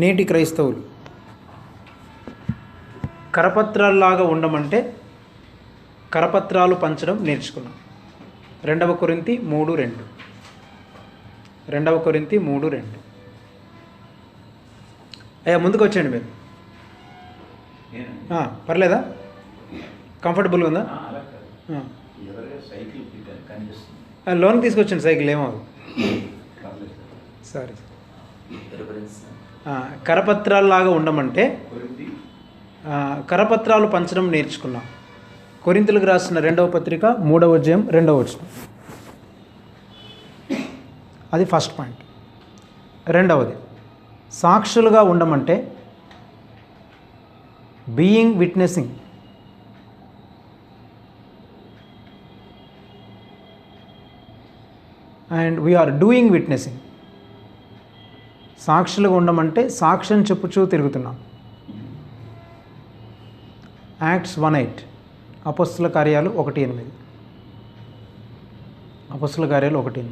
నేటి క్రైస్తవులు కరపత్రాల్లాగా ఉండమంటే కరపత్రాలు పంచడం నేర్చుకున్నాం. 2 కొరింథీ 3:2. 2 కొరింథీ 3:2. అయ్యా ముందుకు వచ్చేయండి మీరు. పర్లేదా? కంఫర్టబుల్గా ఉందా? లోన్ తీసుకొచ్చండి, సైకిల్ ఏమవుతుంది. సరే, కరపత్రాల్లాగా ఉండమంటే కరపత్రాలు పంచడం నేర్చుకున్నాం. కొరింథీయులకు రాసిన 2వ పత్రిక 3వ అధ్యాయం 2వ వచనం. అది ఫస్ట్ పాయింట్. రెండవది, సాక్షులుగా ఉండమంటే being witnessing. And we are doing witnessing. సాక్షులుగా ఉండమంటే సాక్ష్యం చెప్పుచూ తిరుగుతున్నాం. యాక్ట్స్ 1:8. అపొస్తలుల కార్యాలు 1:8. అపొస్తలుల కార్యాలు 1:8.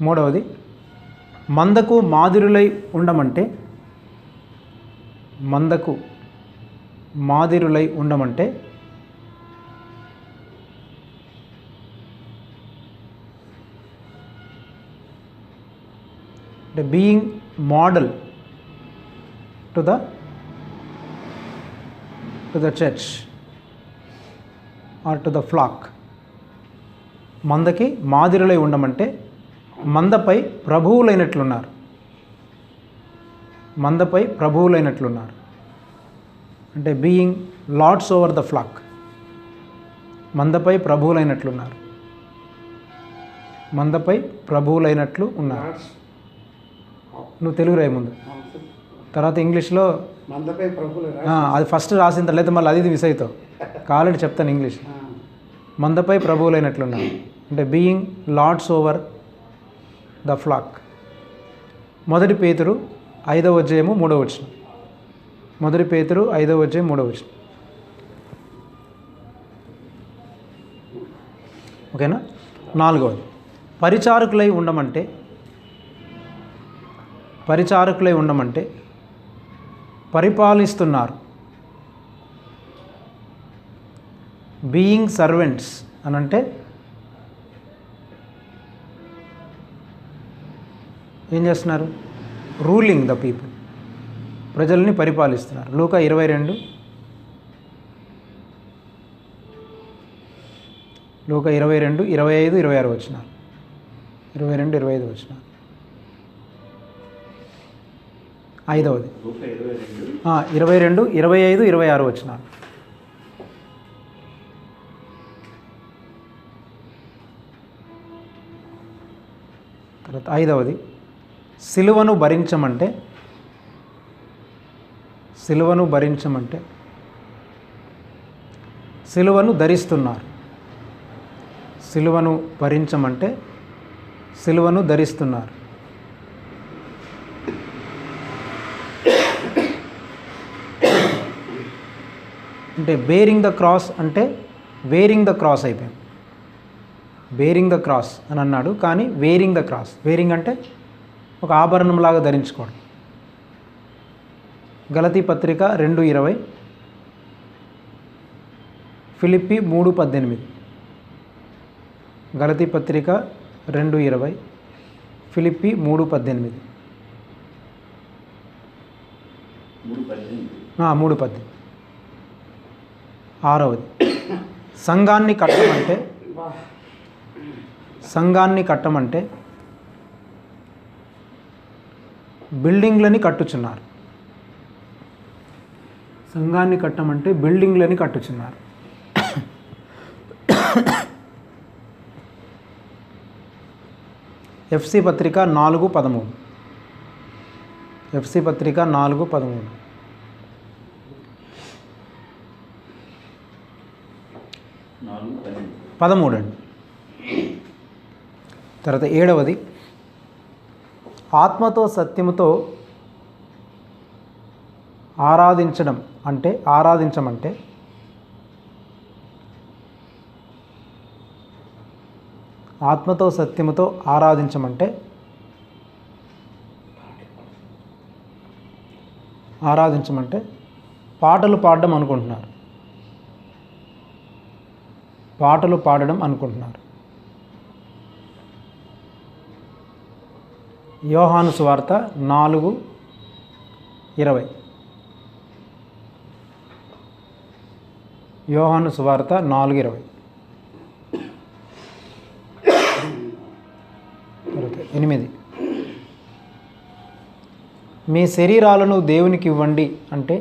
మూడవది, మందకు మాదిరులై ఉండమంటే అంటే being model to the church or to the flock. మందకి మాదిరులై ఉండమంటే మందపై ప్రభువులైనట్లున్నారు. అంటే being lords over the flock. మందపై ప్రభువులైనట్లు ఉన్నారు. నువ్వు తెలుగు రాయి ముందు, తర్వాత ఇంగ్లీష్లో అది ఫస్ట్ రాసిన తర్వాత మళ్ళీ అది మిస్ అవుతావు. కావాలంటే చెప్తాను ఇంగ్లీష్. మందపై ప్రభువులైనట్లున్నారు అంటే being lords over the flock. 1 పేతురు 5వ అధ్యాయం 3వ వచనం. 1 పేతురు 5వ అధ్యాయం 3వ వచనం. ఓకేనా? 4వది, పరిచారకులై ఉండమంటే పరిపాలిస్తున్నారు. బీయింగ్ సర్వెంట్స్ అనంటే ఏం చేస్తున్నారు? Ruling the people. ప్రజల్ని పరిపాలిస్తున్నారు. లూకా 22, 25, 26 వచనాలు. 22, 25 వచనాలు. 5వది 22, 25, 26 వచనాలు. తర్వాత 5వది, సిలువను భరించమంటే సిలువను ధరిస్తున్నారు. సిలువను భరించమంటే సిలువను ధరిస్తున్నారు. అంటే బేరింగ్ ద క్రాస్ అంటే వేరింగ్ ద క్రాస్ అయిపోయింది. బేరింగ్ ద క్రాస్ అని అన్నాడు, కానీ వేరింగ్ ద క్రాస్. వేరింగ్ అంటే ఒక ఆభరణంలాగా ధరించుకోవడం. గలతీ పత్రిక 2:20, ఫిలిప్పీ 3:18. గలతీ పత్రిక 2:20, ఫిలిప్పీ 3:18. 3:18. 6వది, సంఘాన్ని కట్టమంటే బిల్డింగ్లని కట్టుచున్నారు. ఎఫ్సి పత్రిక 4:13. ఎఫ్సి పత్రిక 4:13. 13 అండి. తర్వాత 7వది, ఆత్మతో సత్యముతో ఆరాధించమంటే ఆత్మతో సత్యముతో ఆరాధించమంటే ఆరాధించమంటే పాటలు పాడడం అనుకుంటున్నారు. పాటలు పాడడం అనుకుంటున్నారు. యోహాను సువార్త 4:20. యోహాను సువార్త 4:20. 8. మీ శరీరాలను దేవునికి ఇవ్వండి అంటే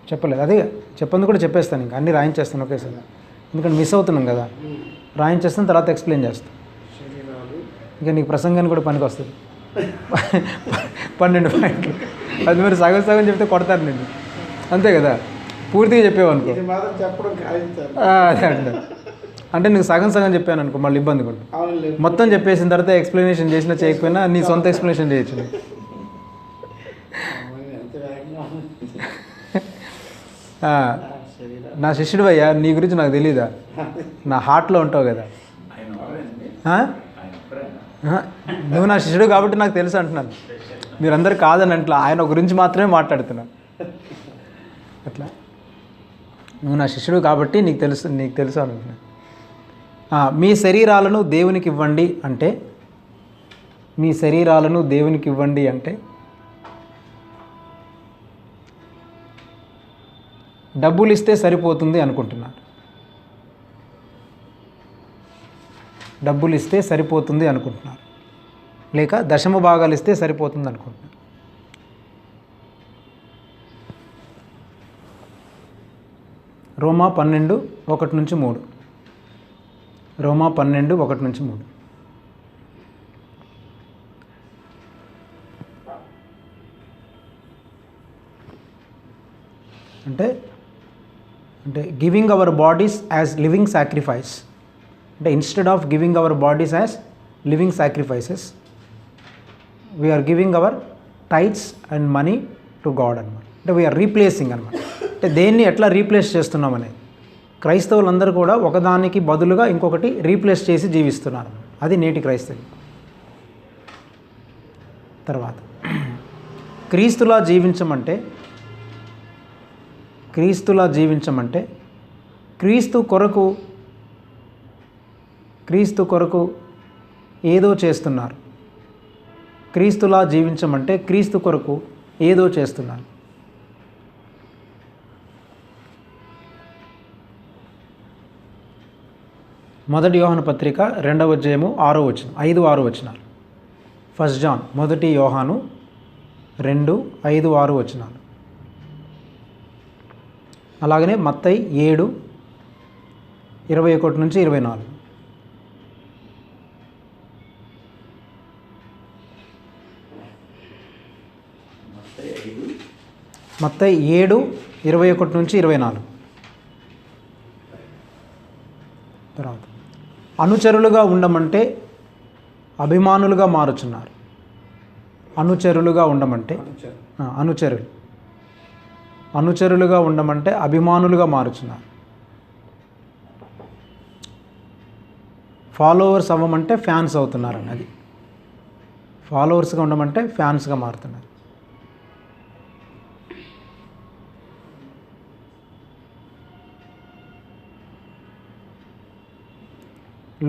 చెప్పలేదు. అదే చెప్పంది కూడా చెప్పేస్తాను, ఇంకా అన్నీ రాయించేస్తాను ఒకేసారి, ఎందుకంటే మిస్ అవుతున్నాం కదా. రాయించేస్తాను, తర్వాత ఎక్స్ప్లెయిన్ చేస్తాను. ఇంకా నీకు ప్రసంగాన్ని కూడా పనికి వస్తుంది. 12 పాయింట్లు. అది మరి సగం సగం చెప్తే కొడతారు నేను, అంతే కదా. పూర్తిగా చెప్పేవనుకో అదే అంటే నీకు సగం సగం చెప్పాను అనుకో మళ్ళీ ఇబ్బంది కూడా. మొత్తం చెప్పేసిన తర్వాత ఎక్స్ప్లెనేషన్ చేసినా చేయకపోయినా నీ సొంత ఎక్స్ప్లెనేషన్ చేయొచ్చు. నా శిష్యుడు అయ్యా, నీ గురించి నాకు తెలీదా? నా హార్ట్లో ఉంటావు కదా. నువ్వు నా శిష్యుడు కాబట్టి నాకు తెలుసు అంటున్నాను. మీరందరూ కాదని అట్లా ఆయన గురించి మాత్రమే మాట్లాడుతున్నాను. అట్లా నువ్వు నా శిష్యుడు కాబట్టి నీకు తెలుసు అంటున్నాను. మీ శరీరాలను దేవునికి ఇవ్వండి అంటే, మీ శరీరాలను దేవునికి ఇవ్వండి అంటే డబ్బులు ఇస్తే సరిపోతుంది అనుకుంటున్నారు. డబ్బులు ఇస్తే సరిపోతుంది అనుకుంటున్నారు, లేక దశమ భాగాలు ఇస్తే సరిపోతుంది అనుకుంటున్నారు. రోమా 12:1-3. రోమా 12:1-3. అంటే giving our bodies as living sacrifice. అంటే instead of giving our bodies as living sacrifices, we are giving our tithes and money to God అనమాట. అంటే వీఆర్ రీప్లేసింగ్ అనమాట. అంటే దేన్ని ఎట్లా రీప్లేస్ చేస్తున్నామనేది. క్రైస్తవులందరూ కూడా ఒకదానికి బదులుగా ఇంకొకటి రీప్లేస్ చేసి జీవిస్తున్నారు. అది నేటి క్రైస్తవం. తర్వాత క్రీస్తులా జీవించమంటే క్రీస్తు కొరకు ఏదో చేస్తున్నారు. క్రీస్తులా జీవించమంటే క్రీస్తు కొరకు ఏదో చేస్తున్నారు. మొదటి యోహాను పత్రిక 2వ అధ్యాయము 6వ వచనం, 5-6 వచనాలు. 1 జాన్, మొదటి యోహాను 2:5-6 వచనాలు. అలాగనే మత్తయి 7:21-24. మత్తయి 7:21-24. తర్వాత అనుచరులుగా ఉండమంటే అభిమానులుగా మారుచున్నారు. అనుచరులుగా ఉండమంటే అనుచరులుగా ఉండమంటే అభిమానులుగా మారుచున్నారు. ఫాలోవర్స్ అవ్వమంటే ఫ్యాన్స్ అవుతున్నారని. అది ఫాలోవర్స్గా ఉండమంటే ఫ్యాన్స్గా మారుతున్నారు.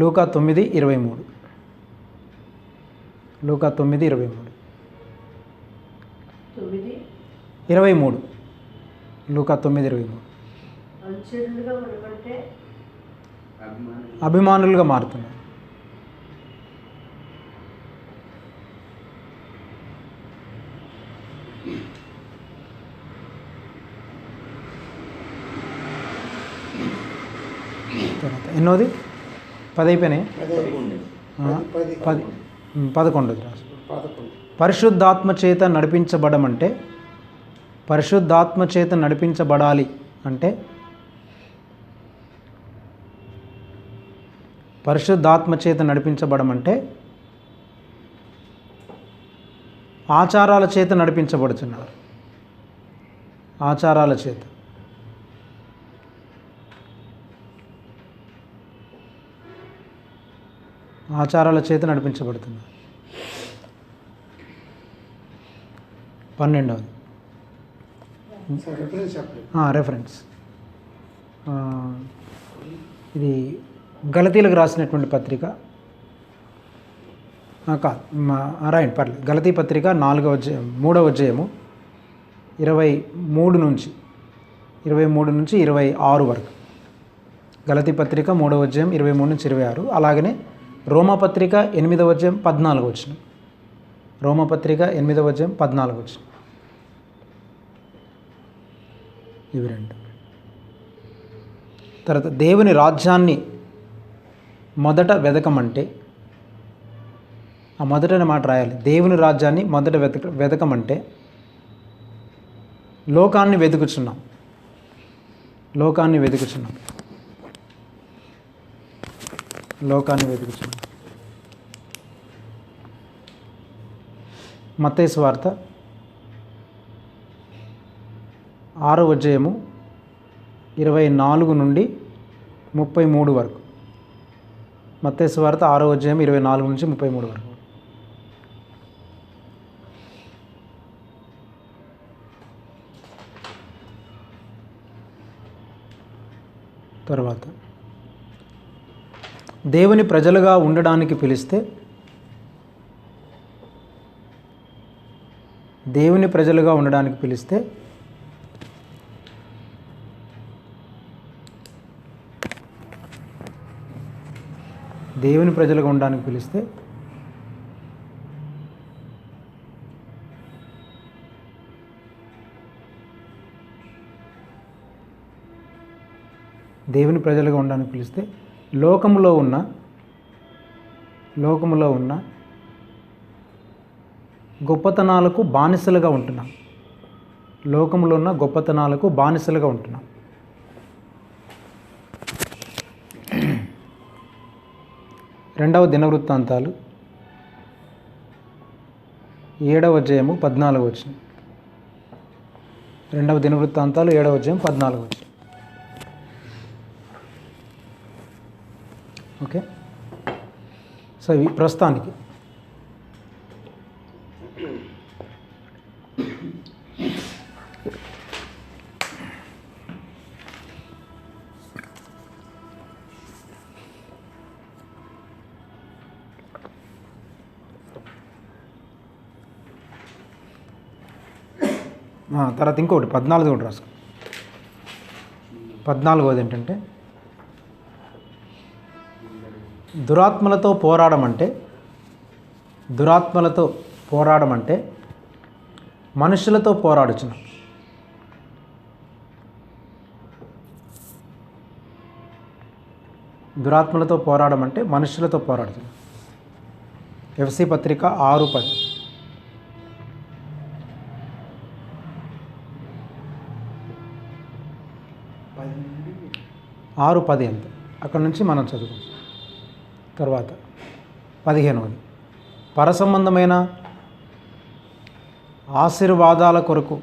లూకా 9:23. లూకా 9:23. 23. లూకా 9:23. అభిమానులుగా మారుతున్నారు. తర్వాత ఎన్నోది 10 అయిపోయినాయి. 11 రాసు. పరిశుద్ధాత్మ చేత నడిపించబడమంటే పరిశుద్ధాత్మ చేత నడిపించబడాలి అంటే పరిశుద్ధాత్మ చేత నడిపించబడమంటే ఆచారాల చేత నడిపించబడుతున్నారు. ఆచారాల చేత. ఆచారాల చేత నడిపించబడుతున్నారు. 12వ రెఫరెన్స్ ఇది గలతీలకు రాసినటువంటి పత్రిక రాయండి పర్లేదు. గలతీ పత్రిక 3వ అధ్యాయము 23 నుంచి 26 వరకు. గలతీ పత్రిక 3వ అధ్యాయం 23 నుంచి 26. అలాగనే రోమాపత్రిక 8వ అధ్యాయం 14 వచనం. రోమాపత్రిక 8వ అధ్యాయం 14 వచనం. ఇవి రెండు. తర్వాత దేవుని రాజ్యాన్ని మొదట వెదకమంటే, ఆ మొదటనే మాట రాయాలి. దేవుని రాజ్యాన్ని మొదట వెదకమంటే లోకాన్ని వెతుకుచున్నాం. లోకాన్ని వెతుకుచున్నాం. మత్తయి సువార్త 6వ అధ్యాయము 24 నుండి 33 వరకు. మత్తయి సువార్త 6వ అధ్యాయం 24 నుంచి 33 వరకు. తర్వాత దేవుని ప్రజలుగా ఉండడానికి పిలిస్తే, దేవుని ప్రజలుగా ఉండడానికి పిలిస్తే దేవుని ప్రజలుగా ఉండడానికి పిలిస్తే దేవుని ప్రజలుగా ఉండడానికి పిలిస్తే లోకములో ఉన్న గొప్పతనాలకు బానిసలుగా ఉంటున్నాం. లోకములో ఉన్న గొప్పతనాలకు బానిసలుగా ఉంటున్నాం. రెండవ దినవృత్తాంతాలు 7వ అధ్యాయము 14 వచనం. రెండవ దినవృత్తాంతాలు 7వ అధ్యాయం 14 వచనం. ఓకే, సో ఇవి ప్రస్తుతానికి. తర్వాత ఇంకొకటి 14 కూడా రాసుకో. 14వది ఏంటంటే, దురాత్మలతో పోరాడమంటే మనుషులతో పోరాడుచున్నాం. దురాత్మలతో పోరాడమంటే మనుషులతో పోరాడుచున్నాం. ఎఫ్ఎస్సి పత్రిక 6:10. 6:10 అంతే. అక్కడ నుంచి మనం చదువుకుంటాం. తర్వాత 15వది, పరసంబంధమైన ఆశీర్వాదాల కొరకు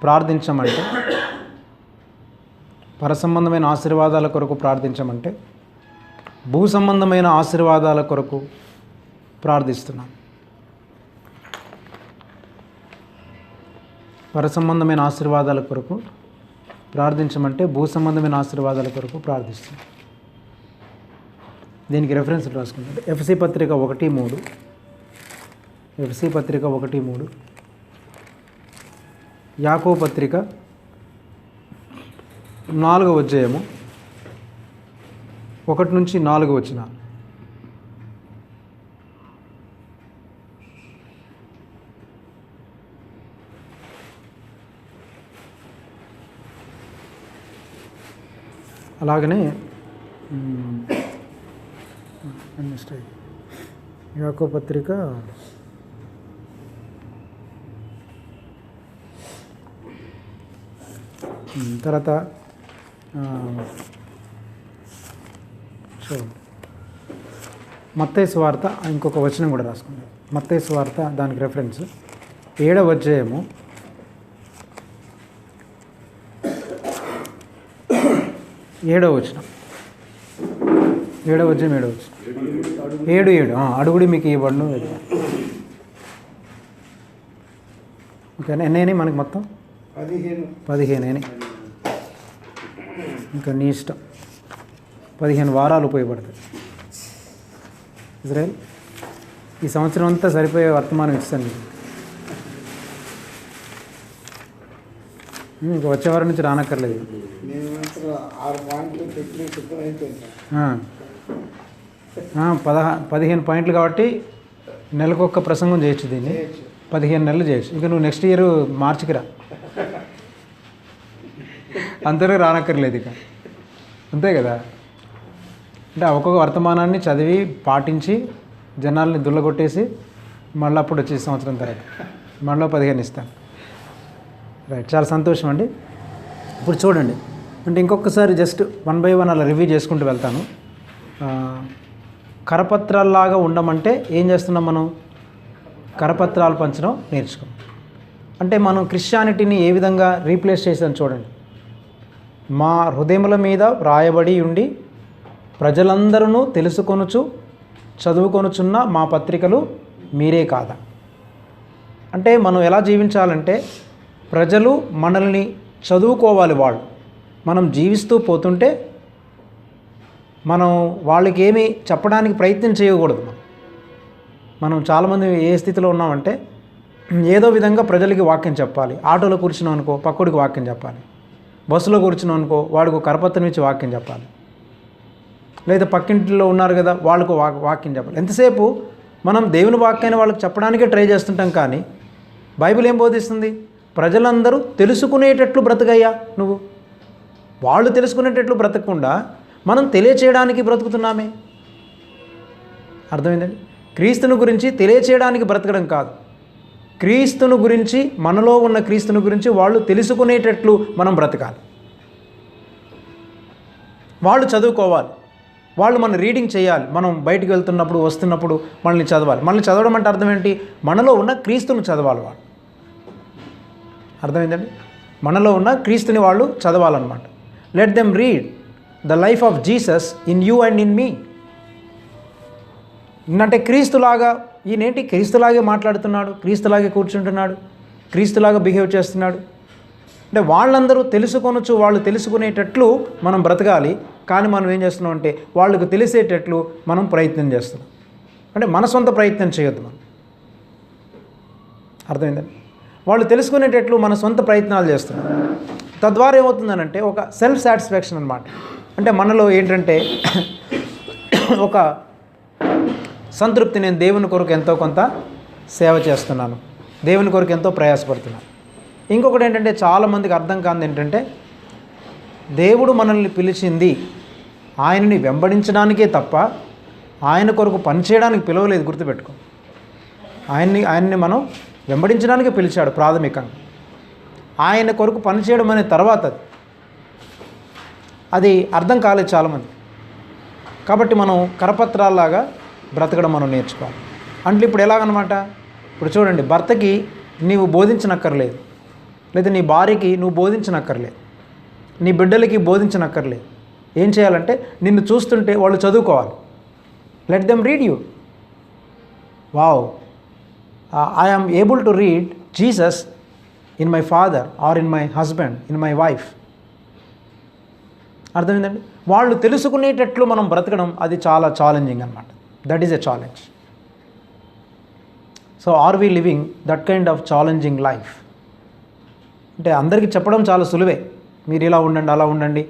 ప్రార్థించమంటే, పరసంబంధమైన ఆశీర్వాదాల కొరకు ప్రార్థించమంటే భూ సంబంధమైన ఆశీర్వాదాల కొరకు ప్రార్థిస్తున్నాను. పరసంబంధమైన ఆశీర్వాదాల కొరకు ప్రార్థించమంటే భూ సంబంధమైన ఆశీర్వాదాల కొరకు ప్రార్థిస్తున్నాను. దీనికి రెఫరెన్స్ రాసుకుంటే ఎఫ్ఎస్సి పత్రిక 1:3, ఎఫ్ఎస్సి పత్రిక 1:3, యాకోబు పత్రిక 4వ అధ్యాయము 1 నుంచి 4 వచనాలు. అలాగనే యాకోబు పత్రిక తర్వాత మత్తయి సువార్త ఇంకొక వచనం కూడా రాసుకుందాం. మత్తయి సువార్త దానికి రెఫరెన్స్ 7వ అధ్యాయము 7వ వచనం. 7వ అధ్యాయం 7వ వచనం. 7 అడుగుడి మీకు ఇవ్వబడును. ఓకే, ఎన్ని మనకి మొత్తం 15. ఇంకా నీ ఇష్టం. 15 వారాలు ఉపయోగపడతాయి. ఇజ్రాయెల్ ఈ సంవత్సరం అంతా సరిపోయే వర్తమానం ఇస్తాను మీకు. ఇంకా వచ్చే వారం నుంచి రానక్కర్లేదు. 15 పాయింట్లు కాబట్టి నెలకొక్క ప్రసంగం చేయొచ్చు. దీన్ని 15 నెలలు చేయొచ్చు. ఇక నువ్వు నెక్స్ట్ ఇయర్ మార్చికి రా, అంతలో రానక్కర్లేదు ఇక. అంతే కదా. అంటే ఒక్కొక్క వర్తమానాన్ని చదివి పాటించి జనాల్ని దుల్లగొట్టేసి మళ్ళీ అప్పుడు వచ్చే సంవత్సరం తర్వాత మళ్ళీ 15 ఇస్తాను. రైట్, చాలా సంతోషం అండి. ఇప్పుడు చూడండి, అంటే ఇంకొకసారి జస్ట్ 1 by 1 అలా రివ్యూ చేసుకుంటూ వెళ్తాను. కరపత్రాల్లాగా ఉండమంటే ఏం చేస్తున్నాం మనం? కరపత్రాలు పంచడం నేర్చుకున్నాం. అంటే మనం క్రిస్టియానిటీని ఏ విధంగా రీప్లేస్ చేసాం చూడండి. మా హృదయముల మీద వ్రాయబడి ఉండి ప్రజలందరూ తెలుసుకొనుచు చదువుకొనుచున్న మా పత్రికలు మీరే కాదా? అంటే మనం ఎలా జీవించాలంటే ప్రజలు మనల్ని చదువుకోవాలి. మనం జీవిస్తూ పోతుంటే మనం వాళ్ళకి ఏమీ చెప్పడానికి ప్రయత్నం చేయకూడదు. మనం చాలామంది ఏ స్థితిలో ఉన్నామంటే ఏదో విధంగా ప్రజలకి వాక్యం చెప్పాలి. ఆటోలో కూర్చున్నాం అనుకో పక్కడికి వాక్యం చెప్పాలి, బస్సులో కూర్చున్నాం అనుకో వాడికి కరపత్రం ఇచ్చి వాక్యం చెప్పాలి, లేదా పక్కింటిలో ఉన్నారు కదా వాళ్ళకు వాక్యం చెప్పాలి. ఎంతసేపు మనం దేవుని వాక్యాన్ని వాళ్ళకి చెప్పడానికే ట్రై చేస్తుంటాం. కానీ బైబిల్ ఏం బోధిస్తుంది? ప్రజలందరూ తెలుసుకునేటట్లు బ్రతకయ్యా నువ్వు. వాళ్ళు తెలుసుకునేటట్లు బ్రతకకుండా మనం తెలియచేయడానికి బ్రతుకుతున్నామే. అర్థమైందండి? క్రీస్తుని గురించి తెలియచేయడానికి బ్రతకడం కాదు, క్రీస్తుని గురించి, మనలో ఉన్న క్రీస్తుని గురించి వాళ్ళు తెలుసుకునేటట్లు మనం బ్రతకాలి. వాళ్ళు చదువుకోవాలి, వాళ్ళు మన రీడింగ్ చేయాలి. మనం బయటికి వెళ్తున్నప్పుడు వస్తున్నప్పుడు మనల్ని చదవాలి. మనల్ని చదవడం అంటే అర్థం ఏంటి? మనలో ఉన్న క్రీస్తుని చదవాలి వాళ్ళు. అర్థమైందండి? మనలో ఉన్న క్రీస్తుని వాళ్ళు చదవాలన్నమాట. Let them read the life of Jesus in you and in me. అంటే క్రీస్తులాగా, ఈయనేంటి క్రీస్తులాగే మాట్లాడుతున్నాడు, క్రీస్తులాగే కూర్చుంటున్నాడు, క్రీస్తులాగా బిహేవ్ చేస్తున్నాడు అంటే వాళ్ళందరూ తెలుసుకొనొచ్చు, వాళ్ళు తెలుసుకునేటట్లు మనం బ్రతకాలి. కానీ మనం ఏం చేస్తున్నాం అంటే వాళ్ళకు తెలిసేటట్లు మనం ప్రయత్నం చేస్తున్నాం. అంటే మన సొంత ప్రయత్నం చేయొద్దు మనం. అర్థమైందండి? వాళ్ళు తెలుసుకునేటట్లు మన సొంత ప్రయత్నాలు చేస్తున్నాం. తద్వారా ఏమవుతుందనంటే ఒక సెల్ఫ్ సాటిస్ఫాక్షన్ అనమాట. అంటే మనలో ఏంటంటే ఒక సంతృప్తి, నేను దేవుని కొరకు ఎంతో కొంత సేవ చేస్తున్నాను, దేవుని కొరకు ఎంతో ప్రయాసపడుతున్నాను. ఇంకొకటి ఏంటంటే చాలామందికి అర్థం కానిది ఏంటంటే దేవుడు మనల్ని పిలిచింది ఆయనని వెంబడించడానికే తప్ప ఆయన కొరకు పనిచేయడానికి పిలవలేదు. గుర్తుపెట్టుకో, ఆయన్ని మనం వెంబడించడానికి పిలిచాడు ప్రాథమికంగా. ఆయన కొరకు పనిచేయడం అనే తర్వాత అది అర్థం కాలేదు చాలామంది. కాబట్టి మనం కరపత్రాల్లాగా బ్రతకడం మనం నేర్చుకోవాలి. అంటే ఇప్పుడు ఎలాగనమాట, ఇప్పుడు చూడండి, భర్తకి నీవు బోధించనక్కర్లేదు, లేదా నీ భార్యకి నువ్వు బోధించనక్కర్లేదు, నీ బిడ్డలకి బోధించనక్కర్లేదు. ఏం చేయాలంటే నిన్ను చూస్తుంటే వాళ్ళు చదువుకోవాలి. Let them read you. Wow, I am able to read Jesus in my father or in my husband, in my wife. అర్థమైందండి? వాళ్ళు తెలుసుకునేటట్లు మనం బ్రతకడం అది చాలా ఛాలెంజింగ్ అనమాట. That is a challenge. So are we living that kind of challenging life? అంటే అందరికీ చెప్పడం చాలా సులువే, మీరు ఇలా ఉండండి, అలా ఉండండి,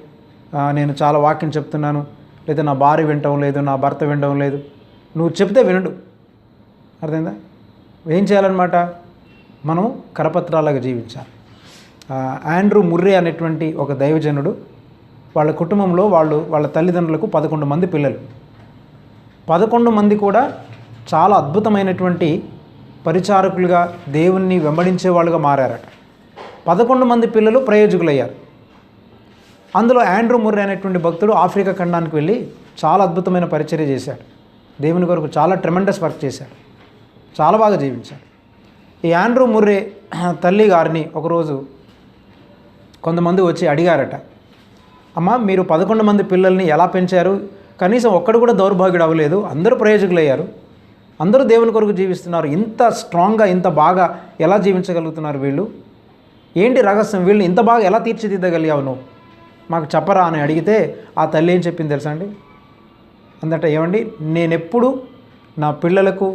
నేను చాలా వాక్యం చెప్తున్నాను, లేదా నా భార్య వినటం లేదు, నా భర్త వినడం లేదు. నువ్వు చెప్తే వినడు. అర్థమైందా? ఏం చేయాలన్నమాట? మనం కరపత్రాలాగా జీవించాలి. ఆండ్రూ ముర్రే అనేటువంటి ఒక దైవజనుడు, వాళ్ళ కుటుంబంలో వాళ్ళ తల్లిదండ్రులకు 11 మంది పిల్లలు. 11 మంది కూడా చాలా అద్భుతమైనటువంటి పరిచారకులుగా, దేవుణ్ణి వెంబడించే వాళ్ళుగా మారారట. 11 మంది పిల్లలు ప్రయోజకులయ్యారు. అందులో ఆండ్రూ ముర్రే అనేటువంటి భక్తుడు ఆఫ్రికా ఖండానికి వెళ్ళి చాలా అద్భుతమైన పరిచర్య చేశాడు. దేవుని కొరకు చాలా ట్రెమెండస్ వర్క్ చేశాడు, చాలా బాగా జీవించాడు. ఈ ఆండ్రూ ముర్రే తల్లి గారిని ఒకరోజు కొంతమంది వచ్చి అడిగారట, అమ్మ మీరు 11 మంది పిల్లల్ని ఎలా పెంచారు, కనీసం ఒక్కడు కూడా దౌర్భాగ్యుడు అవ్వలేదు. అందరూ ప్రయోజకులు అయ్యారు, అందరూ దేవుని కొరకు జీవిస్తున్నారు. ఇంత స్ట్రాంగ్గా ఇంత బాగా ఎలా జీవించగలుగుతున్నారు వీళ్ళు? ఏంటి రహస్యం? వీళ్ళని ఇంత బాగా ఎలా తీర్చిదిద్దగలిగావు నువ్వు? మాకు చెప్పరా అని అడిగితే ఆ తల్లి ఏం చెప్పింది తెలుసా అండి? అందట ఏమండి, నేనెప్పుడు నా పిల్లలకు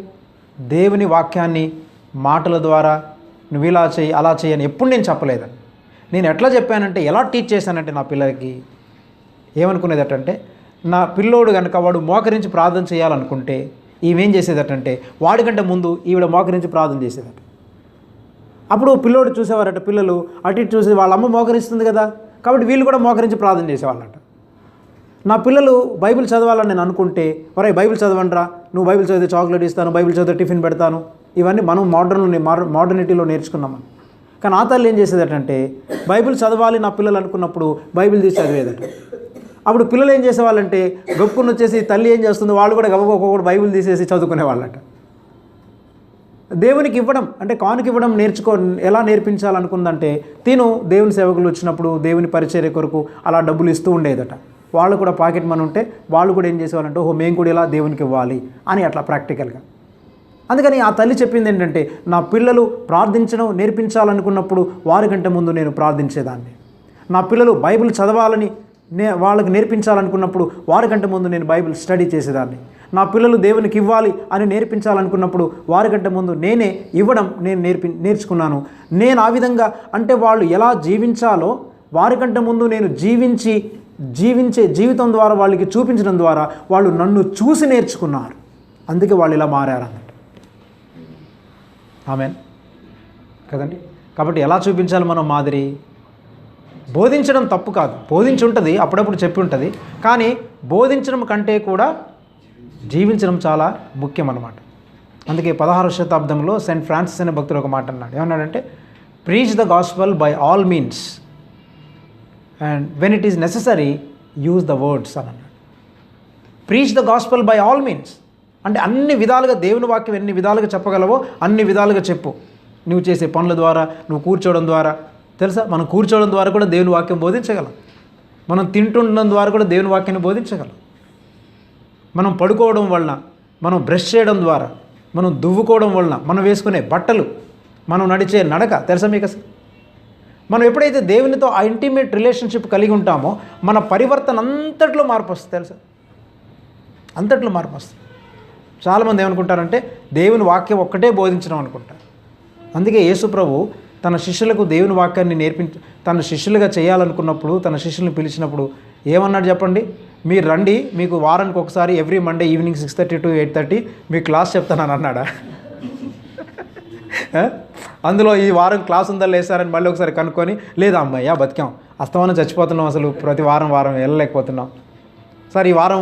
దేవుని వాక్యాన్ని మాటల ద్వారా నువ్వు ఇలా చెయ్యి అలా చేయని ఎప్పుడు నేను చెప్పలేదని. నేను ఎట్లా చెప్పానంటే, ఎలా టీచ్ చేశానంటే నా పిల్లలకి ఏమనుకునేదటంటే, నా పిల్లోడు కనుక వాడు మోకరించి ప్రార్థన చేయాలనుకుంటే ఈమెం చేసేదటంటే వాడికంటే ముందు ఈవిడ మోకరించి ప్రార్థన చేసేదట. అప్పుడు పిల్లోడు చూసేవారట, పిల్లలు అటు ఇటు చూసి వాళ్ళ అమ్మ మోకరిస్తుంది కదా, కాబట్టి వీళ్ళు కూడా మోకరించి ప్రార్థన చేసేవాళ్ళట. నా పిల్లలు బైబిల్ చదవాలని నేను అనుకుంటే, ఒరే బైబిల్ చదవండిరా, నువ్వు బైబిల్ చదివితే చాక్లెట్ ఇస్తాను, బైబిల్ చదివితే టిఫిన్ పెడతాను, ఇవన్నీ మనం మోడర్నిటీలో నేర్చుకున్నామని. కానీ ఆ తల్లి ఏం చేసేదటంటే, బైబిల్ చదవాలి నా పిల్లలు అనుకున్నప్పుడు బైబిల్ తీసి చదివేదట. అప్పుడు పిల్లలు ఏం చేసేవాళ్ళంటే, గొప్పకుని వచ్చేసి తల్లి ఏం చేస్తుంది, వాళ్ళు కూడా ఒక్కొక్కటి బైబిల్ తీసేసి చదువుకునేవాళ్ళట. దేవునికి ఇవ్వడం అంటే కానుక ఇవ్వడం ఎలా నేర్పించాలనుకుందంటే, తిను దేవుని సేవకులు వచ్చినప్పుడు దేవుని పరిచర్య కొరకు అలా డబ్బులు ఇస్తూ ఉండేదట. వాళ్ళు కూడా పాకెట్ మనీ ఉంటే వాళ్ళు కూడా ఏం చేసేవాళ్ళంటే, ఓహో మేము కూడా ఇలా దేవునికి ఇవ్వాలి అని అట్లా ప్రాక్టికల్గా. అందుకని ఆ తల్లి చెప్పింది ఏంటంటే, నా పిల్లలు ప్రార్థించడం నేర్పించాలనుకున్నప్పుడు వారికంటే ముందు నేను ప్రార్థించేదాన్ని. నా పిల్లలు బైబిల్ చదవాలని వాళ్ళకి నేర్పించాలనుకున్నప్పుడు వారికంటే ముందు నేను బైబిల్ స్టడీ చేసేదాన్ని. నా పిల్లలు దేవునికి ఇవ్వాలి అని నేర్పించాలనుకున్నప్పుడు వారికంటే ముందు నేనే ఇవ్వడం నేర్చుకున్నాను. నేను ఆ విధంగా అంటే వాళ్ళు ఎలా జీవించాలో వారికంటే ముందు నేను జీవించే జీవితం ద్వారా వాళ్ళకి చూపించడం ద్వారా వాళ్ళు నన్ను చూసి నేర్చుకున్నారు. అందుకే వాళ్ళు ఇలా మారారన్నట్టు. ఆమెన్ కదండి. కాబట్టి ఎలా చూపించాలి మనం మాదిరి? బోధించడం తప్పు కాదు, బోధించి ఉంటుంది, అప్పుడప్పుడు చెప్పి ఉంటుంది. కానీ బోధించడం కంటే కూడా జీవించడం చాలా ముఖ్యం అన్నమాట. అందుకే 16వ శతాబ్దంలో సెయింట్ ఫ్రాన్సిస్ అనే భక్తుడు ఒక మాట అన్నాడు. ఏమన్నాడంటే, preach the gospel by all means and when it is necessary use the words అని అన్నాడు. Preach the gospel by all means అంటే అన్ని విధాలుగా దేవుని వాక్యం ఎన్ని విధాలుగా చెప్పగలవో అన్ని విధాలుగా చెప్పు. నువ్వు చేసే పనుల ద్వారా, నువ్వు కూర్చోవడం ద్వారా, తెలుసా మనం కూర్చోవడం ద్వారా కూడా దేవుని వాక్యం బోధించగలం. మనం తింటుండడం ద్వారా కూడా దేవుని వాక్యాన్ని బోధించగలం. మనం పడుకోవడం వలన, మనం బ్రష్ చేయడం ద్వారా, మనం దువ్వుకోవడం వలన, మనం వేసుకునే బట్టలు, మనం నడిచే నడక, తెలుసా మీకు అసలు? మనం ఎప్పుడైతే దేవునితో ఆ ఇంటిమేట్ రిలేషన్షిప్ కలిగి ఉంటామో మన పరివర్తన అంతట్లో మార్పు వస్తుంది, తెలుసా? అంతట్లో మార్పు వస్తుంది. చాలామంది ఏమనుకుంటారంటే దేవుని వాక్యం ఒక్కటే బోధించడం అనుకుంటారు. అందుకే యేసు ప్రభు తన శిష్యులకు దేవుని వాక్యాన్ని తన శిష్యులుగా చేయాలనుకున్నప్పుడు, తన శిష్యులను పిలిచినప్పుడు ఏమన్నాడు చెప్పండి? మీరు రండి, మీకు వారానికి ఒకసారి every Monday evening 6:30 to 8:30 me class చెప్తానని అన్నాడా? అందులో ఈ వారం క్లాస్ ఉందా లేసారని మళ్ళీ ఒకసారి కనుక్కొని, లేదా అమ్మాయ్యా బతికాం, అస్తమానం చచ్చిపోతున్నాం, అసలు ప్రతి వారం వెళ్ళలేకపోతున్నాం, సార్ ఈ వారం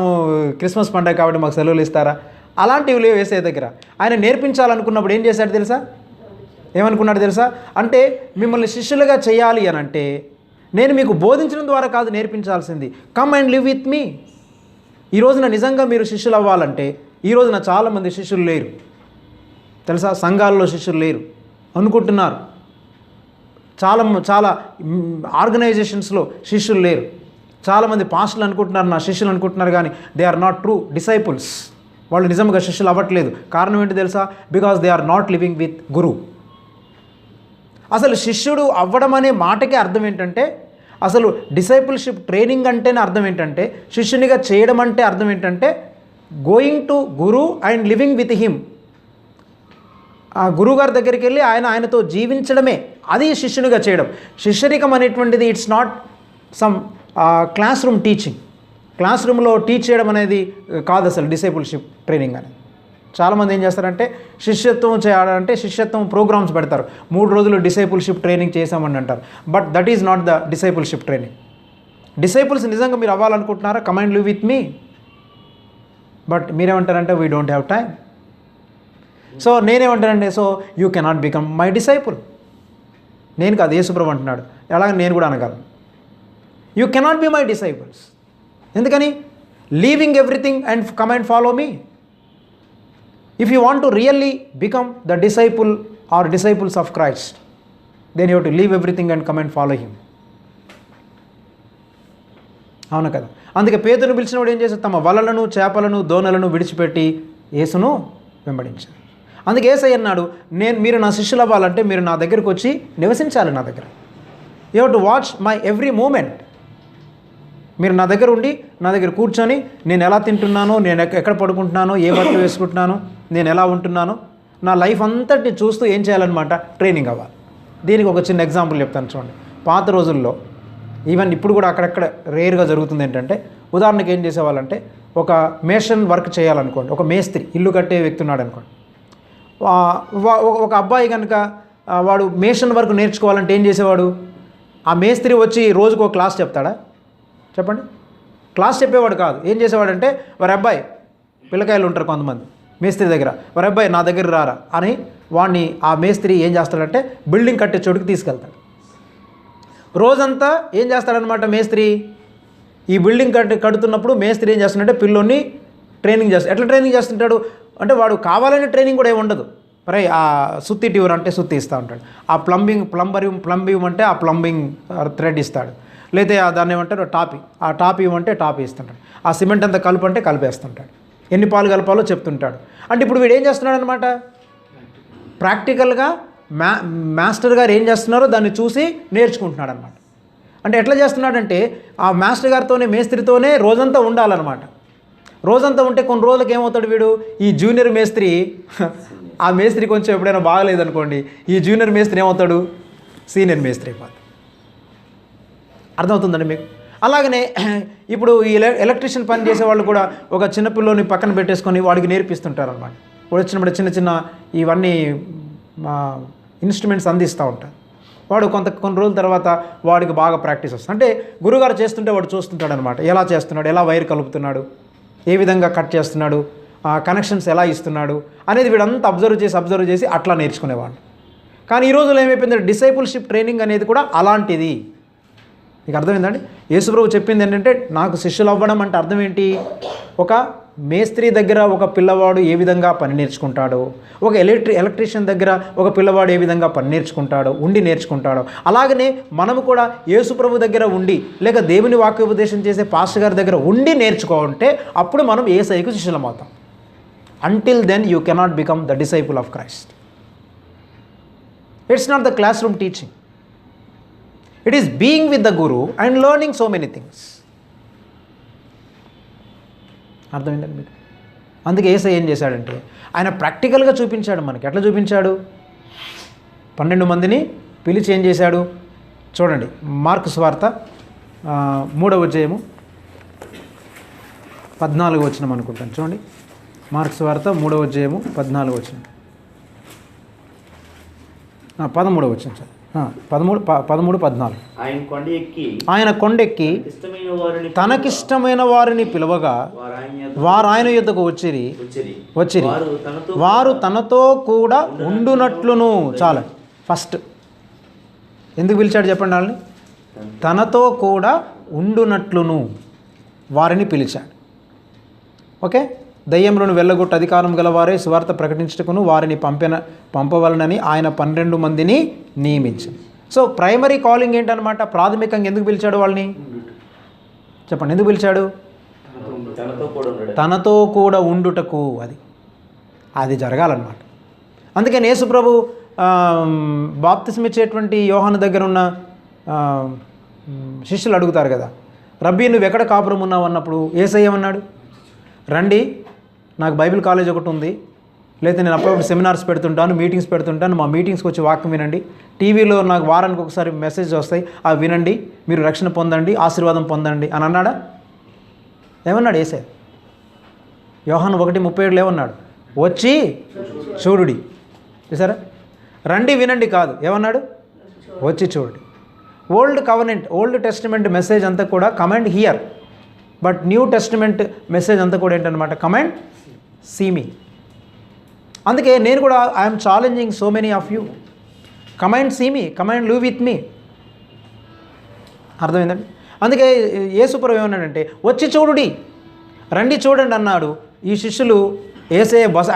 క్రిస్మస్ పండుగ కాబట్టి మాకు సెలవులు ఇస్తారా? అలాంటివి వేసే దగ్గర ఆయన నేర్పించాలనుకున్నప్పుడు ఏం చేశాడు తెలుసా? ఏమనుకున్నాడు తెలుసా? అంటే మిమ్మల్ని శిష్యులుగా చేయాలి అని అంటే నేను మీకు బోధించడం ద్వారా కాదు నేర్పించాల్సింది, కమ్ అండ్ లివ్ విత్ మీ. ఈ రోజున నిజంగా మీరు శిష్యులు అవ్వాలంటే, ఈ రోజున చాలామంది శిష్యులు లేరు, తెలుసా? సంఘాల్లో శిష్యులు లేరు అనుకుంటున్నారు. చాలా ఆర్గనైజేషన్స్లో శిష్యులు లేరు. చాలామంది పాస్టర్లు అనుకుంటున్నారు నా శిష్యులు అనుకుంటున్నారు, కానీ they are not true disciples. వాళ్ళు నిజంగా శిష్యులు అవ్వట్లేదు. కారణం ఏంటి తెలుసా? Because they are not living with guru. అసలు శిష్యుడు అవ్వడం అనే మాటకే అర్థం ఏంటంటే, అసలు డిసైపుల్షిప్ ట్రైనింగ్ అంటేనే అర్థం ఏంటంటే, శిష్యునిగా చేయడం అంటే అర్థం ఏంటంటే going to Guru and living with him. ఆ గురువుగారి దగ్గరికి వెళ్ళి ఆయనతో జీవించడమే, అది శిష్యునిగా చేయడం. శిష్యరికం అనేటువంటిది it's not some class room teaching. Class రూమ్లో టీచ్ చేయడం అనేది కాదు అసలు డిసైపుల్షిప్ ట్రైనింగ్ అనేది. చాలామంది ఏం చేస్తారంటే శిష్యత్వం చేయాలంటే శిష్యత్వం ప్రోగ్రామ్స్ పెడతారు, 3 రోజులు డిసైపుల్షిప్ ట్రైనింగ్ చేసామని అంటారు. But that is not the discipleship training. Disciples నిజంగా మీరు అవ్వాలనుకుంటున్నారా? Come and live with me. But మీరేమంటారంటే we don't have time. So నేనేమంటానంటే, so you cannot become my disciple. నేను కాదు, యేసుప్రభు అంటున్నాడు. అలాగే నేను కూడా అనగలను, you cannot be my disciples. ఎందుకని? Leaving everything and come and follow me. If you want to really become the disciple or disciples of Christ, then you have to leave everything and come and follow him. అవును కదా? అందుకే పేతురును పిలిచినప్పుడు ఏం చేశారు? తమ వలలను, చేపలను, దోణలను విడిచిపెట్టి యేసును వెంబడించారు. అందుకే యేసయ్య అన్నాడు, మీరు నా శిష్యులు అవ్వాలంటే మీరు నా దగ్గరికి వచ్చి నివసించాలి. నా దగ్గర you have to watch my every moment. మీరు నా దగ్గర ఉండి, నా దగ్గర కూర్చొని నేను ఎలా తింటున్నానో, నేను ఎక్కడ పడుకుంటున్నానో, ఏ బట్టలు వేసుకుంటున్నానో, నేను ఎలా ఉంటున్నానో, నా లైఫ్ అంతటి చూస్తూ ఏం చేయాలన్నమాట? ట్రైనింగ్ అవ్వాలి. దీనికి ఒక చిన్న ఎగ్జాంపుల్ చెప్తాను చూడండి. పాత రోజుల్లో, ఈవెన్ ఇప్పుడు కూడా అక్కడక్కడ రేర్గా జరుగుతుంది ఏంటంటే, ఉదాహరణకి ఏం చేసేవాళ్ళంటే, ఒక మేషన్ వర్క్ చేయాలనుకోండి, ఒక మేస్త్రి ఇల్లు కట్టే వ్యక్తి ఉన్నాడు అనుకోండి, ఒక అబ్బాయి కనుక వాడు మేషన్ వర్క్ నేర్చుకోవాలంటే ఏం చేసేవాడు? ఆ మేస్త్రి వచ్చి రోజుకు ఒక క్లాస్ చెప్తాడా? చెప్పండి. క్లాస్ చెప్పేవాడు కాదు. ఏం చేసేవాడంటే, వారి అబ్బాయి, పిల్లకాయలు ఉంటారు కొంతమంది మేస్త్రి దగ్గర, వారి అబ్బాయి నా దగ్గర రారా అని వాడిని ఆ మేస్త్రి ఏం చేస్తాడంటే బిల్డింగ్ కట్టే చోటుకి తీసుకెళ్తాడు. రోజంతా ఏం చేస్తాడనమాట మేస్త్రి? ఈ బిల్డింగ్ కడుతున్నప్పుడు మేస్త్రి ఏం చేస్తున్నాడంటే పిల్లోని ట్రైనింగ్ చేస్తాడు. ఎట్లా ట్రైనింగ్ చేస్తుంటాడు అంటే, వాడు కావాలనే ట్రైనింగ్ కూడా ఏమి ఉండదు. మరి ఆ సుత్తి ట్యూర్ అంటే సుత్తి ఇస్తూ ఉంటాడు, ఆ ప్లంబ్ ఇవ్వమంటే ఆ ప్లంబింగ్ థ్రెడ్ ఇస్తాడు, లేదా దాన్ని ఏమంటారు టాపీ, ఆ టాపీ ఇవ్వమంటే టాపీ ఇస్తుంటాడు, ఆ సిమెంట్ అంతా కలుపంటే కలిపేస్తుంటాడు, ఎన్ని పాలు కలపాలో చెప్తుంటాడు. అంటే ఇప్పుడు వీడు ఏం చేస్తున్నాడు అనమాట? ప్రాక్టికల్గా మాస్టర్ గారు ఏం చేస్తున్నారో దాన్ని చూసి నేర్చుకుంటున్నాడు అనమాట. అంటే ఎట్లా చేస్తున్నాడంటే, ఆ మాస్టర్ గారితోనే, మేస్త్రితోనే రోజంతా ఉండాలన్నమాట. రోజంతా ఉంటే కొన్ని రోజులకు ఏమవుతాడు వీడు? ఈ జూనియర్ మేస్త్రి, ఆ మేస్త్రి కొంచెం ఎప్పుడైనా బాగలేదనుకోండి, ఈ జూనియర్ మేస్త్రి ఏమవుతాడు? సీనియర్ మేస్త్రి అయిపోతాడు. అర్థమవుతుందండి మీకు? అలాగనే ఇప్పుడు ఈ ఎలక్ట్రీషియన్ పని చేసేవాళ్ళు కూడా ఒక చిన్నపిల్లని పక్కన పెట్టేసుకొని వాడికి నేర్పిస్తుంటారు అనమాట. వాడు వచ్చినప్పుడు చిన్న చిన్న ఇవన్నీ ఇన్స్ట్రుమెంట్స్ అందిస్తూ ఉంటారు. వాడు కొన్ని రోజుల తర్వాత వాడికి బాగా ప్రాక్టీస్ వస్తుంది. అంటే గురుగారు చేస్తుంటే వాడు చూస్తుంటాడు అనమాట, ఎలా చేస్తున్నాడు, ఎలా వైర్ కలుపుతున్నాడు, ఏ విధంగా కట్ చేస్తున్నాడు, కనెక్షన్స్ ఎలా ఇస్తున్నాడు అనేది వీడంతా అబ్జర్వ్ చేసి అట్లా నేర్చుకునేవాడు. కానీ ఈ రోజుల్లో ఏమైపోయిందంటే, డిసైపుల్షిప్ ట్రైనింగ్ అనేది కూడా అలాంటిది. మీకు అర్థమైందండి? యేసుప్రభు చెప్పింది ఏంటంటే, నాకు శిష్యులు అవ్వడం అంటే అర్థం ఏంటి? ఒక మేస్త్రి దగ్గర ఒక పిల్లవాడు ఏ విధంగా పని నేర్చుకుంటాడో, ఒక ఎలక్ట్రీషియన్ దగ్గర ఒక పిల్లవాడు ఏ విధంగా పని నేర్చుకుంటాడో, అలాగనే మనము కూడా యేసుప్రభు దగ్గర ఉండి, లేక దేవుని వాక్యోపదేశం చేసే పాస్టర్ గారి దగ్గర ఉండి నేర్చుకుంటే అప్పుడు మనం యేసయ్యకు శిష్యులం అవుతాం. Until then you cannot become the disciple of Christ. It's not the classroom teaching. It is being with the Guru and learning so many things. అర్థమైందండి మీకు? అందుకే యేసయ్య ఏం చేశాడంటే, ఆయన ప్రాక్టికల్గా చూపించాడు మనకి. ఎట్లా చూపించాడు? 12 మందిని పిలిచి ఏం చేశాడు చూడండి. మార్కు సువార్త 3వ అధ్యాయము 14వ వచనం అనుకుంటాను. చూడండి, మార్కు సువార్త 3వ అధ్యాయము 14వ వచనం, 13వ వచనం సార్, 13-14. ఆయన కొండెక్కి తనకిష్టమైన వారిని పిలవగా వారు ఆయన యుద్ధకు వచ్చిరి. వారు తనతో కూడా ఉండునట్లును. చాలా ఫస్ట్ ఎందుకు పిలిచాడు చెప్పండి వాళ్ళని? తనతో కూడా ఉండునట్లును వారిని పిలిచాడు. ఓకే, దయ్యములను వెళ్ళగొట్టు అధికారం గలవారే సువార్త ప్రకటించుటకును వారిని పంపవలనని ఆయన 12 మందిని నియమించాడు. సో ప్రైమరీ కాలింగ్ ఏంటనమాట? ప్రాథమికంగా ఎందుకు పిలిచాడు వాళ్ళని చెప్పండి? ఎందుకు పిలిచాడు? తనతో కూడా ఉండుటకు. అది జరగాలన్నమాట. అందుకని యేసుప్రభు బాప్తిస్మ ఇచ్చేటువంటి యోహాను దగ్గర ఉన్న శిష్యులు అడుగుతారు కదా, రబ్బీ నువ్వు ఎక్కడ కాపురం ఉన్నావు అన్నప్పుడు యేసయ్య ఏమన్నాడు? రండి, నాకు బైబిల్ కాలేజ్ ఒకటి ఉంది, లేదా నేను అప్పుడప్పుడు సెమినార్స్ పెడుతుంటాను, మీటింగ్స్ పెడుతుంటాను, మా మీటింగ్స్కి వచ్చి వాక్యం వినండి, టీవీలో నాకు వారానికి ఒకసారి మెసేజ్ వస్తాయి, అవి వినండి, మీరు రక్షణ పొందండి, ఆశీర్వాదం పొందండి అని అన్నాడా? ఏమన్నాడు యేసయ్య? యోహాను 1:37 ఏమన్నాడు? వచ్చి చూడుడి. చూసారా? రండి వినండి కాదు, ఏమన్నాడు? వచ్చి చూడండి. ఓల్డ్ టెస్టిమెంట్ మెసేజ్ అంతా కూడా command hear, but new testament message అంతా కూడా ఏంటనమాట? Command see me. అందుకే నేను కూడా I'm challenging so many of you, command see me, command live with me. అర్థమైందండి? అందుకే యేసుప్రభు ఏమన్నాడంటే వచ్చి చూడుడి, రండి చూడండి అన్నాడు. ఈ శిష్యులు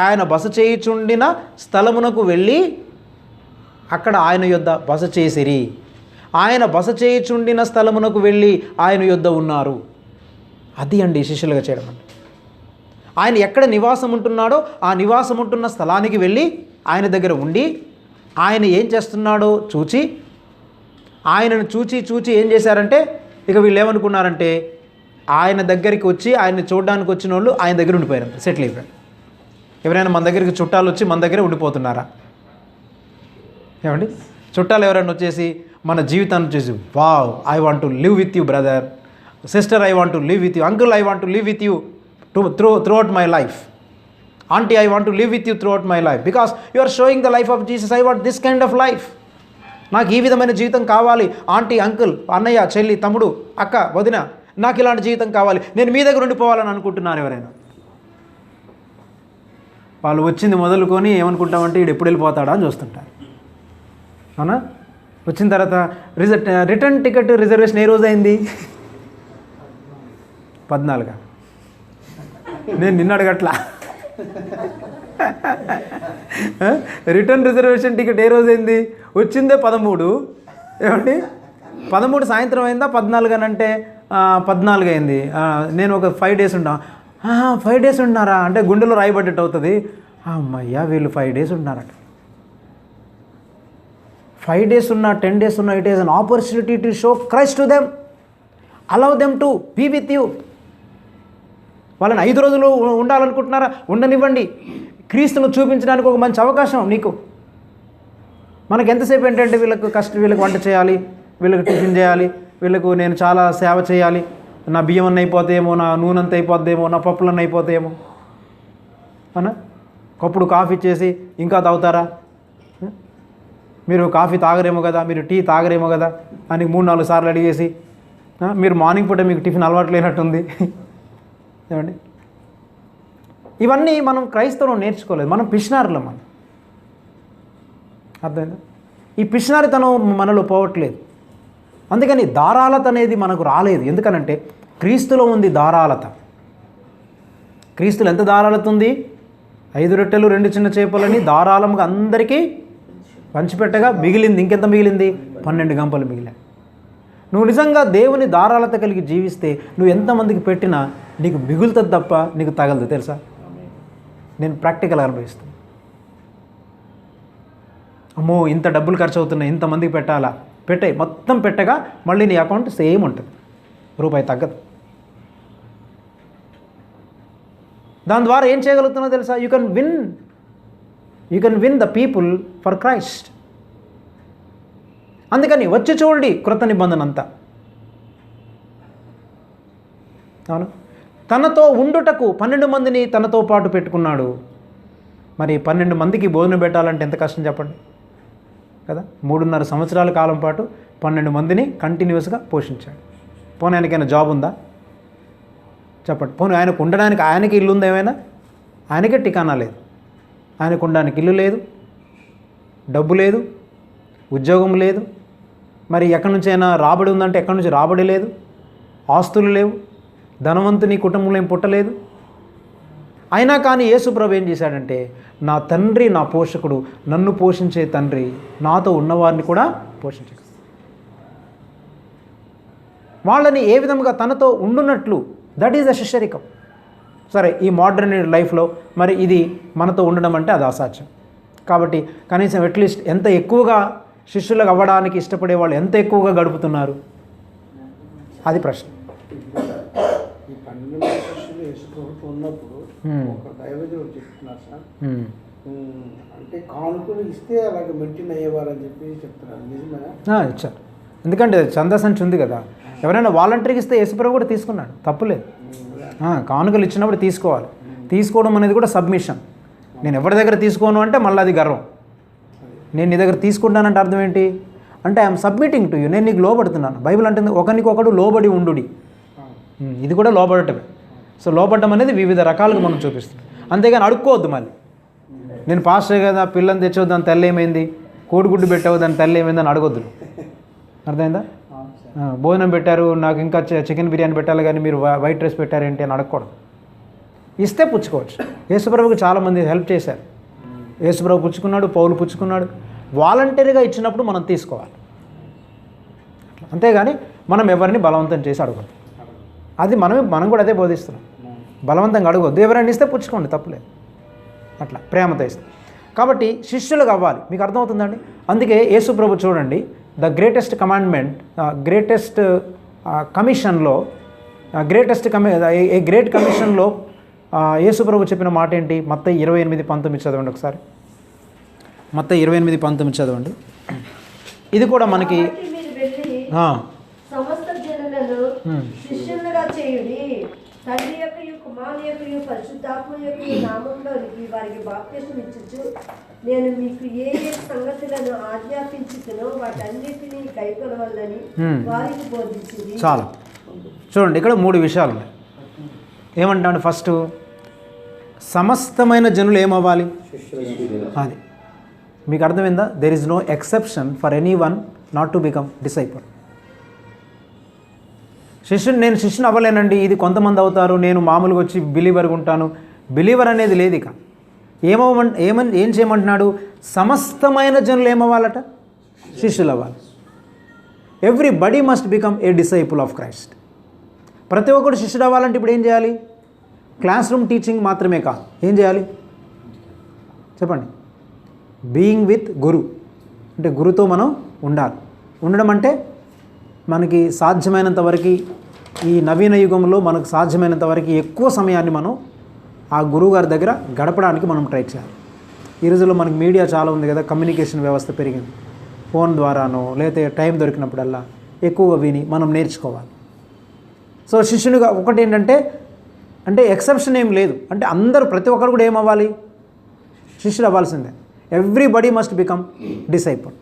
ఆయన బస చేయుచుండిన స్థలమునకు వెళ్ళి అక్కడ ఆయన యొద్ద బస చేసిరి. ఆయన బస చేయుచుండిన స్థలమునకు వెళ్ళి ఆయన యొద్ద ఉన్నారు. అది అండి శిష్యులుగా చేయడం అంటే. ఆయన ఎక్కడ నివాసం ఉంటున్నాడో ఆ నివాసం ఉంటున్న స్థలానికి వెళ్ళి ఆయన దగ్గర ఉండి ఆయన ఏం చేస్తున్నాడో చూచి, ఆయనను చూచి ఏం చేశారంటే ఇక వీళ్ళు ఏమనుకున్నారంటే ఆయన దగ్గరికి వచ్చి ఆయన్ని చూడడానికి వచ్చిన వాళ్ళు ఆయన దగ్గర ఉండిపోయారు, సెటిల్ అయిపోయారు. ఎవరైనా మన దగ్గరికి చుట్టాలు వచ్చి మన దగ్గరే ఉండిపోతున్నారా? ఏమండి, చుట్టాలు ఎవరైనా వచ్చేసి మన జీవితాన్ని చూసి, wow, I want to live with you brother, sister, I want to live with you, uncle, I want to live with you throughout my life, auntie, I want to live with you throughout my life because you are showing the life of Jesus, I want this kind of life, నాకు ఈ విధమైన జీవితం కావాలి. Aunty, uncle, అన్నయ్య, చెల్లి, తమ్ముడు, అక్క, వదిన, నాకు ఇలాంటి జీవితం కావాలి, నేను మీ దగ్గర ఉండిపోవాలని అనుకుంటున్నారు ఎవరైనా? వాళ్ళు వచ్చింది మొదలుకొని ఏమనుకుంటామంటే వీడు ఎప్పుడు వెళ్ళిపోతాడా అని చూస్తుంటారు. అవునా? వచ్చిన తర్వాత రిటర్న్ టికెట్ రిజర్వేషన్ ఏ రోజు అయింది? 14. నేను నిన్న అడగట్లా. రిటర్న్ రిజర్వేషన్ టికెట్ ఏ రోజు అయింది? వచ్చిందే 13. ఏమండి, 13 సాయంత్రం అయిందా? 14 అని అంటే 14 అయింది. నేను ఒక 5 days ఉంటా. 5 days ఉంటున్నారా అంటే గుండెలో రాయబడ్డట్టు అవుతుంది. అమ్మయ్యా, వీళ్ళు 5 days ఉంటున్నారట. 5 days ఉన్నా, 10 days ఉన్నా, it is an opportunity to show Christ to them, allow them to be with you. వాళ్ళని 5 రోజులు ఉండాలనుకుంటున్నారా? ఉండనివ్వండి. క్రీస్తును చూపించడానికి ఒక మంచి అవకాశం నీకు. మనకు ఎంతసేపు ఏంటంటే వీళ్ళకి వంట చేయాలి, వీళ్ళకి టిఫిన్ చేయాలి, వీళ్ళకు నేను చాలా సేవ చేయాలి, నా బియ్యం అన్న అయిపోతాయేమో, నా నూనె అంత అయిపోద్దేమో, నా పప్పులన్న అయిపోతాయేమో అన్న. కప్పుడు కాఫీ చేసి ఇంకా తాగుతారా? మీరు కాఫీ తాగరేమో కదా, మీరు టీ తాగరేమో కదా అని 3-4 సార్లు అడిగేసి, మీరు మార్నింగ్ పూట మీకు టిఫిన్ అలవాటు లేనట్టుంది. ఏమండి, ఇవన్నీ మనం క్రైస్తవం నేర్చుకోలేదు, మనం పిషనారులం. మనం అర్థమైందా? ఈ పిషనారితనం మనలో పోవట్లేదు. అందుకని ధారాళత అనేది మనకు రాలేదు. ఎందుకనంటే క్రీస్తులో ఉంది ధారాళత. క్రీస్తులో ఎంత ధారాళత ఉంది? 5 రొట్టెలు 2 చిన్న చేపలని ధారాళంగా అందరికీ పంచిపెట్టగా మిగిలింది. ఇంకెంత మిగిలింది? 12 గంపలు మిగిలాయి. నువ్వు నిజంగా దేవుని ధారాళత కలిగి జీవిస్తే నువ్వు ఎంతమందికి పెట్టినా నీకు మిగులుతుంది తప్ప నీకు తగలదు. తెలుసా? నేను ప్రాక్టికల్ అనుభవిస్తాను. అమ్మో, ఇంత డబ్బులు ఖర్చు అవుతున్నాయి, ఇంతమందికి పెట్టాలా? పెట్టే మొత్తం పెట్టగా మళ్ళీ నీ అకౌంట్ సేమ్ ఉంటుంది, రూపాయి తగ్గదు. దాని ద్వారా ఏం చేయగలుగుతున్నావు తెలుసా? You can win the people for Christ. అందుకని వచ్చి చూడండి క్రొత్త నిబంధన అంతా. అవును, తనతో ఉండుటకు 12 మందిని తనతో పాటు పెట్టుకున్నాడు. మరి 12 మందికి భోజనం పెట్టాలంటే ఎంత కష్టం చెప్పండి కదా. 3.5 సంవత్సరాల కాలం పాటు 12 మందిని కంటిన్యూస్గా పోషించాడు. పోనీ ఆయనకైనా జాబ్ ఉందా చెప్పండి? పోనీ ఆయనకు ఉండడానికి ఆయనకి ఇల్లు ఉందా? ఏమైనా? ఆయనకే ఠికానా లేదు. ఆయనకు ఉండడానికి ఇల్లు లేదు, డబ్బు లేదు, ఉద్యోగం లేదు. మరి ఎక్కడి నుంచి అయినా రాబడి ఉందంటే ఎక్కడి నుంచి రాబడి లేదు, ఆస్తులు లేవు, ధనవంతుని కుటుంబంలో ఏం పుట్టలేదు. అయినా కానీ యేసుప్రభు ఏం చేశాడంటే, నా తండ్రి నా పోషకుడు, నన్ను పోషించే తండ్రి నాతో ఉన్నవారిని కూడా పోషించాడు. వాళ్ళని ఏ విధంగా తనతో ఉండున్నట్లు, దట్ ఈజ్ ద శిష్యరికం. సరే, ఈ మోడర్న్ లైఫ్లో మరి ఇది మనతో ఉండడం అంటే అది అసాధ్యం. కాబట్టి కనీసం అట్లీస్ట్ ఎంత ఎక్కువగా శిష్యులకు అవ్వడానికి ఇష్టపడే వాళ్ళు ఎంత ఎక్కువగా గడుపుతున్నారు? అది ప్రశ్న. ఈ 12 శిష్యులు యేసుప్రభుతో ఉన్నప్పుడు ఒక దైవజనుడు చెప్తున్నారు సార్, అంటే కానుకలు ఇస్తే అలాగే మెయింటైన్ అయ్యేవారని చెప్పి చెప్తున్నారు. నిజమేనా? ఇచ్చారు. ఎందుకంటే చందాసంచి ఉంది కదా, ఎవరైనా వాలంటరీకి ఇస్తే యేసుప్రభు కూడా తీసుకున్నాడు, తప్పులేదు. కానుకలు ఇచ్చినప్పుడు తీసుకోవాలి. తీసుకోవడం అనేది కూడా సబ్మిషన్. నేను ఎవరి దగ్గర తీసుకోను అంటే మళ్ళీ అది గర్వం. నేను నీ దగ్గర తీసుకుంటానంటే అర్థం ఏంటి అంటే ఐఎమ్ సబ్మిటింగ్ టు యూ, నేను నీకు లోబడుతున్నాను. బైబిల్ అంటుంది ఒకరికొకడు లోబడి ఉండుడి. ఇది కూడా లోబడటమే. సో లోబడటం అనేది వివిధ రకాలుగా మనం చూపిస్తుంది. అంతేగాని అడుక్కోవద్దు. మళ్ళీ నేను పాస్టర్ కదా, పిల్లని తెచ్చావు, దాని తెల్ల ఏమైంది, కోడిగుడ్డు పెట్టావు, దాని తెల్ల ఏమైంది అని అడగొద్దు. అర్థమైందా? భోజనం పెట్టారు, నాకు ఇంకా చికెన్ బిర్యానీ పెట్టాలి కానీ మీరు వైట్ రైస్ పెట్టారేంటి అని అడగకూడదు. ఇస్తే పుచ్చుకోవచ్చు. యేసుప్రభుకి చాలామంది హెల్ప్ చేశారు. యేసుప్రభు పుచ్చుకున్నాడు, పౌలు పుచ్చుకున్నాడు. వాలంటరీగా ఇచ్చినప్పుడు మనం తీసుకోవాలి. అంతేగాని మనం ఎవరిని బలవంతం చేసి అడగదు. అది మనం కూడా అదే బోధిస్తున్నాం. బలవంతంగా అడగొద్దు, ఎవరైనా ఇస్తే పుచ్చుకోండి, తప్పులేదు, అట్లా ప్రేమతో ఇస్తాం. కాబట్టి శిష్యులుగా అవ్వాలి. మీకు అర్థమవుతుందండి? అందుకే యేసు ప్రభు చూడండి, ద గ్రేటెస్ట్ కమాండ్మెంట్, గ్రేటెస్ట్ కమిషన్లో, ఏ గ్రేట్ కమిషన్లో యేసు ప్రభు చెప్పిన మాట ఏంటి? మత్తయి 28:19 చదవండి ఒకసారి. మత్తయి 28:19 చదవండి. ఇది కూడా మనకి కాబట్టి మీరు వెళ్ళి సమస్త జనులను శిష్యులుగా చేయుడి, తండ్రి యొక్కయు కుమారుని యొక్కయు పరిశుద్ధాత్మ యొక్కయు నామములోనికి వారికి బాప్తిస్మం ఇచ్చుచు నేను మీకు ఏ ఏ సంగతులను ఆజ్ఞాపించుతునో వాటన్నిటినీ కైకొనవలెనని వారికి బోధించింది. చాలా చూడండి, ఇక్కడ 3 విషయాలు ఉన్నాయి. ఏమంటాడు? ఫస్ట్, సమస్తమైన జనులు ఏమవ్వాలి? అది మీకు అర్థమైందా? There is no exception for any one not to become disciple. నేను శిష్యుని అవ్వలేనండి, ఇది కొంతమంది అవుతారు, నేను మామూలుగా వచ్చి బిలీవర్గా ఉంటాను. బిలీవర్ అనేది లేదు. ఇక ఏం చేయమంటున్నాడు? సమస్తమైన జనులు ఏమవ్వాలట? శిష్యులు అవ్వాలి. Everybody must become a disciple of Christ. ప్రతి ఒక్కరు శిష్యుడు అవ్వాలంటే ఇప్పుడు ఏం చేయాలి? క్లాస్ రూమ్ టీచింగ్ మాత్రమే కాదు, ఏం చేయాలి చెప్పండి? బీయింగ్ విత్ గురు, అంటే గురుతో మనం ఉండాలి. ఉండడం అంటే మనకి సాధ్యమైనంత వరకు, ఈ నవీన యుగంలో మనకు సాధ్యమైనంత వరకు ఎక్కువ సమయాన్ని మనం ఆ గురువు గారి దగ్గర గడపడానికి మనం ట్రై చేయాలి. ఈ రోజుల్లో మనకి మీడియా చాలా ఉంది కదా, కమ్యూనికేషన్ వ్యవస్థ పెరిగింది. ఫోన్ ద్వారానో లేకపోతే టైం దొరికినప్పుడల్లా ఎక్కువగా విని మనం నేర్చుకోవాలి. సో శిష్యునిగా ఒకటి ఏంటంటే, అంటే ఎక్సెప్షన్ ఏం లేదు, అంటే అందరూ ప్రతి ఒక్కరు కూడా ఏమవ్వాలి? శిష్యుడు అవ్వాల్సిందే. Everybody must become disciple.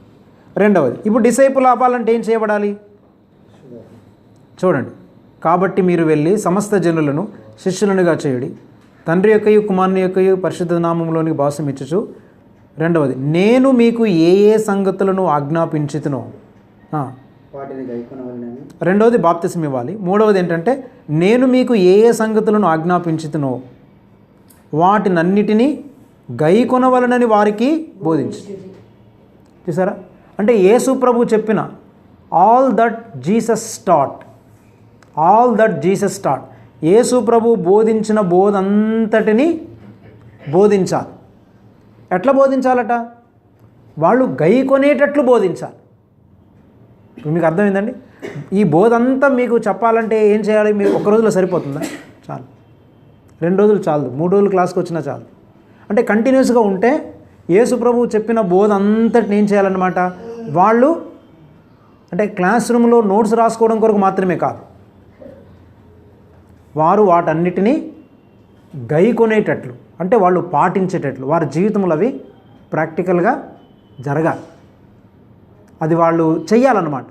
రెండవది, ఇప్పుడు డిసైపుల్ అవ్వాలంటే ఏం చేయబడాలి? చూడండి, కాబట్టి మీరు వెళ్ళి సమస్త జనులను శిష్యులనుగా చేయుడి, తండ్రి యొక్కయు కుమారుని యొక్కయు పరిశుద్ధ నామములోనికి బాప్తిసం ఇచ్చుచు. రెండవది, నేను మీకు ఏ ఏ సంగతులను ఆజ్ఞాపించుతునో, రెండవది బాప్తిసం ఇవ్వాలి. మూడవది ఏంటంటే, నేను మీకు ఏ ఏ సంగతులను ఆజ్ఞాపించుతునో వాటినన్నిటినీ గైకొనవలనని వారికి బోధించు. చూసారా? అంటే యేసు ప్రభు చెప్పిన ఆల్ దట్ జీసస్ టాట్, యేసు ప్రభు బోధించిన బోధంతటిని బోధించాలి. ఎట్లా బోధించాలట? వాళ్ళు గైకొనేటట్లు బోధించాలి. ఇప్పుడు మీకు అర్థమైందండి? ఈ బోధ అంతా మీకు చెప్పాలంటే ఏం చేయాలి? మీరు ఒక్క రోజులో సరిపోతుందా? చాలు. 2 రోజులు చాలు, 3 రోజులు క్లాస్కి వచ్చినా చాలు. అంటే కంటిన్యూస్గా ఉంటే యేసు ప్రభు చెప్పిన బోధ అంతటిని ఏం చేయాలన్నమాట? వాళ్ళు అంటే క్లాస్ రూమ్లో నోట్స్ రాసుకోవడం కొరకు మాత్రమే కాదు, వారు వాటన్నిటినీ గైకొనేటట్లు, అంటే వాళ్ళు పాటించేటట్లు, వారి జీవితంలో అవి ప్రాక్టికల్గా జరగాలి. అది వాళ్ళు చెయ్యాలన్నమాట.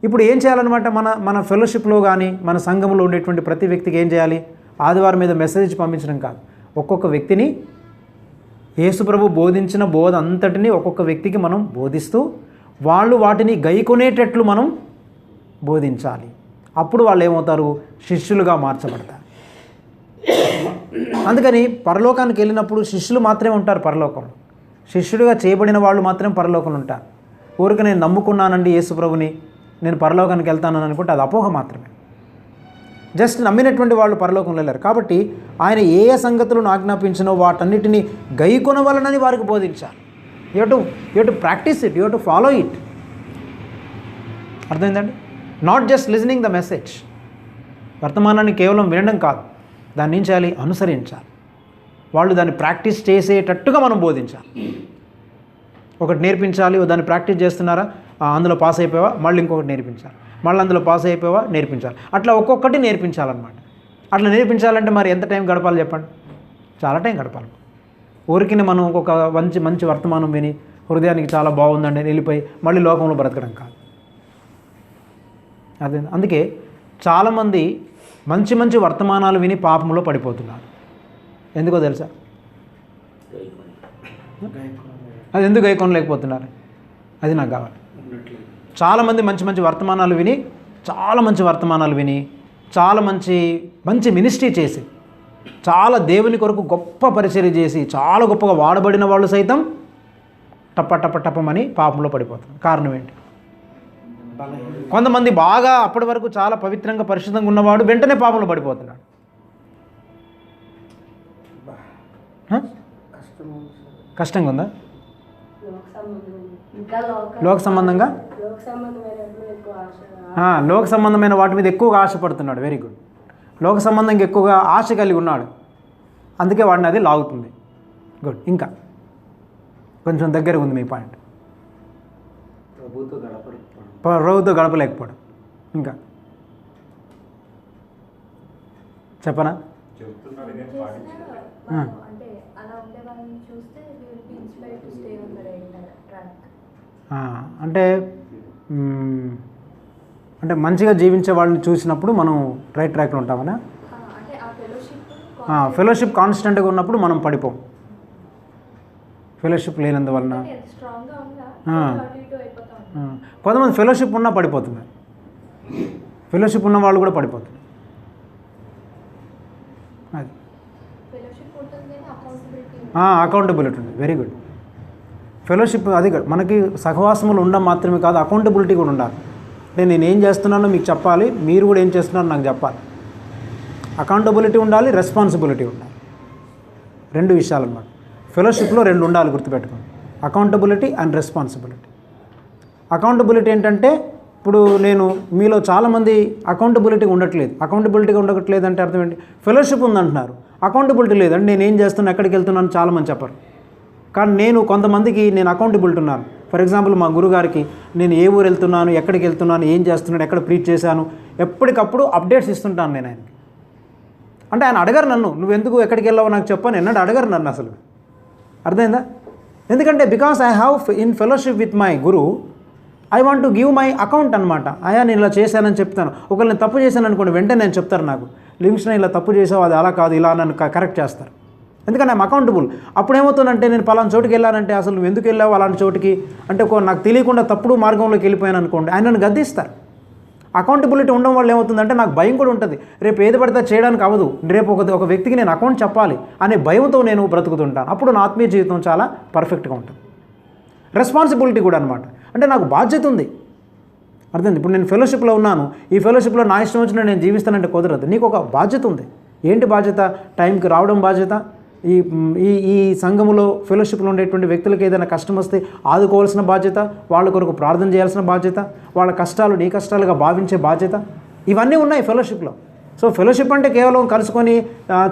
ఇప్పుడు ఏం చేయాలన్నమాట? మన ఫెలోషిప్లో కానీ మన సంఘంలో ఉండేటువంటి ప్రతి వ్యక్తికి ఏం చేయాలి? ఆదివారం మీద మెసేజ్ పంపించడం కాదు, ఒక్కొక్క వ్యక్తిని యేసు ప్రభు బోధించిన బోధ అంతటిని ఒక్కొక్క వ్యక్తికి మనం బోధిస్తూ వాళ్ళు వాటిని గైకొనేటట్లు మనం బోధించాలి. అప్పుడు వాళ్ళు ఏమవుతారు? శిష్యులుగా మార్చబడతారు. అందుకని పరలోకానికి వెళ్ళినప్పుడు శిష్యులు మాత్రమే ఉంటారు పరలోకంలో. శిష్యుడిగా చేయబడిన వాళ్ళు మాత్రమే పరలోకంలో ఉంటారు. ఊరికి నేను నమ్ముకున్నానండి యేసు ప్రభుని, నేను పరలోకానికి వెళ్తానని అనుకుంటే అది అపోహ మాత్రమే. జస్ట్ నమ్మినటువంటి వాళ్ళు పరలోకంలో వెళ్ళారు. కాబట్టి ఆయన ఏ ఏ సంగతులను ఆజ్ఞాపించినో వాటన్నిటిని గైకొనవలనని వారికి బోధించాలి. You to practice it, you to follow it. అర్థమైందండి? Not just listening the message. వర్తమానాన్ని కేవలం వినడం కాదు, దాన్ని ఏం చేయాలి? అనుసరించాలి. వాళ్ళు దాన్ని ప్రాక్టీస్ చేసేటట్టుగా మనం బోధించాలి. ఒకటి నేర్పించాలి, దాన్ని ప్రాక్టీస్ చేస్తున్నారా, అందులో పాస్ అయిపోయావా, మళ్ళీ ఇంకొకటి నేర్పించాలి, మళ్ళీ అందులో పాస్ అయిపోయావా నేర్పించాలి. అట్లా ఒక్కొక్కటి నేర్పించాలన్నమాట. అట్లా నేర్పించాలంటే మరి ఎంత టైం గడపాలి చెప్పండి? చాలా టైం గడపాలి. ఊరికి మనం ఒక మంచి వర్తమానం విని హృదయానికి చాలా బాగుందండి వెళ్ళిపోయి మళ్ళీ లోకంలో బ్రతకడం కాదు. అదే అందుకే చాలామంది మంచి వర్తమానాలు విని పాపంలో పడిపోతున్నారు. ఎందుకో తెలుసా? అది ఎందుకు గైకొనలేకపోతున్నారు? అది నాకు కావాలి. చాలామంది మంచి వర్తమానాలు విని చాలా మంచి మినిస్ట్రీ చేసి, చాలా దేవుని కొరకు గొప్ప పరిచర్య చేసి, చాలా గొప్పగా వాడబడిన వాళ్ళు సైతం టప్పమని పాపంలో పడిపోతున్నారు. కారణం ఏంటి? కొంతమంది బాగా అప్పటి వరకు చాలా పవిత్రంగా పరిశుద్ధంగా ఉన్నవాడు వెంటనే పాపంలో పడిపోతున్నాడు. కష్టంగా ఉందా? లోక సంబంధంగా లోక సంబంధమైన వాటి మీద ఎక్కువగా ఆశపడుతున్నాడు. Very good. లోక సంబంధంగా ఎక్కువగా ఆశ కలిగి ఉన్నాడు, అందుకే వాడిని అది లాగుతుంది. గుడ్. ఇంకా కొంచెం దగ్గరగా ఉంది మీ పాయింట్. ప్రభుతో గడపలేకపోవడం. ఇంకా చెప్పనా? అంటే అంటే మంచిగా జీవించే వాళ్ళని చూసినప్పుడు మనం రైట్ ట్రాక్లో ఉంటామనా? ఫెలోషిప్ కాన్స్టెంట్గా ఉన్నప్పుడు మనం పడిపోం. ఫెలోషిప్ లేనందువలన కొంతమంది ఫెలోషిప్ ఉన్నా పడిపోతున్నారు. ఫెలోషిప్ ఉన్న వాళ్ళు కూడా పడిపోతున్నారు. అది అకౌంటబిలిటీ ఉంది. Very good. ఫెలోషిప్ అది మనకి సహవాసములు ఉండడం మాత్రమే కాదు, అకౌంటబిలిటీ కూడా ఉండాలి. అంటే నేను ఏం చేస్తున్నానో మీకు చెప్పాలి, మీరు కూడా ఏం చేస్తున్నారో నాకు చెప్పాలి. అకౌంటబిలిటీ ఉండాలి, రెస్పాన్సిబిలిటీ ఉండాలి. రెండు విషయాలు అన్నమాట. ఫెలోషిప్లో రెండు ఉండాలి, గుర్తుపెట్టుకోండి. Accountability and responsibility. అకౌంటబిలిటీ ఏంటంటే ఇప్పుడు నేను మీలో చాలామంది అకౌంటబిలిటీ ఉండట్లేదు. అకౌంటబిలిటీగా ఉండట్లేదు అంటే అర్థం ఏంటి? ఫెలోషిప్ ఉందంటున్నారు, అకౌంటబిలిటీ లేదంటే నేను ఏం చేస్తున్నాను, ఎక్కడికి వెళ్తున్నాను చాలామంది చెప్పరు. కానీ నేను కొంతమందికి నేను అకౌంటబిలిటీ ఉన్నాను. ఫర్ ఎగ్జాంపుల్ మా గురుగారికి నేను ఏ ఊరు వెళ్తున్నాను, ఎక్కడికి వెళ్తున్నాను, ఏం చేస్తున్నాను, ఎక్కడ ప్రీచ్ చేశాను, ఎప్పటికప్పుడు అప్డేట్స్ ఇస్తుంటాను నేను ఆయనకి. అంటే ఆయన అడగరు నన్ను, నువ్వు ఎందుకు ఎక్కడికి వెళ్ళావో నాకు చెప్పని ఎన్నడూ అడగరు నన్ను అసలు. అర్థమైందా? ఎందుకంటే because I have in fellowship with my Guru, I want to give my account అనమాట. అయ్యా నేను ఇలా చేశానని చెప్తాను. ఒకవేళ నేను తప్పు చేశాను అనుకోండి, వెంటనే నేను చెప్తారు నాకు, లింక్స్ని ఇలా తప్పు చేసావు, అది అలా కాదు, ఇలా నన్ను కరెక్ట్ చేస్తారు. ఎందుకంటే ఐఎమ్ అకౌంటబుల్. అప్పుడు ఏమవుతుందంటే నేను పలానా చోటుకి వెళ్ళానంటే అసలు నువ్వు ఎందుకు వెళ్ళావు అలాంటి చోటుకి అంటే నాకు తెలియకుండా తప్పుడు మార్గంలోకి వెళ్ళిపోయాను అనుకోండి, ఆయన నన్ను గద్దిస్తారు. అకౌంటబిలిటీ ఉండడం వల్ల ఏమవుతుందంటే నాకు భయం కూడా ఉంటుంది. రేపు ఏది పడితే చేయడానికి అవ్వదు, రేపు ఒక వ్యక్తికి నేను అకౌంట్ చెప్పాలి అనే భయంతో నేను బ్రతుకుతుంటాను. అప్పుడు నా ఆత్మీయ జీవితం చాలా పర్ఫెక్ట్గా ఉంటుంది. రెస్పాన్సిబిలిటీ కూడా అనమాట. అంటే నాకు బాధ్యత ఉంది. అర్థమైంది? ఇప్పుడు నేను ఫెలోషిప్లో ఉన్నాను, ఈ ఫెలోషిప్లో నా ఇష్టం వచ్చినా నేను జీవిస్తానంటే కుదరదు. నీకు ఒక బాధ్యత ఉంది. ఏంటి బాధ్యత? టైంకి రావడం బాధ్యత. ఈ ఈ ఈ సంఘములో ఫెలోషిప్లో ఉండేటువంటి వ్యక్తులకు ఏదైనా కష్టం వస్తే ఆదుకోవాల్సిన బాధ్యత, వాళ్ళ కొరకు ప్రార్థన చేయాల్సిన బాధ్యత, వాళ్ళ కష్టాలు నీ కష్టాలుగా భావించే బాధ్యత, ఇవన్నీ ఉన్నాయి ఫెలోషిప్లో. సో ఫెలోషిప్ అంటే కేవలం కలుసుకొని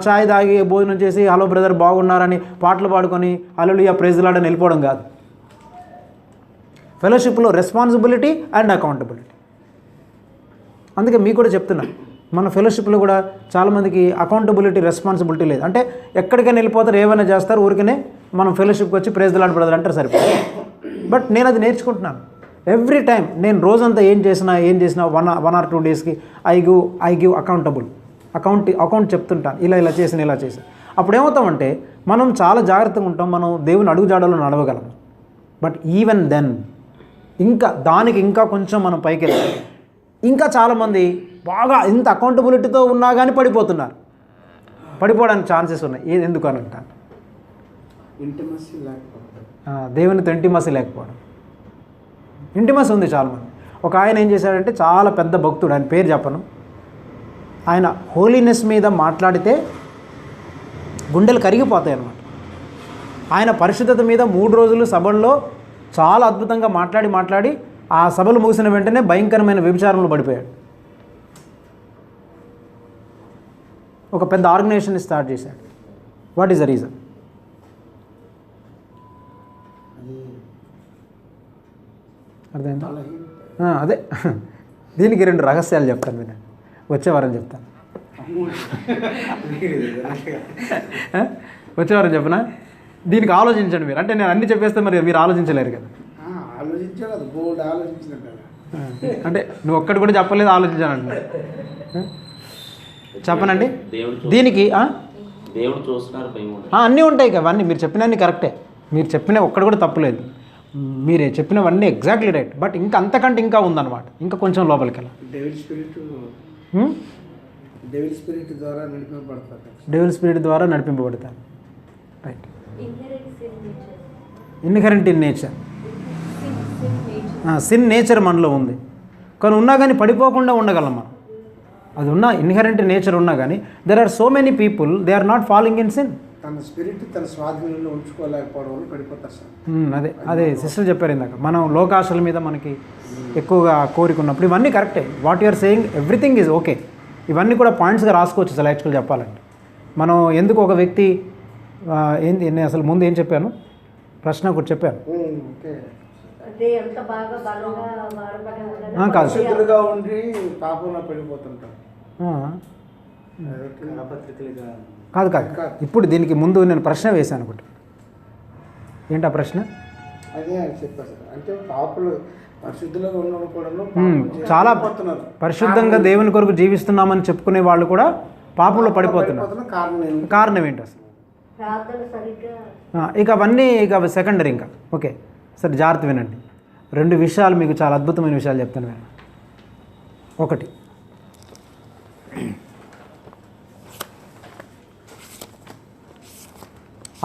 చాయ్ తాగి భోజనం చేసి హలో బ్రదర్ బాగున్నారని పాటలు పాడుకొని హల్లెలూయా ప్రైజ్ లార్డ్ అని వెళ్ళిపోవడం కాదు. ఫెలోషిప్లో రెస్పాన్సిబిలిటీ అండ్ అకౌంటబిలిటీ. అందుకే మీకు కూడా చెప్తున్నా, మన ఫెలోషిప్లో కూడా చాలామందికి అకౌంటబిలిటీ రెస్పాన్సిబిలిటీ లేదు. అంటే ఎక్కడికైనా వెళ్ళిపోతారు, ఏమైనా చేస్తారు, ఊరికనే మనం ఫెలోషిప్కి వచ్చి ప్రైజ్ ది లార్డ్ బ్రదర్ అంటారు, సరిపోతుంది. బట్ నేను అది నేర్చుకుంటున్నాను. ఎవ్రీ టైం నేను రోజంతా ఏం చేసినా 1 or 2 డేస్కి ఐ గివ్ అకౌంట్ చెప్తుంటాను. ఇలా చేసాను, ఇలా చేసాను. అప్పుడు ఏమవుతామంటే మనం చాలా జాగ్రత్తగా ఉంటాం, మనం దేవుని అడుగుజాడలో నడవగలం. బట్ ఈవెన్ దెన్ ఇంకా కొంచెం మనం పైకి వెళ్తాం. ఇంకా చాలామంది బాగా ఇంత అకౌంటబిలిటీతో ఉన్నా కానీ పడిపోతున్నారు. పడిపోవడానికి ఛాన్సెస్ ఉన్నాయి. ఎందుకు అని అంటాను? దేవునితో ఇంటిమసీ లేకపోవడం. ఇంటిమసీ ఉంది చాలామంది. ఒక ఆయన ఏం చేశాడంటే చాలా పెద్ద భక్తుడు, ఆయన పేరు చెప్పను. ఆయన హోలీనెస్ మీద మాట్లాడితే గుండెలు కరిగిపోతాయి అన్నమాట. ఆయన పరిశుద్ధత మీద 3 రోజులు సభల్లో చాలా అద్భుతంగా మాట్లాడి ఆ సభలు ముగిసిన వెంటనే భయంకరమైన వ్యభిచారంలో పడిపోయాడు. ఒక పెద్ద ఆర్గనైజేషన్ స్టార్ట్ చేశాడు. What is the reason? అర్థమైందా? అదే దీనికి 2 రహస్యాలు చెప్తాను వినండి, వచ్చే వారం చెప్తాను. వచ్చే వారం చెప్పనా? దీనికి ఆలోచించండి మీరు. అంటే నేను అన్ని చెప్పేస్తే మరి మీరు ఆలోచించలేరు కదా. అంటే నువ్వు ఒక్కటి కూడా చెప్పలేదు, ఆలోచించానంటే చెప్పనండి. దీనికి అన్నీ ఉంటాయి కదా, అవన్నీ మీరు చెప్పినవన్నీ కరెక్టే. మీరు చెప్పిన ఒక్కటి కూడా తప్పులేదు, మీరే చెప్పినవన్నీ ఎగ్జాక్ట్లీ రైట్. బట్ ఇంకా అంతకంటే ఇంకా ఉందన్నమాట, ఇంకా కొంచెం లోపలికి వెళ్ళాలి. డెవిల్ స్పిరిట్ ద్వారా నడిపింపబడతారు. Right. Inherent in nature. Sin nature మనలో ఉంది. కానీ ఉన్నా కానీ పడిపోకుండా ఉండగలం మనం. అది ఉన్న ఇన్హెరెంట్ నేచర్ ఉన్నా కానీ there are so many people they are not following in sin. తన స్పిరిట్ తన స్వాధీనంలో ఉంచుకోలేకపోవడం వల్ల పడిపోతారు సార్. అదే సిస్టర్ చెప్పారు ఇందాక, మనం లోకాశల మీద మనకి ఎక్కువగా కోరిక ఉన్నప్పుడు ఇవన్నీ కరెక్టే. What you're saying everything is okay. ఇవన్నీ కూడా పాయింట్స్గా రాసుకోవచ్చు అసలు యాక్చువల్ చెప్పాలంటే. మనం ఎందుకు ఒక వ్యక్తి ఏంది నేను అసలు ముందు ఏం చెప్పాను, ప్రశ్న ఒకటి చెప్పాను. అంటే ఎంత బాగా బలంగా కాదు పరిశుద్ధులుగా ఉండి పాపంలో పడిపోతుంటారు. కాదు ఇప్పుడు దీనికి ముందు నేను ప్రశ్న వేశాను ఒకటి. ఏంటి ఆ ప్రశ్న? అదే అని చెప్పారు సార్. అంటే పాపలు పరిశుద్ధులుగా ఉన్నప్పుడు కూడా చాలా పరిశుద్ధంగా దేవుని కొరకు జీవిస్తున్నామని చెప్పుకునే వాళ్ళు కూడా పాపంలో పడిపోతున్నారు. కారణం ఏంటి అసలు? ఇక అవన్నీ ఇక సెకండరీ. ఇంకా ఓకే సరే, జాగ్రత్త వినండి. 2 విషయాలు మీకు చాలా అద్భుతమైన విషయాలు చెప్తాను వినండి. ఒకటి,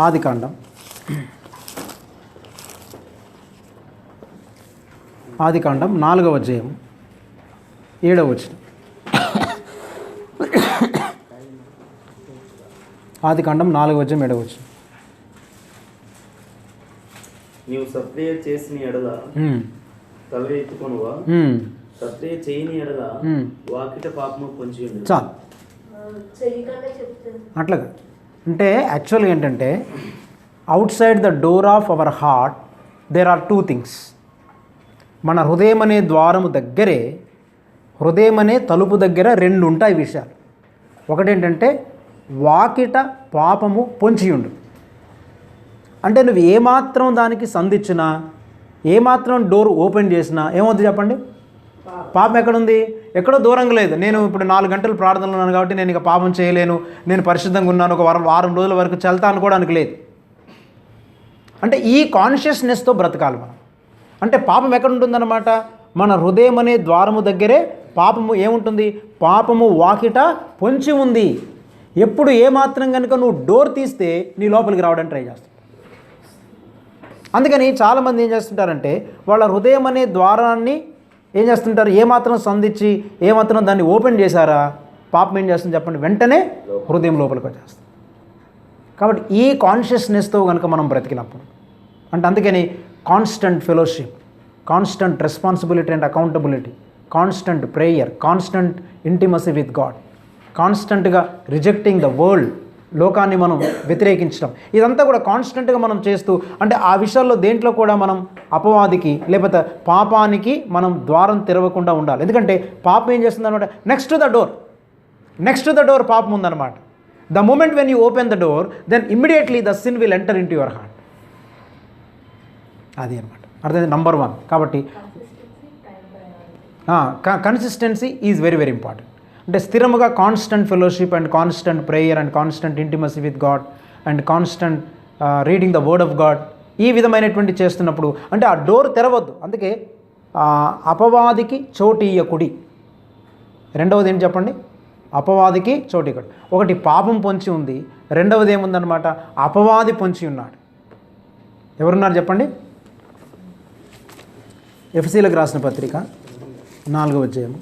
ఆదికాండం 4వ అధ్యాయం 7వ వచనం. ఆదికాండం 4వ అధ్యాయం 7వ వచనం. నీవు సత్క్రియ చేసిన ఎడల తల ఎత్తుకొనువా, సత్క్రియ చేయని ఎడల వాకిట పాపము పొంచి ఉంది. చాలు అట్లాగా. అంటే యాక్చువల్గా ఏంటంటే outside the door of our heart there are 2 things. మన హృదయం అనే ద్వారము దగ్గరే, హృదయం అనే తలుపు దగ్గర 2 ఉంటాయి విషయాలు. ఒకటేంటంటే వాకిట పాపము పొంచియుండు. అంటే నువ్వు ఏమాత్రం దానికి సంధించినా, ఏమాత్రం డోర్ ఓపెన్ చేసినా ఏమవుతుంది చెప్పండి? పాపం ఎక్కడుంది? ఎక్కడో దూరంగా లేదు. నేను ఇప్పుడు 4 గంటలు ప్రార్థనలో ఉన్నాను కాబట్టి నేను ఇక పాపం చేయలేను, నేను పరిశుద్ధంగా ఉన్నాను, ఒక వారం రోజుల వరకు చల్తా అనుకోవడానికి లేదు. అంటే ఈ కాన్షియస్నెస్తో బ్రతకాలి మనం. అంటే పాపం ఎక్కడ ఉంటుందన్నమాట? మన హృదయం అనే ద్వారము దగ్గరే పాపము ఏముంటుంది? పాపము వాకిట పొంచి ఉంది. ఎప్పుడు ఏమాత్రం కనుక నువ్వు డోర్ తీస్తే నీ లోపలికి రావడానికి ట్రై చేస్తావు. అందుకని చాలామంది ఏం చేస్తుంటారంటే వాళ్ళ హృదయం అనే ద్వారాన్ని ఏం చేస్తుంటారు, ఏమాత్రం సంధించి ఏమాత్రం దాన్ని ఓపెన్ చేశారా, పాపం ఏం చేస్తుంది చెప్పండి, వెంటనే హృదయం లోపలికి వచ్చేస్తుంది. కాబట్టి ఈ కాన్షియస్నెస్తో కనుక మనం బ్రతికినప్పుడు, అంటే అందుకని constant fellowship, constant responsibility and accountability, constant prayer, constant intimacy with God, కాన్స్టెంట్గా రిజెక్టింగ్ ద వరల్డ్, లోకాన్ని మనం వ్యతిరేకించడం, ఇదంతా కూడా కాన్స్టెంట్గా మనం చేస్తూ, అంటే ఆ విషయాల్లో దేంట్లో కూడా మనం అపవాదికి లేకపోతే పాపానికి మనం ద్వారం తెరవకుండా ఉండాలి. ఎందుకంటే పాపం ఏం చేస్తుంది అనమాట, నెక్స్ట్ టు ద డోర్ పాపం ఉందన్నమాట. The moment when you open the door then immediately the sin will enter into your heart. అది అనమాట అర్థమైంది, నంబర్ 1. కాబట్టి consistency is very very important. అంటే స్థిరముగా constant fellowship and constant prayer and constant intimacy with God and constant reading the word of God, ఈ విధమైనటువంటి చేస్తున్నప్పుడు అంటే ఆ డోర్ తెరవద్దు. అందుకే అపవాదికి చోటు ఇయ్యకుడి. రెండవది ఏంటి చెప్పండి, అపవాదికి చోటు ఇయ్యకుడి. ఒకటి పాపం పొంచి ఉంది, రెండవది ఏముందన్నమాట, అపవాది పొంచి ఉన్నాడు. ఎవరున్నారు చెప్పండి? ఎఫెసీయులకు రాసిన పత్రిక 4వ అధ్యాయము,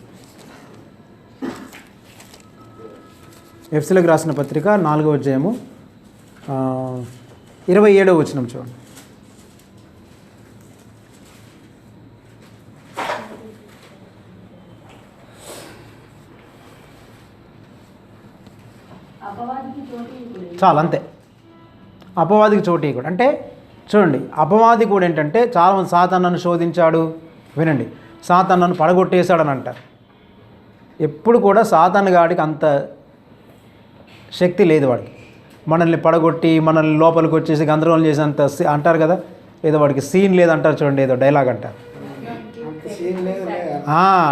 ఎఫెసీయులకు రాసిన పత్రిక 4వ అధ్యాయము 27వ వచనం చూడండి. చాలా అంతే, అపవాదికి చోటు ఇవ్వకూడదు. అంటే చూడండి, అపవాది కూడా ఏంటంటే చాలామంది సాతాను శోధించాడు, వినండి, సాతాను పడగొట్టేశాడని అంటారు. ఎప్పుడు కూడా సాతాను గాడికి అంత శక్తి లేదు వాడికి. మనల్ని పడగొట్టి మనల్ని లోపలికి వచ్చేసి గందరగోళం చేసేంత అంటారు కదా, ఏదో వాడికి సీన్ లేదంటారు చూడండి, ఏదో డైలాగ్ అంటారు.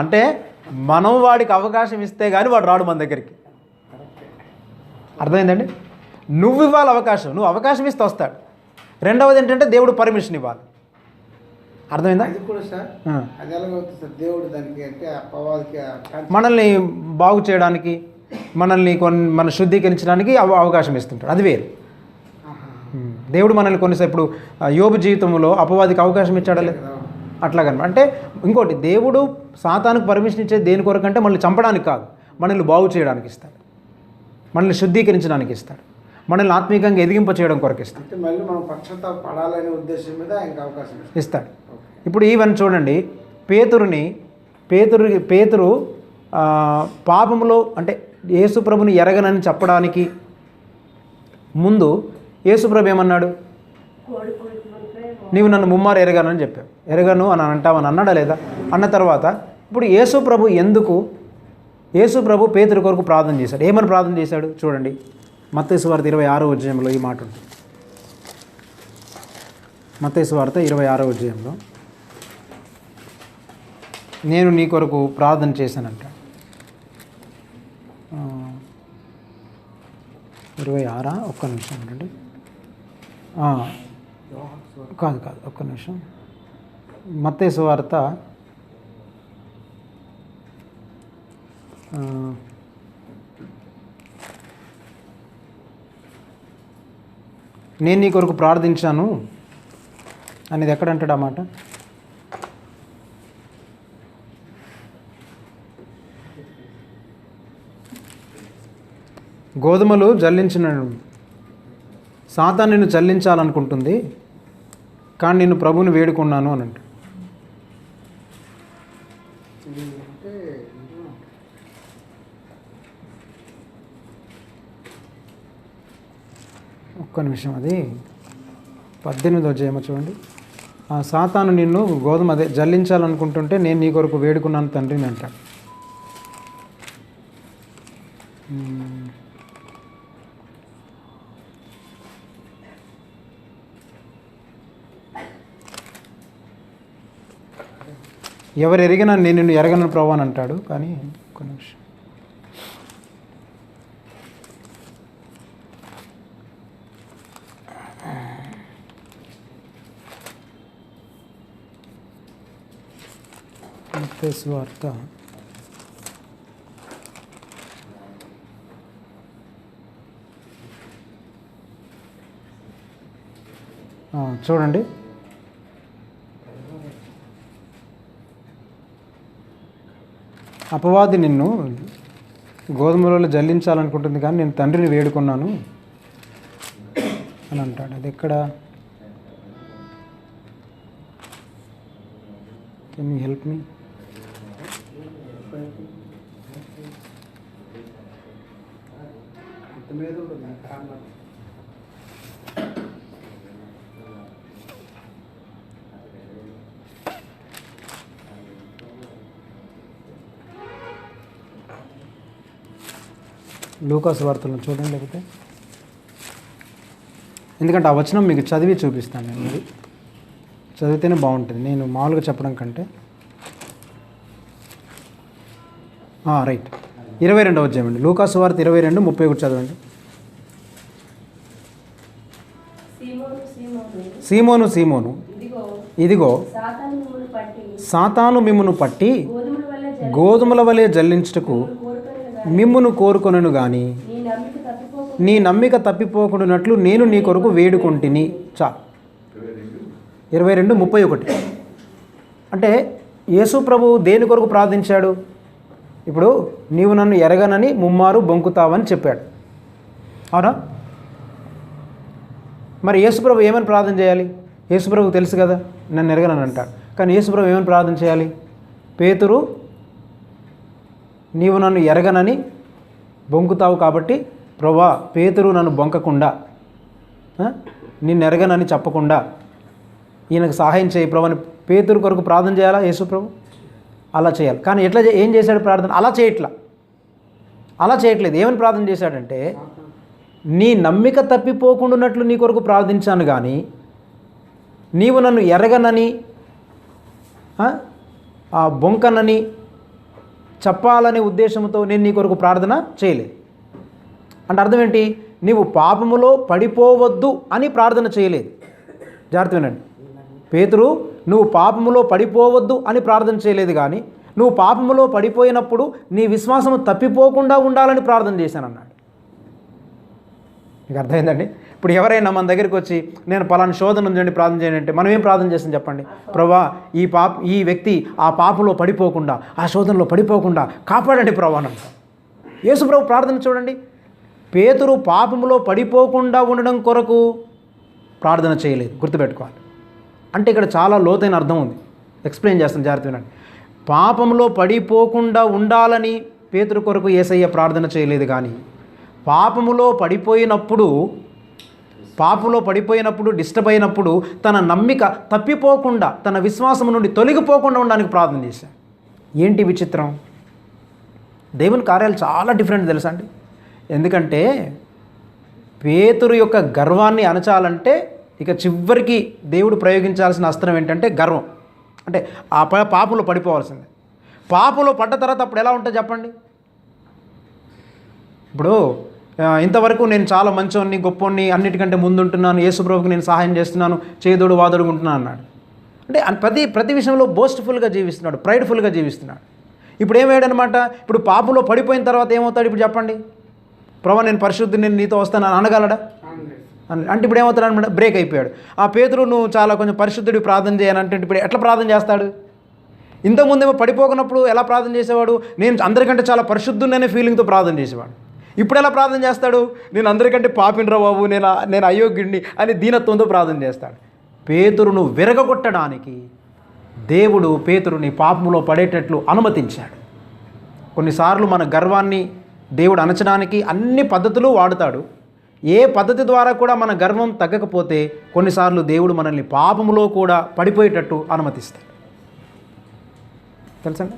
అంటే మనం వాడికి అవకాశం ఇస్తే కానీ వాడు రాడు మన దగ్గరికి. అర్థమైందండి? నువ్వు ఇవ్వాలి అవకాశం, నువ్వు అవకాశం ఇస్తే వస్తాడు. రెండవది ఏంటంటే దేవుడు పర్మిషన్ ఇవ్వాలి. అర్థమైందా? మనల్ని బాగు చేయడానికి, మనల్ని మన శుద్ధీకరించడానికి అవకాశం ఇస్తుంటాడు, అది వేరు. దేవుడు మనల్ని కొన్నిసార్లు ఇప్పుడు యోబు జీవితంలో అపవాదికి అవకాశం ఇచ్చాడా లేదు, అట్లాగనమాట. అంటే ఇంకోటి, దేవుడు సాతానుకు పర్మిషన్ ఇచ్చేది దేని కొరకంటే మనల్ని చంపడానికి కాదు, మనల్ని బాగు చేయడానికి ఇస్తాడు, మనల్ని శుద్ధీకరించడానికి ఇస్తాడు, మనల్ని ఆత్మీయంగా ఎదిగింప చేయడం కొరకు ఇస్తాడు. అంటే మళ్ళీ మనం పక్షతాప పడాలనే ఉద్దేశం మీద ఆయనకు అవకాశం ఇస్తాడు. ఇప్పుడు ఈవెన్ చూడండి, పేతురు పాపములో అంటే యేసుప్రభుని ఎరగనని చెప్పడానికి ముందు యేసుప్రభు ఏమన్నాడు? నీవు నన్ను ముమ్మారు ఎరగానని చెప్పావు. ఎరగను అని అంటావని అన్నాడా లేదా? అన్న తర్వాత ఇప్పుడు యేసుప్రభు పేతురు కొరకు ప్రార్థన చేశాడు. ఏమని ప్రార్థన చేశాడు చూడండి, మత్తయి సువార్త 26వ అధ్యాయంలో ఈ మాట ఉంది. మత్తయి సువార్త 26వ అధ్యాయంలో నేను నీ కొరకు ప్రార్థన చేశానంట. 26 ఒక్క నిమిషం అండి, కాదు ఒక్క నిమిషం. మత్తయి సువార్త నేను నీ కొరకు ప్రార్థించాను అనేది ఎక్కడంటాడు ఆ మాట? గోధుమలు జల్లించిన సాతాను నిన్ను జల్లించాలనుకుంటుంది, కానీ నేను ప్రభువుని వేడుకున్నాను అని అంట. ఒక్క నిమిషం, అది 18వ అధ్యాయం చూడండి. ఆ సాతాను నిన్ను జల్లించాలనుకుంటుంటే నేను నీ కొరకు వేడుకున్నాను తండ్రిని అంటాడు. ఎవరు ఎరిగినా నేను నిన్ను ఎరగను ప్రభు అని అంటాడు. కానీ ఒక్క నిమిషం, మత్తయి సువార్త చూడండి, అపవాది నిన్ను గోధుమలలో జల్లించాలనుకుంటుంది, కానీ నేను తండ్రిని వేడుకున్నాను అని అంటాడు. అది ఎక్కడ? Can you help me? లూకాసు వార్తలను చూడండి, లేకపోతే ఎందుకంటే ఆ వచనం మీకు చదివి చూపిస్తాను నేను. ఇది చదివితేనే బాగుంటుంది, నేను మామూలుగా చెప్పడం కంటే. రైట్, 22వ అధ్యాయం అండి, లూకాసు వార్త 22:31 చదవండి. సీమోను సీమోను, ఇదిగో సాతాను మిమ్మును పట్టి గోధుమల వలె జల్లించుటకు మిమ్మును కోరుకొనను గాని నీ నమ్మిక తప్పిపోకుండానట్లు నేను నీ కొరకు వేడుకొంటిని. 22:31. అంటే యేసు ప్రభు దేని కొరకు ప్రార్థించాడు? ఇప్పుడు నీవు నన్ను ఎరగనని ముమ్మారు బొంకుతావని చెప్పాడు, అవునా? మరి యేసుప్రభు ఏమని ప్రార్థన చేయాలి? యేసుప్రభుకు తెలుసు కదా నన్ను ఎరగనని అంటాడు, కానీ యేసుప్రభు ఏమని ప్రార్థన చేయాలి? పేతురు నీవు నన్ను ఎరగనని బొంకుతావు కాబట్టి ప్రభువా పేతురు నన్ను బొంకకుండా, నిన్ను ఎరగనని చెప్పకుండా ఈయనకు సహాయం చేయి ప్రభు అని పేతురు కొరకు ప్రార్థన చేయాలా యేసు ప్రభు? అలా చేయాలి. కానీ ఎట్లా ఏం చేశాడు ప్రార్థన? అలా చేయట్లేదు. ఏమని ప్రార్థన చేశాడంటే, నీ నమ్మిక తప్పిపోకుండానట్లు నీ కొరకు ప్రార్థించాను, కానీ నీవు నన్ను ఎరగనని బొంకనని చెప్పాలనే ఉద్దేశంతో నేను నీ కొరకు ప్రార్థన చేయలేదు. అంటే అర్థం ఏంటి? నీవు పాపములో పడిపోవద్దు అని ప్రార్థన చేయలేదు. జాగ్రత్త వినండి, పేతురు నువ్వు పాపములో పడిపోవద్దు అని ప్రార్థన చేయలేదు, కానీ నువ్వు పాపములో పడిపోయినప్పుడు నీ విశ్వాసము తప్పిపోకుండా ఉండాలని ప్రార్థన చేశాను అన్నాడు. మీకు అర్థమైందండి? ఇప్పుడు ఎవరైనా మన దగ్గరికి వచ్చి నేను పలానా శోధన ఉందండి ప్రార్థన చేయండి అంటే మనం ఏం ప్రార్థన చేస్తాం చెప్పండి? ప్రభా ఈ వ్యక్తి ఆ పాపంలో పడిపోకుండా, ఆ శోధనలో పడిపోకుండా కాపాడండి ప్రభా అని అంటాం. యేసు ప్రభు ప్రార్థన చూడండి, పేతురు పాపంలో పడిపోకుండా ఉండడం కొరకు ప్రార్థన చేయలేదు, గుర్తుపెట్టుకోవాలి. అంటే ఇక్కడ చాలా లోతైన అర్థం ఉంది, ఎక్స్ప్లెయిన్ చేస్తాను, జాగ్రత్త వినండి. పాపంలో పడిపోకుండా ఉండాలని పేతురు కొరకు యేసయ్య ప్రార్థన చేయలేదు, కానీ పాపంలో పడిపోయినప్పుడు డిస్టర్బ్ అయినప్పుడు తన నమ్మిక తప్పిపోకుండా, తన విశ్వాసం నుండి తొలగిపోకుండా ఉండడానికి ప్రార్థన చేశాడు. ఏంటి విచిత్రం? దేవుని కార్యాలు చాలా డిఫరెంట్ తెలుసా అండి. ఎందుకంటే పేతురు యొక్క గర్వాన్ని అణచాలంటే ఇక చివరికి దేవుడు ప్రయోగించాల్సిన అస్త్రం ఏంటంటే గర్వం. అంటే ఆ పాపంలో పడిపోవాల్సిందే. పాపంలో పడ్డ తర్వాత అప్పుడు ఎలా ఉంటుంది చెప్పండి? ఇప్పుడు ఇంతవరకు నేను చాలా మంచోన్ని, గొప్పోన్ని, అన్నిటికంటే ముందుంటున్నాను, యేసుప్రభుకి నేను సహాయం చేస్తున్నాను, చేదోడు వాదోడు ఉంటున్నాను అన్నాడు. అంటే ప్రతి విషయంలో బోస్ట్ఫుల్గా జీవిస్తున్నాడు, ప్రైడ్ఫుల్గా జీవిస్తున్నాడు. ఇప్పుడు ఏమయ్యాడనమాట? ఇప్పుడు పాపంలో పడిపోయిన తర్వాత ఏమవుతాడు ఇప్పుడు చెప్పండి? ప్రభా నేను పరిశుద్ధి, నేను నీతో వస్తాను అని అనగలడా? అంటే ఇప్పుడు ఏమవుతాడు అనమాట? బ్రేక్ అయిపోయాడు. ఆ పేతురు నువ్వు చాలా కొంచెం పరిశుద్ధుడి ప్రార్థన చేయాలంటే ఇప్పుడు ఎట్లా ప్రార్థన చేస్తాడు? ఇంతకుముందేమో పడిపోకున్నప్పుడు ఎలా ప్రార్థన చేసేవాడు? నేను అందరికంటే చాలా పరిశుద్ధుడనే ఫీలింగ్తో ప్రార్థన చేసేవాడు. ఇప్పుడు ఎలా ప్రార్థన చేస్తాడు? నేను అందరికంటే పాపినరా బాబు, నేను అయోగ్యుడిని అని దీనత్వంతో ప్రార్థన చేస్తాడు. పేతురును విరగొట్టడానికి దేవుడు పేతురుని పాపంలో పడేటట్లు అనుమతించాడు. కొన్నిసార్లు మన గర్వాన్ని దేవుడు అణచడానికి అన్ని పద్ధతులు వాడుతాడు. ఏ పద్ధతి ద్వారా కూడా మన గర్వం తగ్గకపోతే కొన్నిసార్లు దేవుడు మనల్ని పాపములో కూడా పడిపోయేటట్టు అనుమతిస్తాడు. తెలుసండి?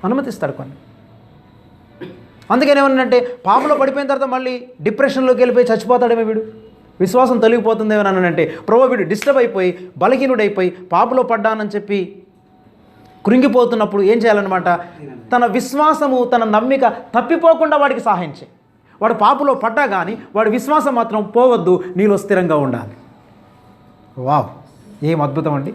అనుమతిస్తాడు కొన్ని. అందుకని ఏమన్నంటే పాపంలో పడిపోయిన తర్వాత మళ్ళీ డిప్రెషన్లోకి వెళ్ళిపోయి చచ్చిపోతాడేమో వీడు, విశ్వాసం తొలగిపోతుందేమో అనంటే ప్రభు వీడు డిస్టర్బ్ అయిపోయి బలహీనుడైపోయి పాపంలో పడ్డానని చెప్పి కృంగిపోతున్నప్పుడు ఏం చేయాలన్నమాట? తన విశ్వాసము, తన నమ్మిక తప్పిపోకుండా వాడికి సహాయం చేయి. వాడు పాపంలో పడ్డా కానీ వాడి విశ్వాసం మాత్రం పోవద్దు, నీలో స్థిరంగా ఉండాలి. వావ్, ఏం అద్భుతం అండి!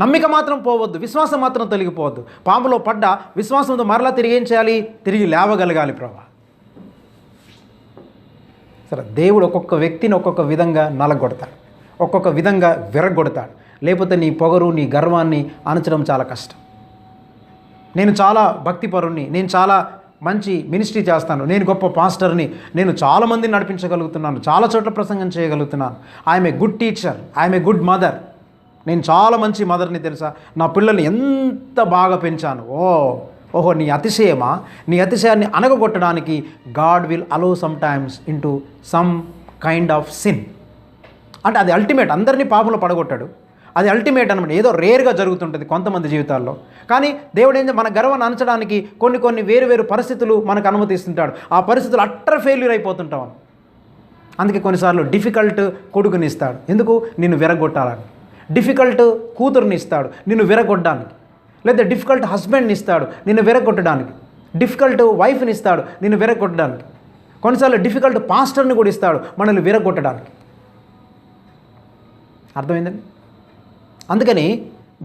నమ్మిక మాత్రం పోవద్దు, విశ్వాసం మాత్రం తొలగిపోవద్దు. పాపంలో పడ్డా విశ్వాసంతో మరలా తిరిగి ఏం చేయాలి? తిరిగి లేవగలగాలి ప్రభా. సరే, దేవుడు ఒక్కొక్క వ్యక్తిని ఒక్కొక్క విధంగా నలగొడతాడు, ఒక్కొక్క విధంగా విరగొడతాడు. లేకపోతే నీ పొగరు, నీ గర్వాన్ని అణచడం చాలా కష్టం. నేను చాలా భక్తిపరుణ్ణి, నేను చాలా మంచి మినిస్ట్రీ చేస్తాను, నేను గొప్ప పాస్టర్ని, నేను చాలామందిని నడిపించగలుగుతున్నాను, చాలా చోట్ల ప్రసంగం చేయగలుగుతున్నాను, I'm a good teacher, I'm a good mother, నేను చాలా మంచి మదర్ని తెలుసా, నా పిల్లల్ని ఎంత బాగా పెంచాను. ఓహో నీ అతిశయమా? నీ అతిశయాన్ని అనగొట్టడానికి God will allow sometimes into some kind of sin. అంటే అది అల్టిమేట్, అందరినీ పాపంలో పడగొట్టాడు, అది అల్టిమేట్ అనమాట. ఏదో రేర్గా జరుగుతుంటుంది కొంతమంది జీవితాల్లో. కానీ దేవుడు ఏం, మన గర్వాన్ని అనచడానికి కొన్ని వేరు పరిస్థితులు మనకు అనుమతిస్తుంటాడు. ఆ పరిస్థితులు అట్టర్ ఫెయిల్యూర్ అయిపోతుంటాం. అందుకే కొన్నిసార్లు డిఫికల్ట్ కొడుకుని ఇస్తాడు, ఎందుకు? నిన్ను విరగొట్టాలని. డిఫికల్ట్ కూతురుని ఇస్తాడు, నిన్ను విరగొట్టడానికి. లేదా డిఫికల్ట్ హస్బెండ్ని ఇస్తాడు, నిన్ను విరగొట్టడానికి. డిఫికల్ట్ వైఫ్ని ఇస్తాడు, నిన్ను విరగొట్టడానికి. కొన్నిసార్లు డిఫికల్ట్ పాస్టర్ని కూడా ఇస్తాడు, మనల్ని విరగొట్టడానికి. అర్థమైందండి? అందుకని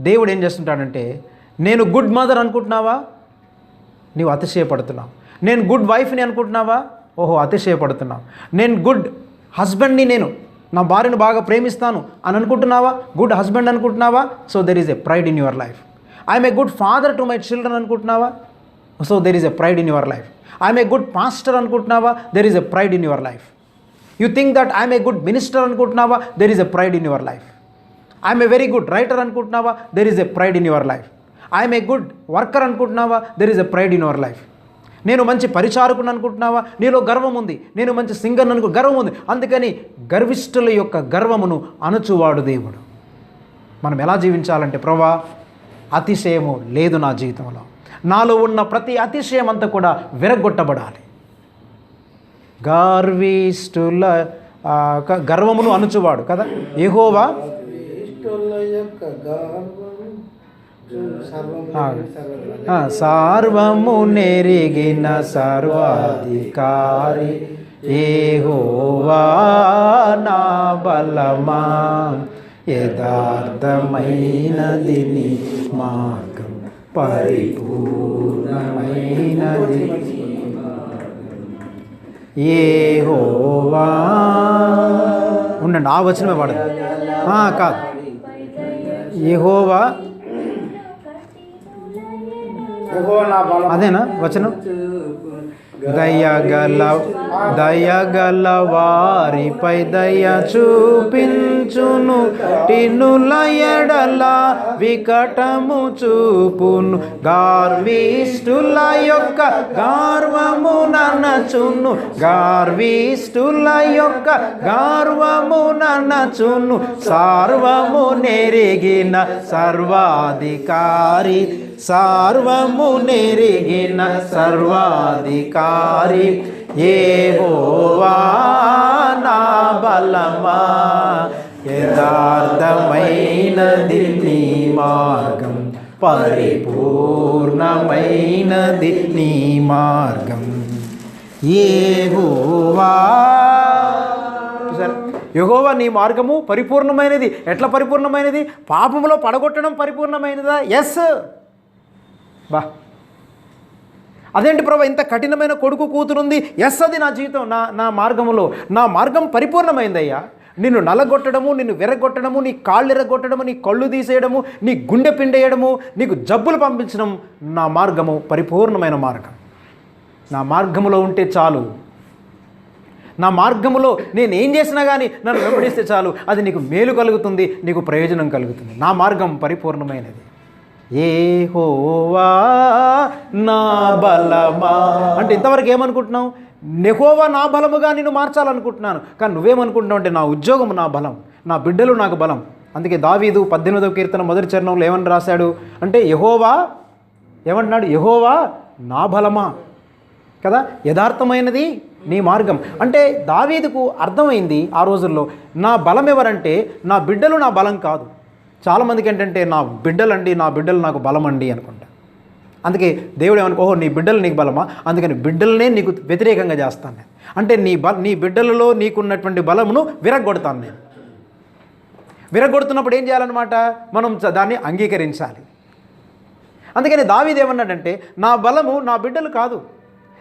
దేవుడు ఏం చేస్తుంటాడంటే, నేను గుడ్ మదర్ అనుకుంటున్నావా? నీవు అతిశయపడుతున్నావు. నేను గుడ్ వైఫ్ని అనుకుంటున్నావా? ఓహో అతిశయపడుతున్నావు. నేను గుడ్ హస్బెండ్ని, నేను నా భార్యను బాగా ప్రేమిస్తాను అని అనుకుంటున్నావా? గుడ్ హస్బెండ్ అనుకుంటున్నావా? So there is a pride in your life. I'm a good father to my children అనుకుంటున్నావా? So there is a pride in your life. I'm a good pastor అనుకుంటున్నావా? There is a pride in your life. You think that I'm a good minister అనుకుంటున్నావా? There is a pride in your life. I'm a very good writer అనుకుంటున్నావా? There is a pride in your life. I'm a good worker అనుకుంటున్నావా? There is a pride in your life. నేను మంచి పరిచారకుని అనుకుంటున్నావా? నీలో గర్వం ఉంది. నేను మంచి సింగర్ అనుకో, గర్వం ఉంది. అందుకని గర్విష్ఠుల యొక్క గర్వమును అణచువాడు దేవుడు. మనం ఎలా జీవించాలంటే, ప్రభువా అతిశయము లేదు నా జీవితంలో, నాలో ఉన్న ప్రతి అతిశయం అంతా కూడా విరగొట్టబడాలి. గర్విష్ఠుల గర్వమును అణచువాడు కదా యెహోవా. సర్వము నెరిగిన సర్వాధికారి యెహోవా నా బలమా, యథార్థమైనది నీ మార్గం, పరిపూర్ణమైనది. యెహోవా ఉండండి, ఆ వచనమే పాడండి. కాదు, యెహోవా యెహోవా నా బలం అదేనా వచనం? దయగల వారిపై దయ చూపించును, టినుల ఎడల వికటము చూపును, గార్విష్ఠుల యొక్క గార్వము ననచును, గార్విష్ఠుల యొక్క గార్వము ననచును, సార్వము నెరిగిన సర్వాధికారి, సార్వము నెరిగిన సర్వాధికారి, యెహోవా నా బలమా, యథార్థమైనది నీ మార్గం, పరిపూర్ణమైనది నీ మార్గం. యెహోవా, యెహోవా నీ మార్గము పరిపూర్ణమైనది. ఎట్లా పరిపూర్ణమైనది? పాపములో పడగొట్టడం పరిపూర్ణమైనదా? ఎస్. బా, అదేంటి ప్రభా ఇంత కఠినమైన కొడుకు కూతురుంది? ఎస్, అది నా జీవితం, నా మార్గములో నా మార్గం పరిపూర్ణమైందయ్యా. నిన్ను నలగొట్టడము, నిన్ను విరగొట్టడము, నీ కాళ్ళు ఎరగొట్టడము, నీ కళ్ళు తీసేయడము, నీ గుండె పిండేయడము, నీకు జబ్బులు పంపించడం, నా మార్గము పరిపూర్ణమైన మార్గం. నా మార్గములో ఉంటే చాలు. నా మార్గములో నేను ఏం చేసినా కానీ నన్ను వెంబడిస్తే చాలు, అది నీకు మేలు కలుగుతుంది, నీకు ప్రయోజనం కలుగుతుంది. నా మార్గం పరిపూర్ణమైనది. యెహోవా నా బలమా అంటే ఇంతవరకు ఏమనుకుంటున్నావు? యెహోవా నా బలముగా నిన్ను మార్చాలనుకుంటున్నాను. కానీ నువ్వేమనుకుంటున్నావు అంటే నా ఉద్యోగం నా బలం, నా బిడ్డలు నాకు బలం. అందుకే దావీదు 18వ కీర్తన మొదటి చరణంలో ఏమని రాశాడు అంటే యెహోవా ఏమంటున్నాడు? యెహోవా నా బలమా కదా, యథార్థమైనది నీ మార్గం. అంటే దావీదుకు అర్థమైంది ఆ రోజుల్లో, నా బలం ఎవరంటే నా బిడ్డలు నా బలం కాదు. చాలామందికి ఏంటంటే నా బిడ్డలు నాకు బలం అండి అనుకుంటా. అందుకే దేవుడు ఏమనుకో, ఓహో నీ బిడ్డలు నీకు బలమా, అందుకని బిడ్డలనే నీకు వ్యతిరేకంగా చేస్తాను నేను. అంటే నీ బిడ్డలలో నీకున్నటువంటి బలమును విరగొడతాను నేను. విరగొడుతున్నప్పుడు ఏం చేయాలన్నమాట? మనం దాన్ని అంగీకరించాలి. అందుకని దావీదు ఏమన్నాడంటే నా బలము నా బిడ్డలు కాదు,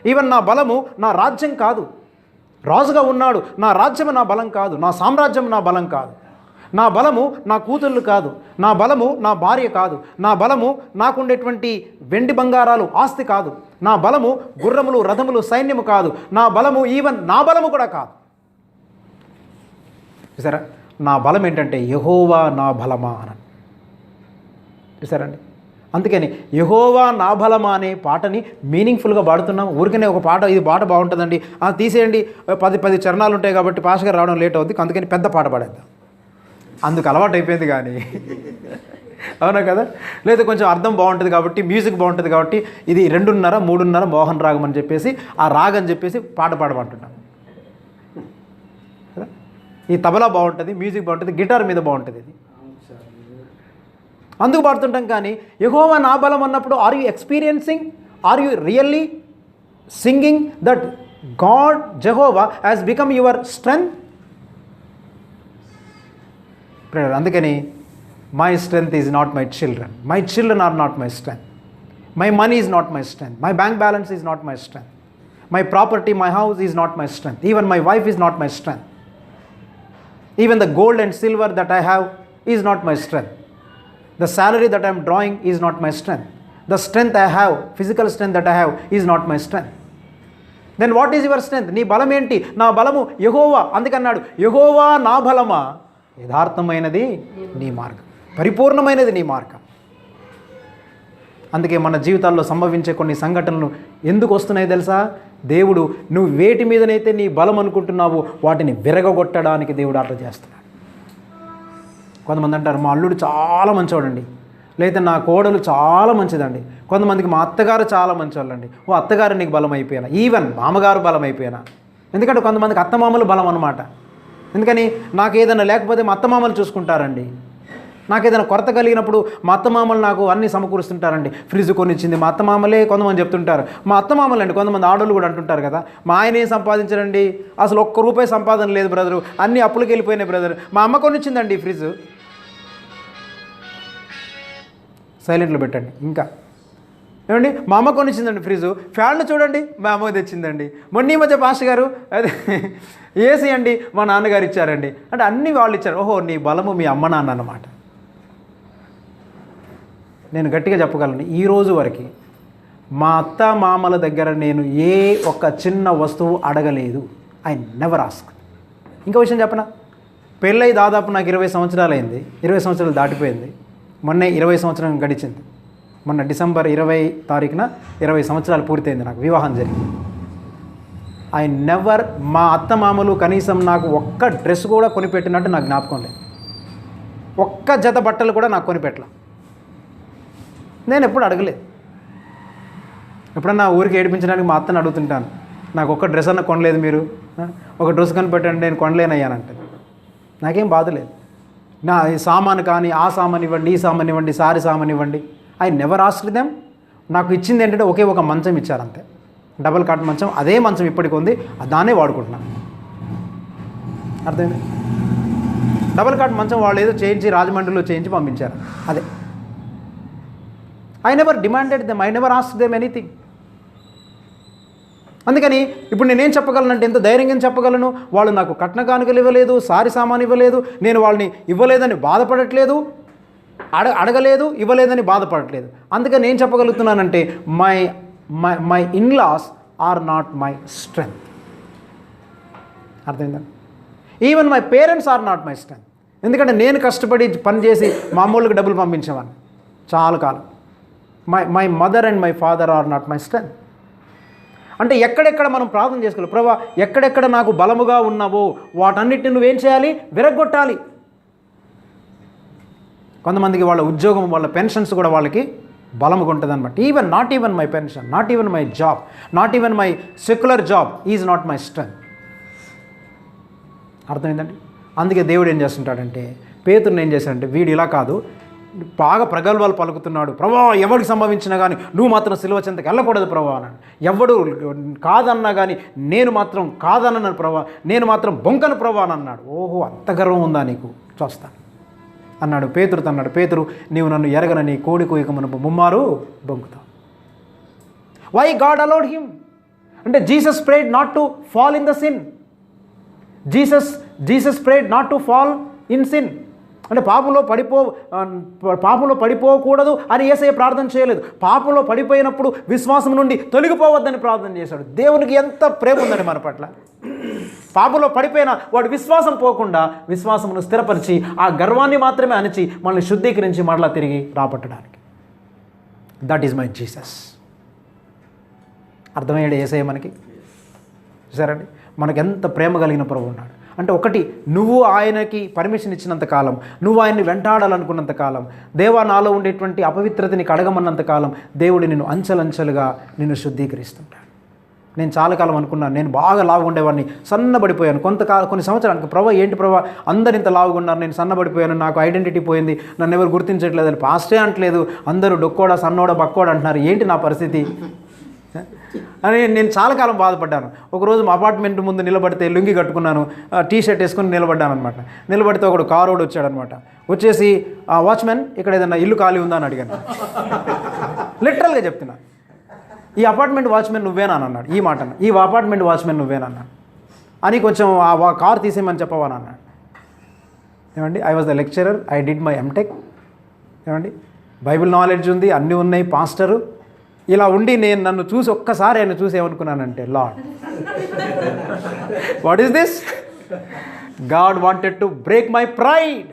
ఈవెన్ నా బలము నా రాజ్యం కాదు. రాజుగా ఉన్నాడు, నా రాజ్యం నా బలం కాదు, నా సామ్రాజ్యం నా బలం కాదు, నా బలము నా కూతుళ్ళు కాదు, నా బలము నా భార్య కాదు, నా బలము నాకుండేటువంటి వెండి బంగారాలు ఆస్తి కాదు, నా బలము గుర్రములు రథములు సైన్యము కాదు, నా బలము ఈవెన్ నా బలము కూడా కాదు. చూసారా, నా బలం ఏంటంటే యెహోవా నా బలమా అని. చూసారండి, అందుకని యెహోవా నా బలమా అనే పాటని మీనింగ్ఫుల్గా పాడుతున్నాం. ఊరికనే ఒక పాట, ఇది పాట బాగుంటుందండి తీసేయండి, 10 చరణాలు ఉంటాయి కాబట్టి పాస్గా రావడం లేట్ అవుతుంది, అందుకని పెద్ద పాట పాడేద్దాం, అందుకు అలవాటు అయిపోయింది. కానీ అవునా కదా? లేదా కొంచెం అర్థం బాగుంటుంది కాబట్టి, మ్యూజిక్ బాగుంటుంది కాబట్టి ఇది 2:30 3:30 మోహన్ రాగం అని చెప్పేసి ఆ రాగం చెప్పేసి పాట పాడమంటున్నాం కదా. ఈ తబలా బాగుంటుంది, మ్యూజిక్ బాగుంటుంది, గిటార్ మీద బాగుంటుంది, ఇది అందుకు పాడుతుంటాం. కానీ యెహోవా నా బలం అన్నప్పుడు are you experiencing, are you really singing that God Jehovah has become your strength? అందుకని my strength is not my children, my children are not my strength, my money is not my strength, my bank balance is not my strength, my property my house is not my strength, even my wife is not my strength, even the gold and silver that I have is not my strength, the salary that I am drawing is not my strength, the strength I have, physical strength that I have is not my strength. Then what is your strength? నీ బలం ఏంటి? నా బలము యెహోవా. అందుకన్నాడు యెహోవా నా బలమా, యథార్థమైనది నీ మార్గం, పరిపూర్ణమైనది నీ మార్గం. అందుకే మన జీవితాల్లో సంభవించే కొన్ని సంఘటనలు ఎందుకు వస్తున్నాయి తెలుసా? దేవుడు నువ్వు వేటి మీదనైతే నీ బలం అనుకుంటున్నావో వాటిని విరగొట్టడానికి దేవుడు అట్లా చేస్తున్నాడు. కొంతమంది అంటారు మా అల్లుడు చాలా మంచివాడండి, లేదా నా కోడలు చాలా మంచిదండి. కొంతమందికి మా అత్తగారు చాలా మంచివాళ్ళండి, ఓ అత్తగారు నీకు బలం అయిపోయినా, ఈవెన్ మామగారు బలం అయిపోయినా. ఎందుకంటే కొంతమందికి అత్తమామలు బలం అన్నమాట. ఎందుకని నాకు ఏదైనా లేకపోతే మా అత్తమామలు చూసుకుంటారండి, నాకు ఏదైనా కొరత కలిగినప్పుడు మా అత్తమామలు నాకు అన్నీ సమకూరుస్తుంటారండి. ఫ్రిడ్జ్ కొనిచ్చింది మా అత్తమామలే కొంతమంది చెప్తుంటారు. మా అత్తమామలు అండి, కొంతమంది ఆడోళ్ళు కూడా అంటుంటారు కదా, మా ఆయన ఏం సంపాదించారండి, అసలు ₹1 సంపాదన లేదు బ్రదరు, అన్నీ అప్పులకి వెళ్ళిపోయినాయి బ్రదర్, మా అమ్మ కొనిచ్చిందండి ఈ ఫ్రిడ్జ్. సైలెంట్లో పెట్టండి. ఇంకా ఏమండి మా అమ్మ కొనిచ్చిందండి ఫ్రిడ్జ్, ఫ్యాన్లు చూడండి మా అమ్మ తెచ్చిందండి, మొన్న ఈ మధ్య పాస్టర్ గారు అదే ఏసీ అండి మా నాన్నగారు ఇచ్చారండి. అంటే అన్నీ వాళ్ళు ఇచ్చారు. ఓహో నీ బలము మీ అమ్మ నాన్న అన్నమాట. నేను గట్టిగా చెప్పగలను, ఈ రోజు వరకు మా అత్త మామల దగ్గర నేను ఏ ఒక్క చిన్న వస్తువు అడగలేదు. I never ask. ఇంకో విషయం చెప్పనా, పెళ్ళై దాదాపు నాకు 20 సంవత్సరాలు అయింది, 20 సంవత్సరాలు దాటిపోయింది. మొన్నే 20 సంవత్సరం గడిచింది. మొన్న డిసెంబర్ 20 తారీఖున 20 సంవత్సరాలు పూర్తయింది నాకు వివాహం జరిగింది. ఐ నెవర్, మా అత్త మామలు కనీసం నాకు ఒక్క డ్రెస్ కూడా కొనిపెట్టినట్టు నాకు జ్ఞాపకం లేదు. ఒక్క జత బట్టలు కూడా నాకు కొనిపెట్టలే. నేను ఎప్పుడు అడగలేదు. ఎప్పుడన్నా ఊరికి ఏడిపించడానికి మా అత్తని అడుగుతుంటాను, నాకు ఒక్క డ్రెస్ అన్న కొనలేదు మీరు, ఒక డ్రెస్ కొనిపెట్టండి, నేను కొనలేనయ్యానంటే నాకేం బాధ లేదు. నా ఈ సామాను కానీ ఆ సామాన్ ఇవ్వండి, ఈ సామాన్ ఇవ్వండి, సారీ సామాన్ ఇవ్వండి. I never asked them. నాకు ఇచ్చింది ఏంటంటే ఒకే ఒక మంచం ఇచ్చారు అంతే, డబల్ కాట్ మంచం. అదే మంచం ఇప్పటికి ఉంది, దాన్నే వాడుకుంటున్నాను. అర్థమైంది? డబల్ కాట్ మంచం వాళ్ళు ఏదో చేయించి రాజమండ్రిలో చేయించి పంపించారు, అదే. I never demanded them, I never asked them anything. అందుకని ఇప్పుడు నేనేం చెప్పగలనంటే, ఎంత ధైర్యంగా చెప్పగలను, వాళ్ళు నాకు కట్న కానుకలు ఇవ్వలేదు, సారి సామాను ఇవ్వలేదు, నేను వాళ్ళని ఇవ్వలేదని బాధపడట్లేదు, అడగలేదు, ఇవ్వలేదని బాధపడట్లేదు. అందుకని నేను చెప్పగలుగుతున్నానంటే my my my in-laws are not my strength. అర్థమైందండి? Even my parents are not my strength. ఎందుకంటే నేను కష్టపడి పనిచేసి మా అమ్మోళ్ళకి డబ్బులు పంపించేవాడిని చాలా కాలం. My mother and my father are not my strength. అంటే ఎక్కడెక్కడ మనం ప్రార్థన చేసుకోవాలి, ప్రభా ఎక్కడెక్కడ నాకు బలముగా ఉన్నావో వాటన్నిటిని నువ్వేం చేయాలి, విరగొట్టాలి. కొంతమందికి వాళ్ళ ఉద్యోగం, వాళ్ళ పెన్షన్స్ కూడా వాళ్ళకి బలముగా ఉంటుంది అనమాట. Not even my pension, not even my job, not even my secular job is not my strength. అర్థమైందండి? అందుకే దేవుడు ఏం చేస్తుంటాడంటే, పేతురుని ఏం చేశాడంటే, వీడు ఇలా కాదు, బాగా ప్రగల్భాలు పలుకుతున్నాడు, ప్రభా ఎవరికి సంభవించినా కానీ నువ్వు మాత్రం సిలువ చెంతకు వెళ్ళకూడదు ప్రభా అన్నాడు. ఎవడు కాదన్నా కానీ నేను మాత్రం కాదన్నాను ప్రభా, నేను మాత్రం బొంకను ప్రభా అని అన్నాడు. ఓహో అంత గర్వం ఉందా నీకు, చూస్తాను అన్నాడు. పేతురుతో అన్నాడు, పేతురు నీవు నన్ను ఎరగనని కోడి కోయిక మునుపు ముమ్మారు బొంకుతావు. వై గాడ్ అలౌడ్ హిమ్ అంటే, Jesus prayed not to fall in the sin. Jesus prayed not to fall in sin. అంటే పాపంలో పడిపోకూడదు అని యేసయ్య ప్రార్థన చేయలేదు. పాపంలో పడిపోయినప్పుడు విశ్వాసం నుండి తొలగిపోవద్దని ప్రార్థన చేశాడు. దేవునికి ఎంత ప్రేమ ఉందండి మన పట్ల. పాపంలో పడిపోయినా వాడు విశ్వాసం పోకుండా విశ్వాసమును స్థిరపరిచి ఆ గర్వాన్ని మాత్రమే అణిచి మనల్ని శుద్ధీకరించి మరలా తిరిగి రాబట్టడానికి. That is my Jesus. అర్థమయ్యాడు యేసయ్య మనకి? సరేండి, మనకు ఎంత ప్రేమ కలిగిన ప్రభువు ఉన్నాడు అంటే, ఒకటి, నువ్వు ఆయనకి పర్మిషన్ ఇచ్చినంత కాలం, నువ్వు ఆయన్ని వెంటాడాలనుకున్నంత కాలం, దేవా నాలో ఉండేటువంటి అపవిత్రతని కడగమన్నంత కాలం దేవుడు నిన్ను అంచెలంచెలుగా నిన్ను శుద్ధీకరిస్తుంటాడు. నేను చాలా కాలం అనుకున్నాను, నేను బాగా లావుగా ఉండేవాడిని, సన్నబడిపోయాను. కొన్ని సంవత్సరాలకు ప్రభా ఏంటి ప్రభా అందరు ఇంత లావుగా ఉన్నారు, నేను సన్నబడిపోయాను, నాకు ఐడెంటిటీ పోయింది, నన్ను ఎవరు గుర్తించట్లేదు అని పాస్టే అంటలేదు, అందరూ డొక్కోడా సన్నోడా బక్కోడా అంటున్నారు, ఏంటి నా పరిస్థితి అని నేను చాలా కాలం బాధపడ్డాను. ఒకరోజు మా అపార్ట్మెంట్ ముందు నిలబడితే లుంగి కట్టుకున్నాను, టీ షర్ట్ వేసుకొని నిలబడ్డాను అనమాట. నిలబడితే ఒకడు కారోడు వచ్చాడనమాట. వచ్చేసి వాచ్మెన్ ఇక్కడ ఏదన్నా ఇల్లు ఖాళీ ఉందా అని అడిగాను. లిటరల్గా చెప్తున్నా, ఈ అపార్ట్మెంట్ వాచ్మెన్ నువ్వేనా అని అన్నాడు. ఈ మాట ఈ అపార్ట్మెంట్ వాచ్మెన్ నువ్వేనా అన్నాడు. అని కొంచెం ఆ కార్ తీసేయమని చెప్పవని అన్నాడు. ఏమండి, I was the lecturer, I did my MTech. ఏమండి, బైబిల్ నాలెడ్జ్ ఉంది, అన్నీ ఉన్నాయి, పాస్టరు. ఇలా ఉండి నేను నన్ను చూసి ఒక్కసారి ఆయన చూసి ఏమనుకున్నానంటే, Lord what is this? God wanted to break my pride.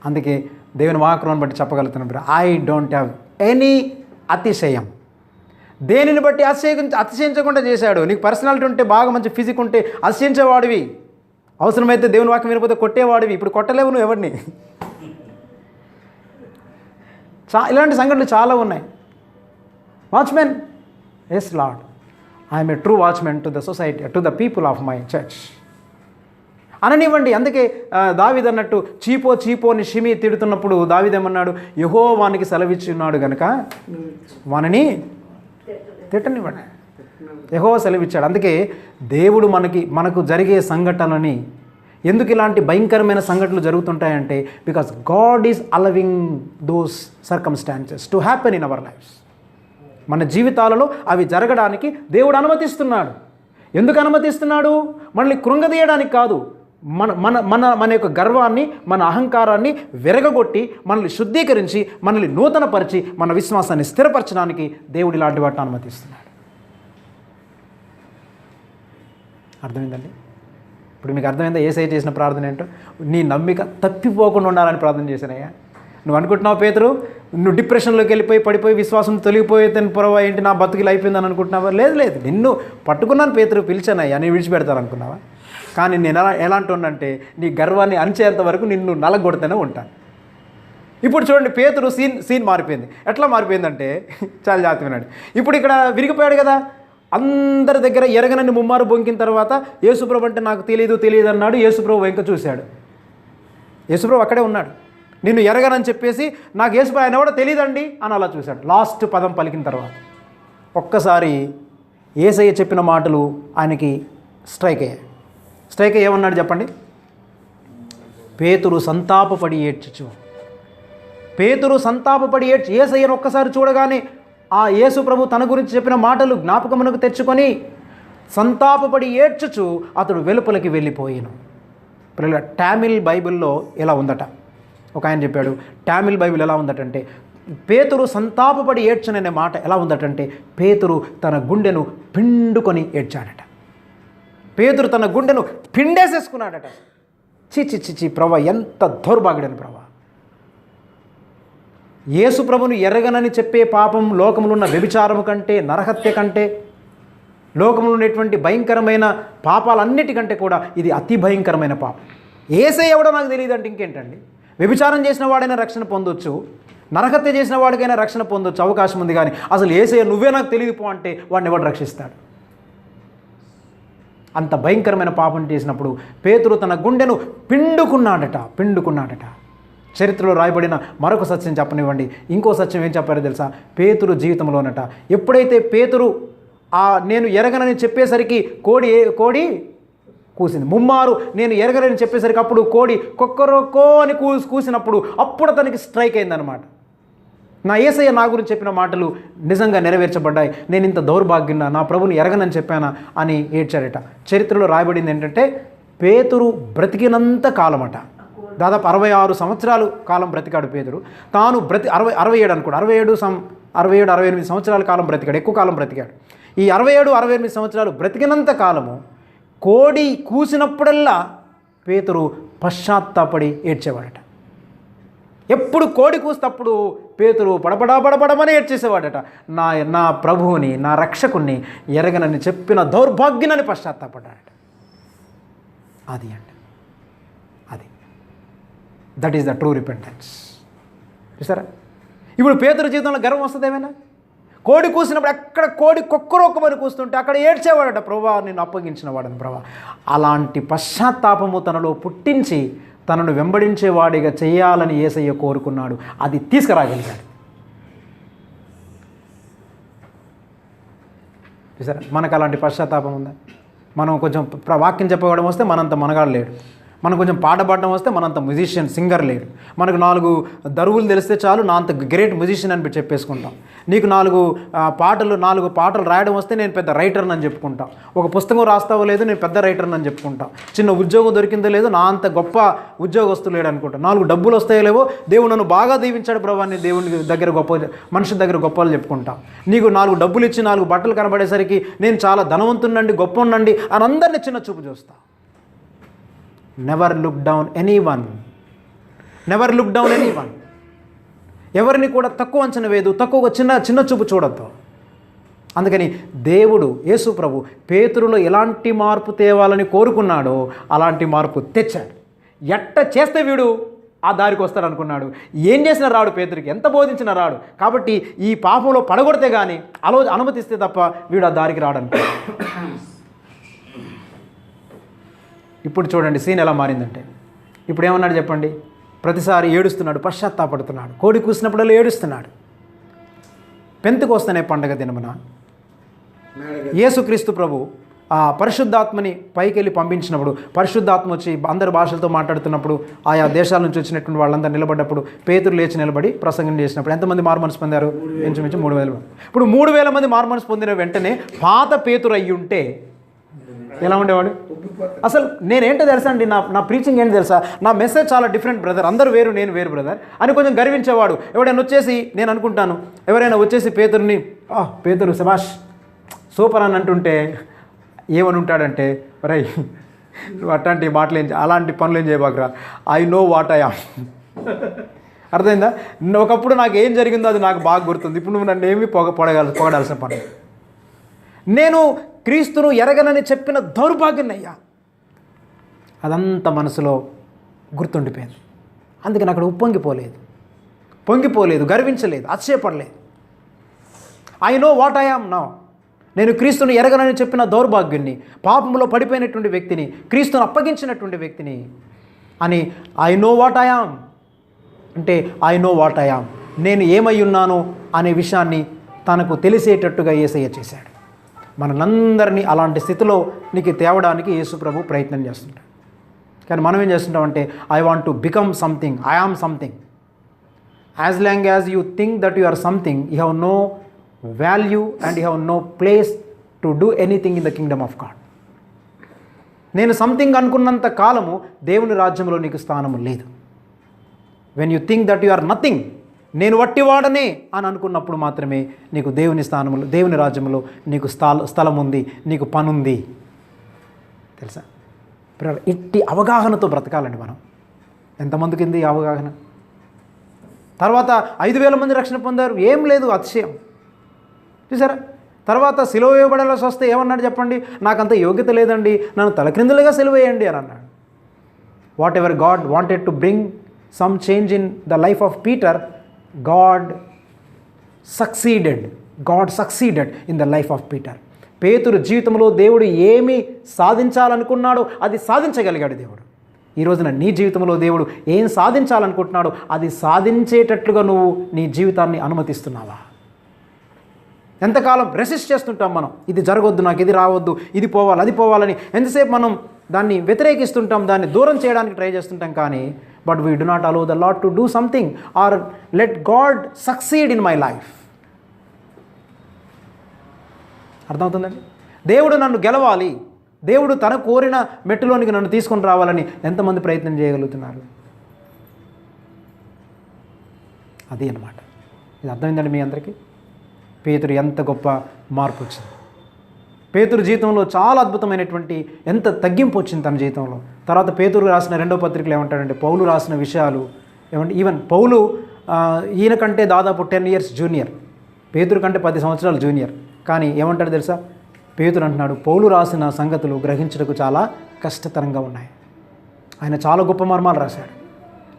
అందుకే దేవుని వాక్యాన్ని బట్టి చెప్పగలుగుతున్నాను, ఐ డోంట్ హ్యావ్ ఎనీ అతిశయం. దేనిని బట్టి అతిశయించకుండా చేశాడు. నీకు పర్సనాలిటీ ఉంటే, బాగా మంచి ఫిజిక్ ఉంటే అతిశయించేవాడివి, అవసరమైతే దేవుని వాక్యం వినకపోతే కొట్టేవాడివి. ఇప్పుడు కొట్టలేవు నువ్వు ఎవరిని. ఇలాంటి సంఘటనలు చాలా ఉన్నాయి. Watchmen, yes Lord, I'm a true watchmen to the society, to the people of my church అననివ్వండి. అందుకే దావీదు అన్నట్టు చీపో అని షిమి తిడుతున్నప్పుడు దావీదు ఏమన్నాడు, యెహోవా వానికి సెలవిచ్చి ఉన్నాడు కనుక వానిని తిట్టనివ్వండి. యెహోవా సెలవిచ్చాడు. అందుకే దేవుడు మనకు జరిగే సంఘటనని ఎందుకు ఇలాంటి భయంకరమైన సంఘటనలు జరుగుతుంటాయంటే because God is allowing those circumstances to happen in our lives. మన జీవితాలలో అవి జరగడానికి దేవుడు అనుమతిస్తున్నాడు. ఎందుకు అనుమతిస్తున్నాడు? మనల్ని కృంగదీయడానికి కాదు, మన మన మన మన యొక్క గర్వాన్ని, మన అహంకారాన్ని విరగగొట్టి, మనల్ని శుద్ధీకరించి, మనల్ని నూతనపరిచి, మన విశ్వాసాన్ని స్థిరపరచడానికి దేవుడు ఇలాంటి వాటిని అనుమతిస్తున్నాడు. అర్థమైందండి? ఇప్పుడు మీకు అర్థమైందా యేసయ్య చేసిన ప్రార్థన ఏంటో? నీ నమ్మిక తప్పిపోకుండా ఉండాలని ప్రార్థన చేశానయ్యా. నువ్వు అనుకుంటున్నావు పేతురు, నువ్వు డిప్రెషన్లోకి వెళ్ళిపోయి పడిపోయి విశ్వాసం తొలగిపోయేదని పొరవ ఏంటి, నా బతుకులు అయిపోయిందని అనుకుంటున్నావా? లేదు లేదు, నిన్ను పట్టుకున్నాను పేతురు, పిలిచానయ్యా, నేను విడిచిపెడతాను అనుకున్నావా? కానీ నేను ఎలాంటి ఉన్నంటే నీ గర్వాన్ని అంచేంత వరకు నిన్ను నలగొడితేనే ఉంటాను. ఇప్పుడు చూడండి, పేతురు సీన్ మారిపోయింది. ఎట్లా మారిపోయిందంటే చాలా జాగ్రత్త వినండి. ఇప్పుడు ఇక్కడ విరిగిపోయాడు కదా, అందరి దగ్గర ఎరగనని ముమ్మారు బొంకిన తర్వాత యేసుప్రభు అంటే నాకు తెలియదు అన్నాడు. యేసుప్రభు వెంక చూశాడు. యేసుప్రభు అక్కడే ఉన్నాడు. నిన్ను ఎరగనని చెప్పేసి నాకు యేసుప్రభు ఆయన కూడా తెలియదండి అని అలా చూశాడు. లాస్ట్ పదం పలికిన తర్వాత ఒక్కసారి యేసయ్య చెప్పిన మాటలు ఆయనకి స్ట్రైక్ అయ్యాయి. ఏమన్నాడు చెప్పండి? పేతురు సంతాపపడి ఏడ్చుచు. పేతురు సంతాపపడి యేసయ్యను ఒక్కసారి చూడగానే ఆ యేసు ప్రభు తన గురించి చెప్పిన మాటలు జ్ఞాపకమునకు తెచ్చుకొని సంతాపపడి ఏడ్చుచు అతడు వెలుపలికి వెళ్ళిపోయాను. టామిల్ బైబిల్లో ఎలా ఉందట, ఒక ఆయన చెప్పాడు, టామిల్ బైబిల్ ఎలా ఉందటంటే పేతురు సంతాపపడి ఏడ్చననే మాట ఎలా ఉందటంటే పేతురు తన గుండెను పిండుకొని ఏడ్చాడట. పేతురు తన గుండెను పిండేసేసుకున్నాడట. చి ప్రభా, ఎంత దౌర్భాగ్యుడని ప్రభా. యేసు ప్రభును ఎరగనని చెప్పే పాపం లోకములో ఉన్న వ్యభిచారము కంటే, నరహత్య కంటే, లోకంలో ఉన్నటువంటి భయంకరమైన పాపాలన్నిటికంటే కూడా ఇది అతి భయంకరమైన పాపం. యేసయ్య ఎవడో నాకు తెలియదు అంటే ఇంకేంటండి? వ్యభిచారం చేసిన వాడైనా రక్షణ పొందొచ్చు, నరహత్య చేసిన వాడికైనా రక్షణ పొందొచ్చు, అవకాశం ఉంది. కానీ అసలు యేసయ్య నువ్వే నాకు తెలియదు పో అంటే వాడిని ఎవడు రక్షిస్తాడు? అంత భయంకరమైన పాపం చేసినప్పుడు పేతురు తన గుండెను పిండుకున్నాడట. చరిత్రలో రాయబడిన మరొక సత్యం చెప్పనివ్వండి. ఇంకో సత్యం ఏం చెప్పారో తెలుసా? పేతురు జీవితంలోనట ఎప్పుడైతే పేతురు నేను ఎరగనని చెప్పేసరికి కోడి కూసింది. ముమ్మారు నేను ఎరగనని చెప్పేసరికి అప్పుడు కోడి కొక్కరొక్కో అని కూసినప్పుడు అప్పుడు అతనికి స్ట్రైక్ అయిందనమాట. నా యేసయ్య నా గురించి చెప్పిన మాటలు నిజంగా నెరవేర్చబడ్డాయి, నేను ఇంత దౌర్భాగ్యున్నా, నా ప్రభుని ఎరగనని చెప్పానా అని ఏడ్చాడట. చరిత్రలో రాయబడింది ఏంటంటే పేతురు బ్రతికినంత కాలమట, దాదాపు 66 సంవత్సరాలు కాలం బ్రతికాడు పేతురు. తాను 67 అనుకోడు, 68 సంవత్సరాల కాలం బ్రతికాడు, ఎక్కువ కాలం బ్రతికాడు. ఈ 67-68 సంవత్సరాలు బ్రతికినంత కాలము కోడి కూసినప్పుడల్లా పేతురు పశ్చాత్తాపడి ఏడ్చేవాడట. ఎప్పుడు కోడి కూస్తప్పుడు పేతురు పడబడమని ఏడ్చేసేవాడట. నా ప్రభువుని, నా రక్షకుణ్ణి ఎరగనని చెప్పిన దౌర్భాగ్యనని పశ్చాత్తాపడ్డాడట. అది that is the true repentance. చూసారా? ఇప్పుడు పేతురు జీవితంలో గర్వం వస్తుంది ఏమైనా? కోడి కూసినప్పుడు ఎక్కడ కోడి కొక్కరొక్కమని కూస్తుంటే అక్కడ ఏడ్చేవాడట, ప్రభా నేను అప్పగించిన వాడని ప్రభా. అలాంటి పశ్చాత్తాపము తనలో పుట్టించి తనను వెంబడించేవాడిగా చేయాలని యేసయ్య కోరుకున్నాడు. అది తీసుకురాగలిగాడు. చూసారా? మనకు అలాంటి పశ్చాత్తాపం ఉందా? మనం కొంచెం వాక్యం చెప్పడం వస్తే మనంత మనగాడు లేడు, మనం కొంచెం పాట పాడడం వస్తే మనంత మ్యూజిషియన్ సింగర్ లేడు, మనకు 4 దరువులు తెలిస్తే చాలు నా అంత గ్రేట్ మ్యూజిషియన్ అని చెప్పేసుకుంటాం. నీకు 4 పాటలు రాయడం వస్తే నేను పెద్ద రైటర్ని అని చెప్పుకుంటాం. ఒక పుస్తకం రాస్తావో లేదు నేను పెద్ద రైటర్ని అని చెప్పుకుంటాం. చిన్న ఉద్యోగం దొరికిందో లేదో నా అంత గొప్ప ఉద్యోగస్తులు లేడు అనుకుంటాం. 4 డబ్బులు వస్తాయో లేవో దేవుడు నన్ను బాగా దీవించాడు ప్రభా అని దేవుని దగ్గర మనుషుల దగ్గర గొప్పలు చెప్పుకుంటాం. నీకు 4 డబ్బులు ఇచ్చి 4 బట్టలు కనబడేసరికి నేను చాలా ధనవంతున్నండి, గొప్ప ఉండండి అని అందరినీ చిన్న చూపు చూస్తా. Never look down anyone. ఎవరిని కూడా తక్కువ అంచనా వేయదు, తక్కువ చిన్న చూపు చూడద్దు. అందుకని దేవుడు యేసు ప్రభు పేతురులో ఎలాంటి మార్పు తేవాలని కోరుకున్నాడో అలాంటి మార్పు తెచ్చాడు. ఎట్ట చేస్తే వీడు ఆ దారికి వస్తాడు అనుకున్నాడు. ఏం చేసినా రాడు, పేతురికి ఎంత బోధించినా రాడు. కాబట్టి ఈ పాపంలో పడగొడితే కానీ అనుమతిస్తే తప్ప వీడు ఆ దారికి రాడనుకున్నాడు. ఇప్పుడు చూడండి సీన్ ఎలా మారిందంటే, ఇప్పుడు ఏమన్నాడు చెప్పండి? ప్రతిసారి ఏడుస్తున్నాడు, పశ్చాత్తాపడుతున్నాడు, కోడి కూసినప్పుడల్లా ఏడుస్తున్నాడు. పెంతెకొస్తేనే పండగ దినమున యేసుక్రీస్తు ప్రభు ఆ పరిశుద్ధాత్మని పైకి వెళ్ళి పంపించినప్పుడు, పరిశుద్ధాత్మ వచ్చి అందరి భాషలతో మాట్లాడుతున్నప్పుడు, ఆయా దేశాల నుంచి వచ్చినటువంటి వాళ్ళందరూ నిలబడ్డప్పుడు పేతురు లేచి నిలబడి ప్రసంగం చేసినప్పుడు ఎంతమంది మారుమనసు పొందారు? ఇంచుమించు 3,000 మంది. ఇప్పుడు 3,000 మంది మారుమనసు పొందిన వెంటనే పాత పేతురు అయ్యి ఉంటే ఎలా ఉండేవాడు? అసలు నేనేంటో తెలుసా అండి, నా ప్రీచింగ్ ఏంటి తెలుసా? నా మెసేజ్ చాలా డిఫరెంట్ బ్రదర్, అందరూ వేరు నేను వేరు బ్రదర్ అని కొంచెం గర్వించేవాడు. ఎవడైనా వచ్చేసి, నేను అనుకుంటాను ఎవరైనా వచ్చేసి పేతురుని పేతురు శభాష్ సూపర్ అని అంటుంటే ఏమని ఉంటాడంటే, రై నువ్వు అట్లాంటి మాటలు అలాంటి పనులు ఏం చేయబాకరా, I know what I am. అర్థమైందా? ఒకప్పుడు నాకు ఏం జరిగిందో అది నాకు బాగా గుర్తుంది. ఇప్పుడు నువ్వు నన్ను ఏమీ పొగడాల్సిన పని. నేను క్రీస్తును ఎరగనని చెప్పిన దౌర్భాగ్యనయ్యా, అదంతా మనసులో గుర్తుండిపోయింది. అందుకని అక్కడ పొంగిపోలేదు, గర్వించలేదు, అతిశయపడలేదు. I know what I am now. నేను క్రీస్తును ఎరగనని చెప్పిన దౌర్భాగ్యుణ్ణి, పాపంలో పడిపోయినటువంటి వ్యక్తిని, క్రీస్తును అప్పగించినటువంటి వ్యక్తిని అని I know what I am అంటే I know what I am, నేను ఏమై ఉన్నానో అనే విషయాన్ని తనకు తెలిసేటట్టుగా యేసయ్య చేశాడు. మనందరినీ అలాంటి స్థితిలో నీకు తేవడానికి యేసు ప్రభు ప్రయత్నం చేస్తుంటాడు. కానీ మనం ఏం చేస్తుంటామంటే I want to become something, I am something. As long as you think that you are something, you have no value and you have no place to do anything in the kingdom of God. నేను something అనుకున్నంత కాలము దేవుని రాజ్యంలో నీకు స్థానము లేదు. When you think that you are nothing, నేను వట్టివాడనే అని అనుకున్నప్పుడు మాత్రమే నీకు దేవుని స్థానంలో, దేవుని రాజ్యంలో నీకు స్థలం ఉంది, నీకు పని ఉంది. తెలుసా? ఇట్టి అవగాహనతో బ్రతకాలండి మనం. ఎంతమందికి ఉంది అవగాహన? తర్వాత 5,000 మంది రక్షణ పొందారు, ఏం లేదు, అతిశయం. చూసారా? తర్వాత సిలువ వేయబడాల్సి వస్తే ఏమన్నాడు చెప్పండి? నాకంత యోగ్యత లేదండి, నన్ను తలక్రిందులుగా సిలువ వేయండి అని అన్నాడు. What ever God wanted to bring some change in the life of Peter, God succeeded in the life of Peter. పేతురు జీవితంలో దేవుడు ఏమి సాధించాలనుకున్నాడో అది సాధించగలిగాడు దేవుడు. ఈ రోజున నీ జీవితంలో దేవుడు ఏం సాధించాలనుకుంటున్నాడో అది సాధించేటట్లుగా నువ్వు నీ జీవితాన్ని అనుమతిస్తున్నావా? ఎంతకాలం రెసిస్ట్ చేస్తుంటాం మనం, ఇది జరగొద్దు, నాకు ఇది రావద్దు, ఇది పోవాలి, అది పోవాలని. ఎంతసేపు మనం దాన్ని వ్యతిరేకిస్తుంటాం, దాన్ని దూరం చేయడానికి ట్రై చేస్తుంటాం. కానీ but we do not allow the lord to do something or let God succeed in my life. అర్థమవుతుందండి? దేవుడు నన్ను గెలవాలి, దేవుడు తన కోరిన మెట్టులోనికి నన్ను తీసుకొని రావాలని ఎంతమంది ప్రయత్నం చేయగలుగుతున్నారు? అది అన్నమాట. ఇది అర్థమైందండి మీ అందరికీ? పేతురు ఎంత గొప్ప మార్పు వచ్చింది. పేతురు జీవితంలో చాలా అద్భుతమైనటువంటి ఎంత తగ్గింపు వచ్చింది తన జీవితంలో. తర్వాత పేతురు రాసిన 2వ పత్రికలు ఏమంటాడంటే, పౌలు రాసిన విషయాలు ఏమంటే, ఈవెన్ పౌలు ఈయన కంటే దాదాపు 10 years జూనియర్, పేతురు కంటే 10 సంవత్సరాలు జూనియర్. కానీ ఏమంటాడు తెలుసా? పేతురు అంటున్నాడు, పౌలు రాసిన సంగతులు గ్రహించడానికి చాలా కష్టతరంగా ఉన్నాయి. ఆయన చాలా గొప్ప మర్మాలు రాశాడు,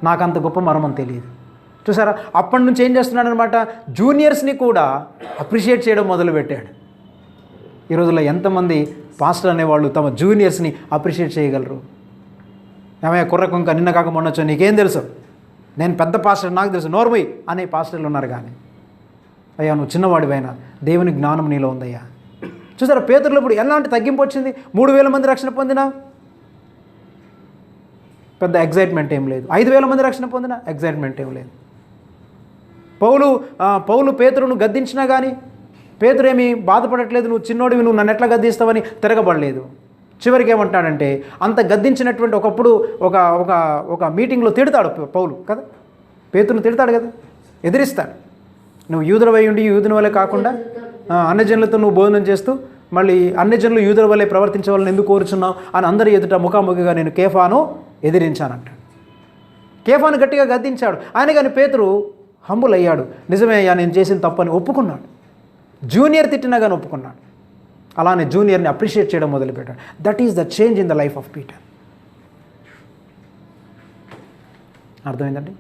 నాకంత గొప్ప మర్మం తెలియదు. చూసారా? అప్పటి నుంచి ఏం చేస్తున్నాడు అనమాట, జూనియర్స్ని కూడా అప్రిషియేట్ చేయడం మొదలుపెట్టాడు. ఈ రోజుల్లో ఎంతమంది పాస్టర్ అనేవాళ్ళు తమ జూనియర్స్ని అప్రిషియేట్ చేయగలరు? ఏమయ్య కుర్రకుంక నిన్న కాక మొన్నొచ్చో నీకేం తెలుసు, నేను పెద్ద పాస్టర్, నాకు తెలుసు, నోర్మై అనే పాస్టర్లు ఉన్నారు. కానీ అయ్యా నువ్వు చిన్నవాడివైనా దేవుని జ్ఞానం నీలో ఉందయ్యా. చూసారా? పేతురులో ఇప్పుడు ఎలాంటి తగ్గింపు వచ్చింది? 3,000 మంది రక్షణ పొందినా పెద్ద ఎగ్జైట్మెంట్ ఏం లేదు, 5,000 మంది రక్షణ పొందినా ఎగ్జైట్మెంట్ ఏం లేదు. పౌలు పేతురును గద్దించినా కానీ పేతురు ఏమీ బాధపడట్లేదు, నువ్వు చిన్నోడివి, నువ్వు నన్ను ఎట్లా గద్దిస్తావని తిరగబడలేదు. చివరికి ఏమంటాడంటే, అంత గద్దించినటువంటి ఒకప్పుడు ఒక మీటింగ్లో తిడతాడు పౌలు కదా, పేతురును తిడతాడు కదా, ఎదిరిస్తాడు. నువ్వు యూదులవై ఉండి యూదుని వల్లే కాకుండా అన్యజనులతో నువ్వు భోజనం చేస్తూ మళ్ళీ అన్యజనులు యూదుల వల్లే ప్రవర్తించే వాళ్ళని ఎందుకు కోరుచున్నావు అని అందరి ఎదుట ముఖాముఖిగా నేను కేఫాను ఎదిరించానంటాడు. కేఫాను గట్టిగా గద్దించాడు ఆయన, కానీ పేతురు హంబుల్ అయ్యాడు. నిజమే అయ్యా నేను చేసిన తప్పని ఒప్పుకున్నాడు. జూనియర్ తిట్టినా కానీ ఒప్పుకున్నాడు. అలానే జూనియర్ని అప్రిషియేట్ చేయడం మొదలుపెట్టాడు. That is the change in the life of Peter. అర్థమైందండి?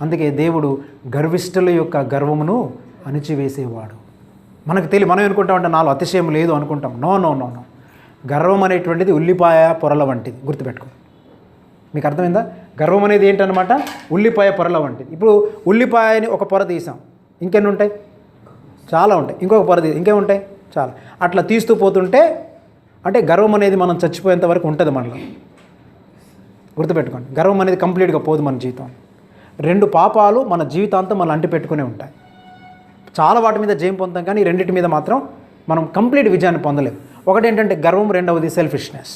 అందుకే దేవుడు గర్విష్ఠుల యొక్క గర్వమును అణిచివేసేవాడు. మనకు మనం అనుకుంటామంటే నాలో అతిశయం లేదు అనుకుంటాం. నో నో నో నో గర్వం అనేటువంటిది ఉల్లిపాయ పొరల వంటిది, గుర్తుపెట్టుకో. మీకు అర్థమైందా? గర్వం అనేది ఏంటన్నమాట, ఉల్లిపాయ పొరల వంటిది. ఇప్పుడు ఉల్లిపాయని ఒక పొర తీసాం, ఇంకెన్ని ఉంటాయి? చాలా ఉంటాయి. ఇంకొక పొర ఇంకేముంటాయి? చాలా. అట్లా తీస్తూ పోతుంటే అంటే గర్వం అనేది మనం చచ్చిపోయేంత వరకు ఉంటుంది మనలో. గుర్తుపెట్టుకోండి, గర్వం అనేది కంప్లీట్గా పోదు మన జీవితం. 2 పాపాలు మన జీవితాంతం మనం అంటి పెట్టుకునే ఉంటాయి. చాలా వాటి మీద జయం పొందుతాం, కానీ ఈ రెండింటి మీద మాత్రం మనం కంప్లీట్ విజయాన్ని పొందలేము. ఒకటి ఏంటంటే గర్వం, రెండవది సెల్ఫిష్నెస్.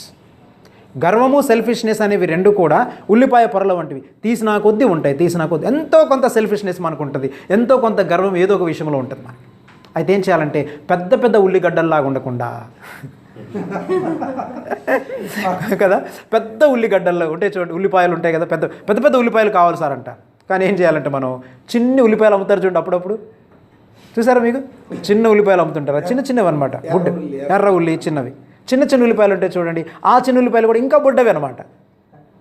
గర్వము, సెల్ఫిష్నెస్ అనేవి 2 కూడా ఉల్లిపాయ పొరల వంటివి. తీసిన కొద్దీ ఉంటాయి, తీసిన కొద్దీ ఎంతో కొంత సెల్ఫిష్నెస్ మనకు ఉంటుంది, ఎంతో కొంత గర్వం ఏదో ఒక విషయంలో ఉంటుంది మనకి. అయితే ఏం చేయాలంటే పెద్ద పెద్ద ఉల్లిగడ్డల్లాగా ఉండకుండా కదా, పెద్ద ఉల్లిగడ్డల్లో ఉంటే చూడండి, ఉల్లిపాయలు ఉంటాయి కదా, పెద్ద పెద్ద పెద్ద ఉల్లిపాయలు కావాలి సార్ అంటారు. కానీ ఏం చేయాలంటే మనం చిన్ని ఉల్లిపాయలు అమ్ముతారు చూడండి అప్పుడప్పుడు, చూసారా మీకు? చిన్న ఉల్లిపాయలు అమ్ముతుంటారు, చిన్న చిన్నవి అనమాట, బుడ్డ ఎర్ర ఉల్లి చిన్నవి, చిన్న చిన్న ఉల్లిపాయలు ఉంటాయి చూడండి. ఆ చిన్న ఉల్లిపాయలు కూడా ఇంకా బుడ్డవి అనమాట,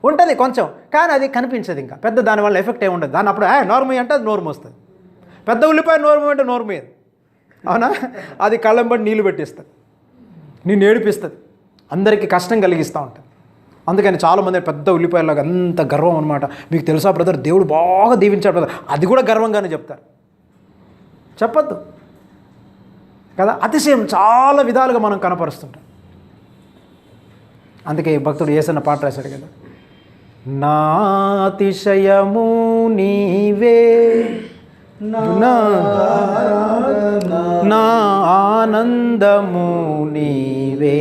ఉంటుంది కొంచెం, కానీ అది కనిపించదు. ఇంకా పెద్ద దానివల్ల ఎఫెక్ట్ ఏమి ఉండదు. దాని అప్పుడు నోర్మీ అంటే అది నోర్ము వస్తుంది. పెద్ద ఉల్లిపాయ నోర్ము అంటే నోర్మీ, అవునా? అది కళ్ళంబడి నీళ్ళు పెట్టిస్తుంది, నేను ఏడిపిస్తుంది, అందరికీ కష్టం కలిగిస్తూ ఉంటుంది. అందుకని చాలామంది పెద్ద ఉల్లిపాయలాగా అంత గర్వం అనమాట. మీకు తెలుసా బ్రదర్, దేవుడు బాగా దీవించాడు బ్రదర్, అది కూడా గర్వంగానే చెప్తారు. చెప్పద్దు కదా, అతిశయం చాలా విధాలుగా మనం కనపరుస్తుంటాం. అందుకే భక్తుడు యేసన్న పాట రాశాడు కదా, నా అతిశయము నీవే, నా ఆనందము నీవే,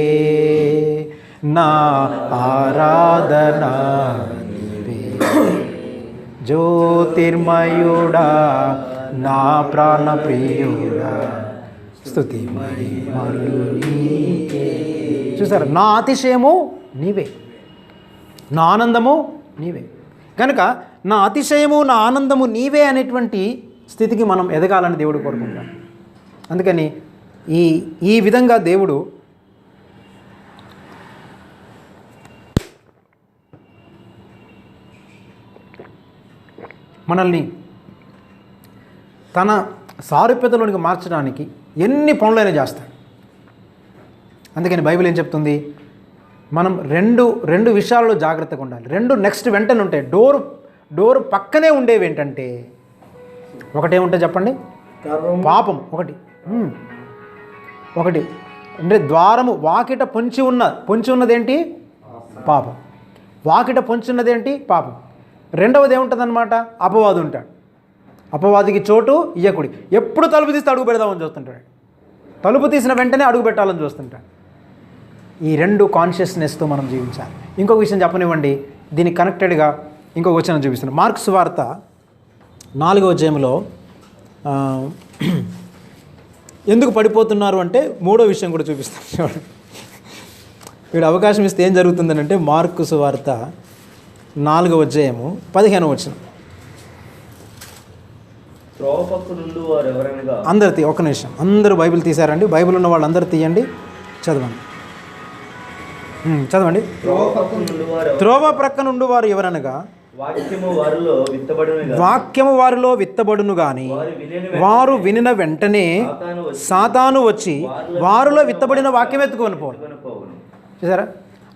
నా ఆరాధన నీవే, జ్యోతిర్మయుడా నా ప్రాణ ప్రియుడా స్తుతి మహిమలు నీకే. చూసారా, నా అతిశయము నీవే, నా ఆనందము నీవే. కనుక నా అతిశయము, నా ఆనందము నీవే అనేటువంటి స్థితికి మనం ఎదగాలని దేవుడు కోరుకుంటాడు. అందుకని ఈ విధంగా దేవుడు మనల్ని తన సారూప్యతలోనికి మార్చడానికి ఎన్ని పనులైనా చేస్తాడు. అందుకని బైబిల్ ఏం చెప్తుంది, మనం రెండు విషయాల్లో జాగ్రత్తగా ఉండాలి. 2 నెక్స్ట్ వెంటనే ఉంటాయి. డోర్ పక్కనే ఉండేవి ఏంటంటే, ఒకటేముంటుంది చెప్పండి, పాపం ఒకటి అంటే ద్వారము వాకిట పొంచి ఉన్నదేంటి, పాపం. వాకిట పొంచి ఉన్నదేంటి, పాపం. రెండవది ఏముంటుందన్నమాట, అపవాది ఉంటాడు. అపవాదికి చోటు ఇయ్యకుడి. ఎప్పుడు తలుపు తీస్తే అడుగు పెడదామని చూస్తుంటాడు, తలుపు తీసిన వెంటనే అడుగు పెట్టాలని చూస్తుంటాడు. ఈ 2 కాన్షియస్నెస్తో మనం జీవించాలి. ఇంకొక విషయం చెప్పనివ్వండి, దీనికి కనెక్టెడ్గా ఇంకొక వచనం చూపిస్తున్నాను. మార్కు సువార్త 4వ అధ్యాయంలో ఎందుకు పడిపోతున్నారు అంటే 3వ విషయం కూడా చూపిస్తాను. వీడు అవకాశం ఇస్తే ఏం జరుగుతుందనంటే, మార్కు సువార్త 4వ అధ్యాయము 15వ వచనం. అందరు ఒక్క నిమిషం, అందరూ బైబిల్ తీశారండి. బైబిల్ ఉన్న వాళ్ళు అందరూ తీయండి, చదవండి. త్రోవ ప్రక్కన ఉండు వారు ఎవరనగా, వాక్యము వారిలో విత్తబడును గాని వారు వినిన వెంటనే సాతాను వచ్చి వారిలో విత్తబడిన వాక్యం ఎత్తుకొని పోను. చూసారా,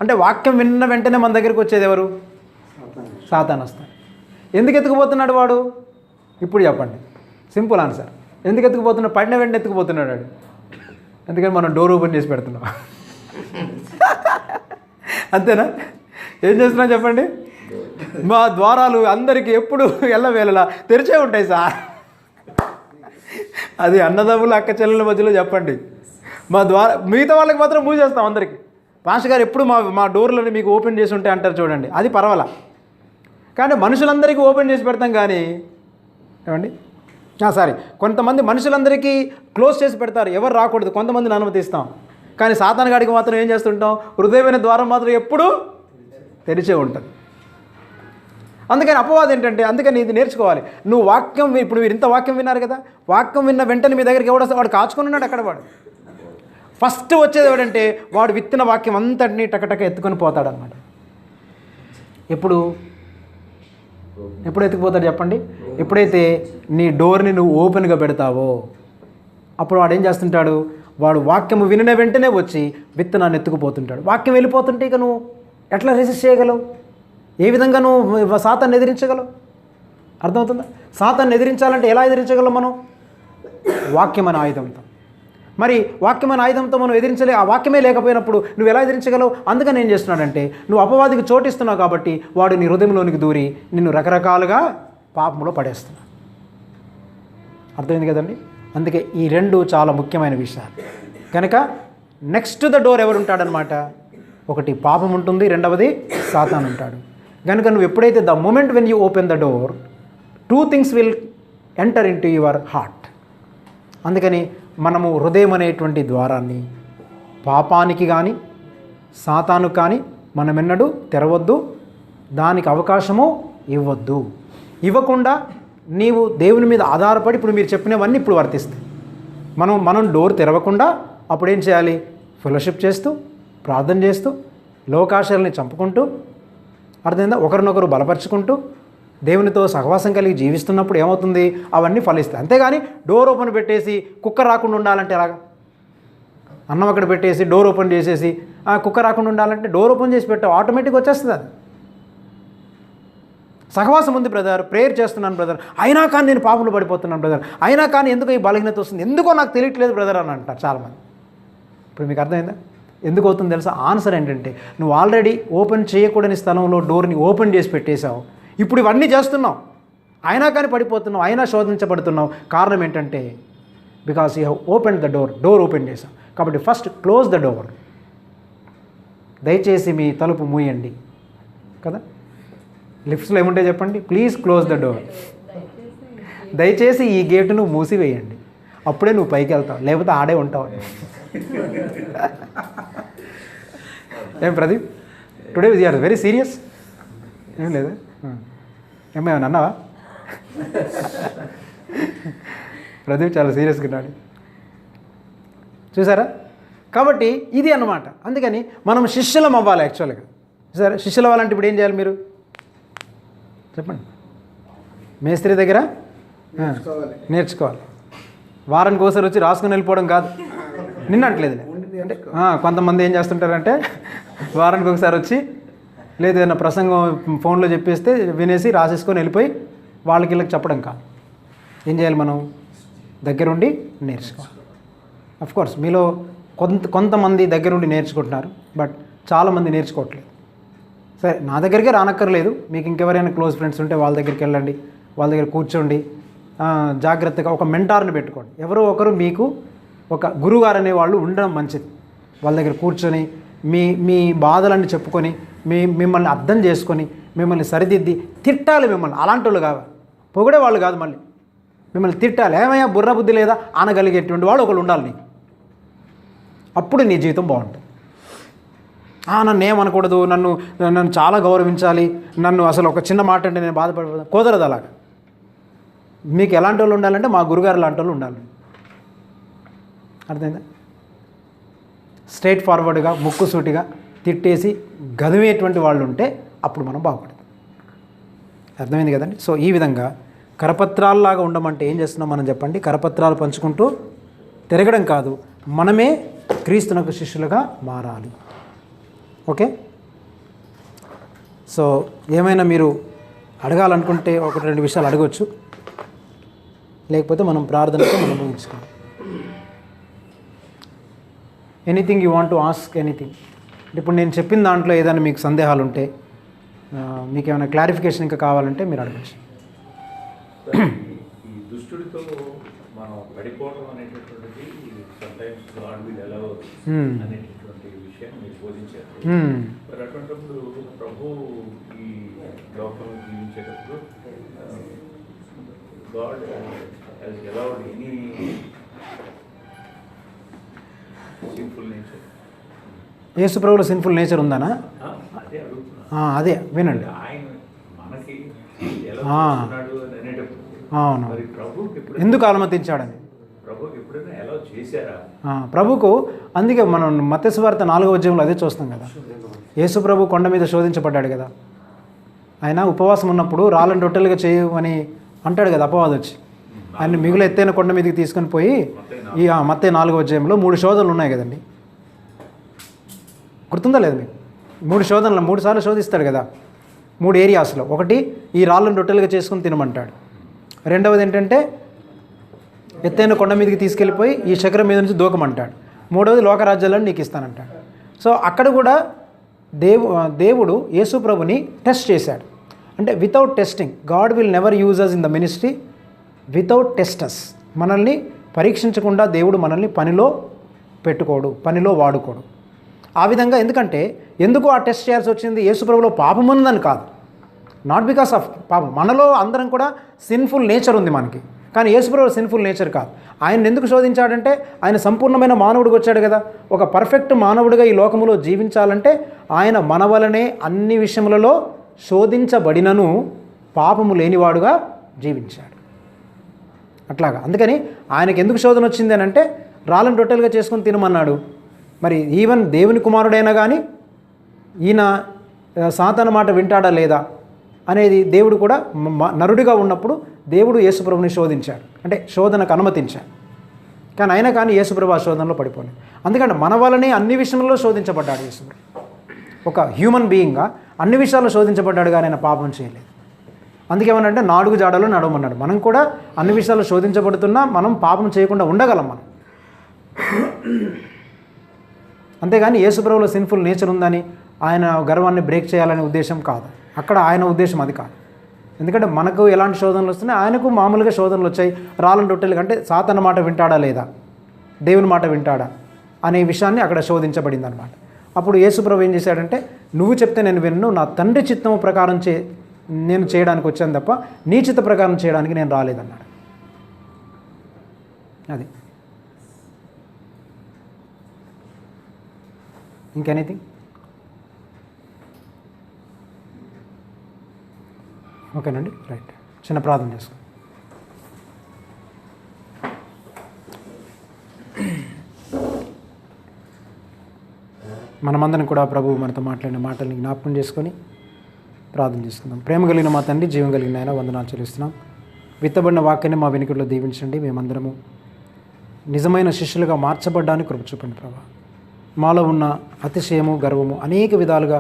అంటే వాక్యం విన్న వెంటనే మన దగ్గరికి వచ్చేది ఎవరు? సాతాను వస్తాడు. ఎందుకు ఎత్తుకుపోతున్నాడు వాడు? ఇప్పుడు చెప్పండి, సింపుల్ ఆన్సర్. ఎందుకు ఎత్తుకుపోతున్నాడు? పడిన వెంటనే ఎత్తుకుపోతున్నాడు వాడు. ఎందుకని మనం డోర్ ఓపెన్ చేసి పెడుతున్నాం. అంతేనా? ఏం చేస్తున్నాం చెప్పండి? మా ద్వారాలు అందరికీ ఎప్పుడు ఎల్లవేళలా తెరిచే ఉంటాయి సార్. అది అన్నదమ్ములు అక్క చెల్లెల మధ్యలో చెప్పండి. మా ద్వారా మిగతా వాళ్ళకి మాత్రం మూసేస్తాం అందరికీ. పాస్టర్ గారు ఎప్పుడు మా డోర్లని మీకు ఓపెన్ చేసి ఉంటే అంటారు చూడండి, అది పర్వాలా. కానీ మనుషులందరికీ ఓపెన్ చేసి పెడతాం. కానీ ఏమండి, సారీ, కొంతమంది మనుషులందరికీ క్లోజ్ చేసి పెడతారు, ఎవరు రాకూడదు, కొంతమందిని అనుమతిస్తాం. కానీ సాతాను గాడికి మాత్రం ఏం చేస్తుంటాం? హృదయమైన ద్వారం మాత్రం ఎప్పుడూ తెరిచే ఉంటుంది. అందుకని అపవాదం ఏంటంటే, అందుకని ఇది నేర్చుకోవాలి. నువ్వు వాక్యం, ఇప్పుడు మీరు ఇంత వాక్యం విన్నారు కదా, వాక్యం విన్న వెంటనే మీ దగ్గరికి ఎవడో వాడు కాచుకొని ఉన్నాడు అక్కడ. వాడు ఫస్ట్ వచ్చేది ఎవడంటే, వాడు విత్తిన వాక్యం అంతటినీ టకటక ఎత్తుకొని పోతాడనమాట. ఎప్పుడు ఎత్తుకుపోతాడు చెప్పండి? ఎప్పుడైతే నీ డోర్ని నువ్వు ఓపెన్గా పెడతావో అప్పుడు వాడు ఏం చేస్తుంటాడు? వాడు వాక్యము వినిన వెంటనే వచ్చి విత్తనాన్ని ఎత్తుకుపోతుంటాడు. వాక్యం వెళ్ళిపోతుంటే ఇక నువ్వు ఎట్లా రెసిస్ట్ చేయగలవు? ఏ విధంగా నువ్వు సాతాన్ని ఎదిరించగలవు? అర్థమవుతుందా? సాతాన్ని ఎదిరించాలంటే ఎలా ఎదిరించగలం మనం? వాక్యం అనే ఆయుధంతో. మరి వాక్యమైన ఆయుధంతో మనం ఆ వాక్యమే లేకపోయినప్పుడు నువ్వు ఎలా ఎదిరించగలవు? అందుకని ఏం చేస్తున్నాడంటే నువ్వు అపవాదికి చోటిస్తున్నావు కాబట్టి వాడు నీ హృదయంలోనికి దూరి నిన్ను రకరకాలుగా పాపంలో పడేస్తున్నాడు. అర్థమైంది కదండి? అందుకే ఈ రెండు చాలా ముఖ్యమైన విషయాలు. కనుక నెక్స్ట్ ద డోర్ ఎవరు ఉంటాడనమాట? ఒకటి పాపం ఉంటుంది, రెండవది సాతాను ఉంటాడు. కనుక నువ్వు ఎప్పుడైతే the moment when you open the door 2 things will enter into your heart. అందుకని మనము హృదయం అనేటువంటి ద్వారాన్ని పాపానికి కానీ సాతాను కానీ మనమెన్నడూ తెరవద్దు, దానికి అవకాశము ఇవ్వద్దు. ఇవ్వకుండా నీవు దేవుని మీద ఆధారపడి ఇప్పుడు మీరు చెప్పినవన్నీ ఇప్పుడు వర్తిస్తాయి. మనం డోర్ తెరవకుండా అప్పుడు ఏం చేయాలి? ఫెలోషిప్ చేస్తూ, ప్రార్థన చేస్తూ, లోకాశయాల్ని చంపుకుంటూ, అర్థమైందా, ఒకరినొకరు బలపరుచుకుంటూ దేవునితో సహవాసం కలిగి జీవిస్తున్నప్పుడు ఏమవుతుంది? అవన్నీ ఫలిస్తాయి. అంతేగాని డోర్ ఓపెన్ పెట్టేసి కుక్క రాకుండా ఉండాలంటే ఎలాగా? అన్నం అక్కడ పెట్టేసి డోర్ ఓపెన్ చేసేసి కుక్క రాకుండా ఉండాలంటే డోర్ ఓపెన్ చేసి పెట్టావు, ఆటోమేటిక్గా వచ్చేస్తుంది అది. సహవాసం ఉంది బ్రదర్, ప్రేయర్ చేస్తున్నాను బ్రదర్, అయినా కానీ నేను పాపంలో పడిపోతున్నాను బ్రదర్, అయినా కానీ ఎందుకో ఈ బలహీనత వస్తుంది, ఎందుకో నాకు తెలియట్లేదు బ్రదర్ అని అంటారు చాలామంది. ఇప్పుడు మీకు అర్థమైందా ఎందుకు అవుతుంది తెలుసా? ఆన్సర్ ఏంటంటే నువ్వు ఆల్రెడీ ఓపెన్ చేయకూడని స్థలంలో డోర్ని ఓపెన్ చేసి పెట్టేశావు. ఇప్పుడు ఇవన్నీ చేస్తున్నావు, అయినా కానీ పడిపోతున్నావు, అయినా శోధించబడుతున్నావు. కారణం ఏంటంటే because you have open the door open చేశావు. కాబట్టి ఫస్ట్ క్లోజ్ ద డోర్. దయచేసి మీ తలుపు మూయండి కదా. లిఫ్ట్స్లో ఏముంటే చెప్పండి, ప్లీజ్ క్లోజ్ ద డోర్. దయచేసి ఈ గేటును మూసివేయండి, అప్పుడే నువ్వు పైకి వెళ్తావు, లేకపోతే ఆడే ఉంటావు. ఏం Pradeep, today we are very serious. ఏం లేదా? ఏమైనా అన్నావా? ప్రదీప్ చాలా సీరియస్గా ఉన్నాడు, చూసారా? కాబట్టి ఇది అన్నమాట. అందుకని మనం శిష్యులం అవ్వాలి యాక్చువల్గా. సరే, శిష్యులు అవ్వాలంటే ఇప్పుడు ఏం చేయాలి మీరు చెప్పండి? మేస్త్రి దగ్గర నేర్చుకోవాలి. వారానికి ఒకసారి వచ్చి రాసుకొని వెళ్ళిపోవడం కాదు. నిన్నట్లేదు అంటే కొంతమంది ఏం చేస్తుంటారంటే వారానికి ఒకసారి వచ్చి లేదు ఏదైనా ప్రసంగం ఫోన్లో చెప్పేస్తే వినేసి రాసేసుకొని వెళ్ళిపోయి వాళ్ళకి వీళ్ళకి చెప్పడం కాదు. ఏం చేయాలి? మనం దగ్గరుండి నేర్చుకోవాలి. అఫ్కోర్స్ మీలో కొంతమంది దగ్గరుండి నేర్చుకుంటున్నారు, బట్ చాలామంది నేర్చుకోవట్లేదు. సరే, నా దగ్గరికే రానక్కర్లేదు, మీకు ఇంకెవరైనా క్లోజ్ ఫ్రెండ్స్ ఉంటే వాళ్ళ దగ్గరికి వెళ్ళండి, వాళ్ళ దగ్గర కూర్చోండి, జాగ్రత్తగా ఒక మెంటార్ని పెట్టుకోండి. ఎవరో ఒకరు మీకు ఒక గురువుగారు అనేవాళ్ళు ఉండడం మంచిది. వాళ్ళ దగ్గర కూర్చొని మీ బాధలన్నీ చెప్పుకొని మిమ్మల్ని అర్థం చేసుకొని మిమ్మల్ని సరిదిద్ది తిట్టాలి. మిమ్మల్ని అలాంటి వాళ్ళు కావాలి, పొగిడే వాళ్ళు కాదు, మళ్ళీ మిమ్మల్ని తిట్టాలి. ఏమయ్యా బుర్ర బుద్ధి లేదా అనగలిగేటువంటి వాళ్ళు ఒకళ్ళు ఉండాలి నీకు. అప్పుడు నీ జీవితం బాగుంటుంది. నన్ను ఏమనకూడదు, నన్ను చాలా గౌరవించాలి, నన్ను అసలు ఒక చిన్న మాట అంటే నేను బాధపడకూడదు, కుదరదు అలాగా. మీకు ఎలాంటి వాళ్ళు ఉండాలంటే మా గురుగారు లాంటి వాళ్ళు ఉండాలి. అర్థమైందా? స్ట్రైట్ ఫార్వర్డ్గా ముక్కుసూటిగా తిట్టేసి గదివేటువంటి వాళ్ళు ఉంటే అప్పుడు మనం బాగుపడతాం. అర్థమైంది కదండి? సో ఈ విధంగా కరపత్రాల్లాగా ఉండమంటే ఏం చేస్తున్నాం మనం చెప్పండి? కరపత్రాలు పంచుకుంటూ తిరగడం కాదు, మనమే క్రీస్తునకు శిష్యులుగా మారాలి. ఓకే, సో ఏమైనా మీరు అడగాలనుకుంటే 1-2 విషయాలు అడగవచ్చు, లేకపోతే మనం ప్రార్థనతో మనం ముగించుకోవాలి. Anything you want to ask anything. ఇప్పుడు నేను చెప్పిన దాంట్లో ఏదైనా మీకు సందేహాలు ఉంటే, మీకు ఏమైనా క్లారిఫికేషన్ ఇంకా కావాలంటే మీరు అడగచ్చు. ఈ దుష్టుడితో మనం పడిపోవడం అనేటటువంటిది సమ్టైమ్స్ గాడ్ విల్ అలౌ అనేటటువంటి విషయాన్ని మీరు బోధించారు. మరి అటువంటిప్పుడు ప్రభు ఈ లోకంలో జీవించేటప్పుడు God has allowed any simple nature. యేసు ప్రభువులో సిన్ఫుల్ నేచర్ ఉందనా? అదే అడుగుతున్నా. అదే వినండి. ఆయన మనకి ఎలా చూస్తున్నాడు అనేటప్పుడు అవును, మరి ప్రభుకి ఎందుకు అనుమతించాడని ప్రభుకి ఎప్పుడైనా ఎలా చేశారా? ప్రభుకు అందుకే మనం మత్తయి సువార్త 4వ అధ్యాయంలో అదే చూస్తాం కదా. యేసు ప్రభు కొండ మీద శోధించబడ్డాడు కదా. ఆయన ఉపవాసం ఉన్నప్పుడు రాళ్ళని రొట్టెలుగా చేయమని అంటాడు కదా అపవాది వచ్చి. ఆయన మిగులు ఎత్తైన కొండ మీదకి తీసుకొని పోయి ఈ మత్తయి 4వ అధ్యాయంలో 3 శోధనలు ఉన్నాయి కదండి. గుర్తుందా లేదు మీకు? 3 శోధనలు 3 సార్లు శోధిస్తాడు కదా 3 ఏరియాస్లో. ఒకటి ఈ రాళ్ళను రొట్టెలుగా చేసుకుని తినమంటాడు. రెండవది ఏంటంటే ఎత్తైన కొండ మీదకి తీసుకెళ్ళిపోయి ఈ చక్రం మీద నుంచి దూకమంటాడు. మూడవది లోకరాజ్యాలను నీకు ఇస్తానంటాడు. సో అక్కడ కూడా దేవుడు యేసు ప్రభుని టెస్ట్ చేశాడు. అంటే without testing, God will never use us in the ministry without tests. మనల్ని పరీక్షించకుండా దేవుడు మనల్ని పనిలో పెట్టుకోడు, పనిలో వాడుకోడు. ఆ విధంగా ఎందుకు ఆ టెస్ట్ చేయాల్సి వచ్చింది? యేసు ప్రభులో పాపం ఉందని కాదు, నాట్ బికాస్ ఆఫ్ పాపం. మనలో అందరం కూడా సిన్ఫుల్ నేచర్ ఉంది మనకి, కానీ యేసు ప్రభులో సిన్ఫుల్ నేచర్ కాదు. ఆయన ఎందుకు శోధించాడంటే ఆయన సంపూర్ణమైన మానవుడికి వచ్చాడు కదా. ఒక పర్ఫెక్ట్ మానవుడిగా ఈ లోకములో జీవించాలంటే ఆయన మన వలనే అన్ని విషయములలో శోధించబడినను పాపము లేనివాడుగా జీవించాడు. అట్లాగా అందుకని ఆయనకి ఎందుకు శోధన వచ్చింది అని అంటే రాళ్ళను రొట్టెలుగా చేసుకొని తినమన్నాడు. మరి ఈవెన్ దేవుని కుమారుడైనా కానీ ఈయన సాతాను మాట వింటాడా లేదా అనేది దేవుడు కూడా నరుడిగా ఉన్నప్పుడు దేవుడు యేసుప్రభుని శోధించాడు, అంటే శోధనకు అనుమతించాడు. కానీ అయినా కానీ యేసుప్రభు ఆ శోధనలో పడిపోలేదు. అందుకని మన వల్లనే అన్ని విషయంలో శోధించబడ్డాడు యేసుప్రభు. ఒక హ్యూమన్ బీయింగ్గా అన్ని విషయాల్లో శోధించబడ్డాడు, కానీ ఆయన పాపం చేయలేదు. అందుకేమనంటే నాలుగు జాడలో నడవమన్నాడు. మనం కూడా అన్ని విషయాల్లో శోధించబడుతున్నా మనం పాపం చేయకుండా ఉండగలం మనం. అంతేగాని యేసుప్రభులో సిన్ఫుల్ నేచర్ ఉందని ఆయన గర్వాన్ని బ్రేక్ చేయాలనే ఉద్దేశం కాదు. అక్కడ ఆయన ఉద్దేశం అది కాదు. ఎందుకంటే మనకు ఎలాంటి శోధనలు వస్తున్నాయి, ఆయనకు మామూలుగా శోధనలు వచ్చాయి. రాళ్ళను రొట్టెలు అంటే సాతాను మాట వింటాడా లేదా, దేవుని మాట వింటాడా అనే విషయాన్ని అక్కడ శోధించబడింది అనమాట. అప్పుడు యేసుప్రభు ఏం చేశాడంటే, నువ్వు చెప్తే నేను విన్ను, నా తండ్రి చిత్తము ప్రకారం నేను చేయడానికి వచ్చాను తప్ప నీ చిత్త ప్రకారం చేయడానికి నేను రాలేదన్నాడు. అది ఇంకెనీథింగ్? ఓకేనండి, రైట్. చిన్న ప్రార్థన చేసుకో. మనమందరం కూడా ప్రభువు మనతో మాట్లాడిన మాటల్ని జ్ఞాపకం చేసుకొని ప్రార్థన చేసుకుందాం. ప్రేమ కలిగిన మా తండ్రి, జీవం కలిగిన ఆయన, వందనాలు చెల్లిస్తున్నాం. విత్తబడిన వాక్యాన్ని మా వెనుకల్లో దీవించండి. మేమందరము నిజమైన శిష్యులుగా మార్చబడ్డానికి కృప చూపండి ప్రభా. మాలో ఉన్న అతిశయము, గర్వము అనేక విధాలుగా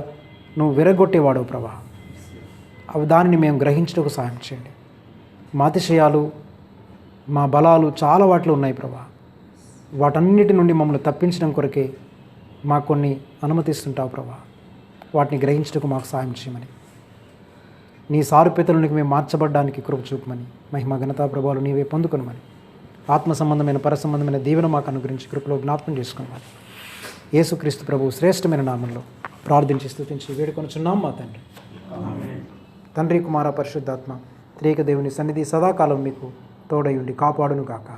నువ్వు విరగొట్టేవాడు ప్రభా. అవి దానిని మేము గ్రహించడానికి సాయం చేయండి. మా అతిశయాలు, మా బలాలు చాలా వాటిలో ఉన్నాయి ప్రభా. వాటన్నిటి నుండి మమ్మల్ని తప్పించడం కొరకే మాకు కొన్ని అనుమతిస్తుంటావు ప్రభా. వాటిని గ్రహించడానికి మాకు సాయం చేయమని, నీ సారూప్యతలోనికి మేము మార్చబడ్డానికి కృప చూపమని, మహిమ ఘనతా ప్రభావాలు నీవే పొందుకొనమని, ఆత్మ సంబంధమైన పర సంబంధమైన దీవెన మాకు అనుగ్రహించి కృపలో జ్ఞాపకం చేసుకోమని యేసుక్రీస్తు ప్రభు శ్రేష్టమైన నామంలో ప్రార్థించి స్తుతించి వేడుకొనుచున్నాం మా తండ్రి. తండ్రి, కుమార, పరిశుద్ధాత్మ త్రియేక దేవుని సన్నిధి సదాకాలం మీకు తోడై ఉండి కాపాడును గాక.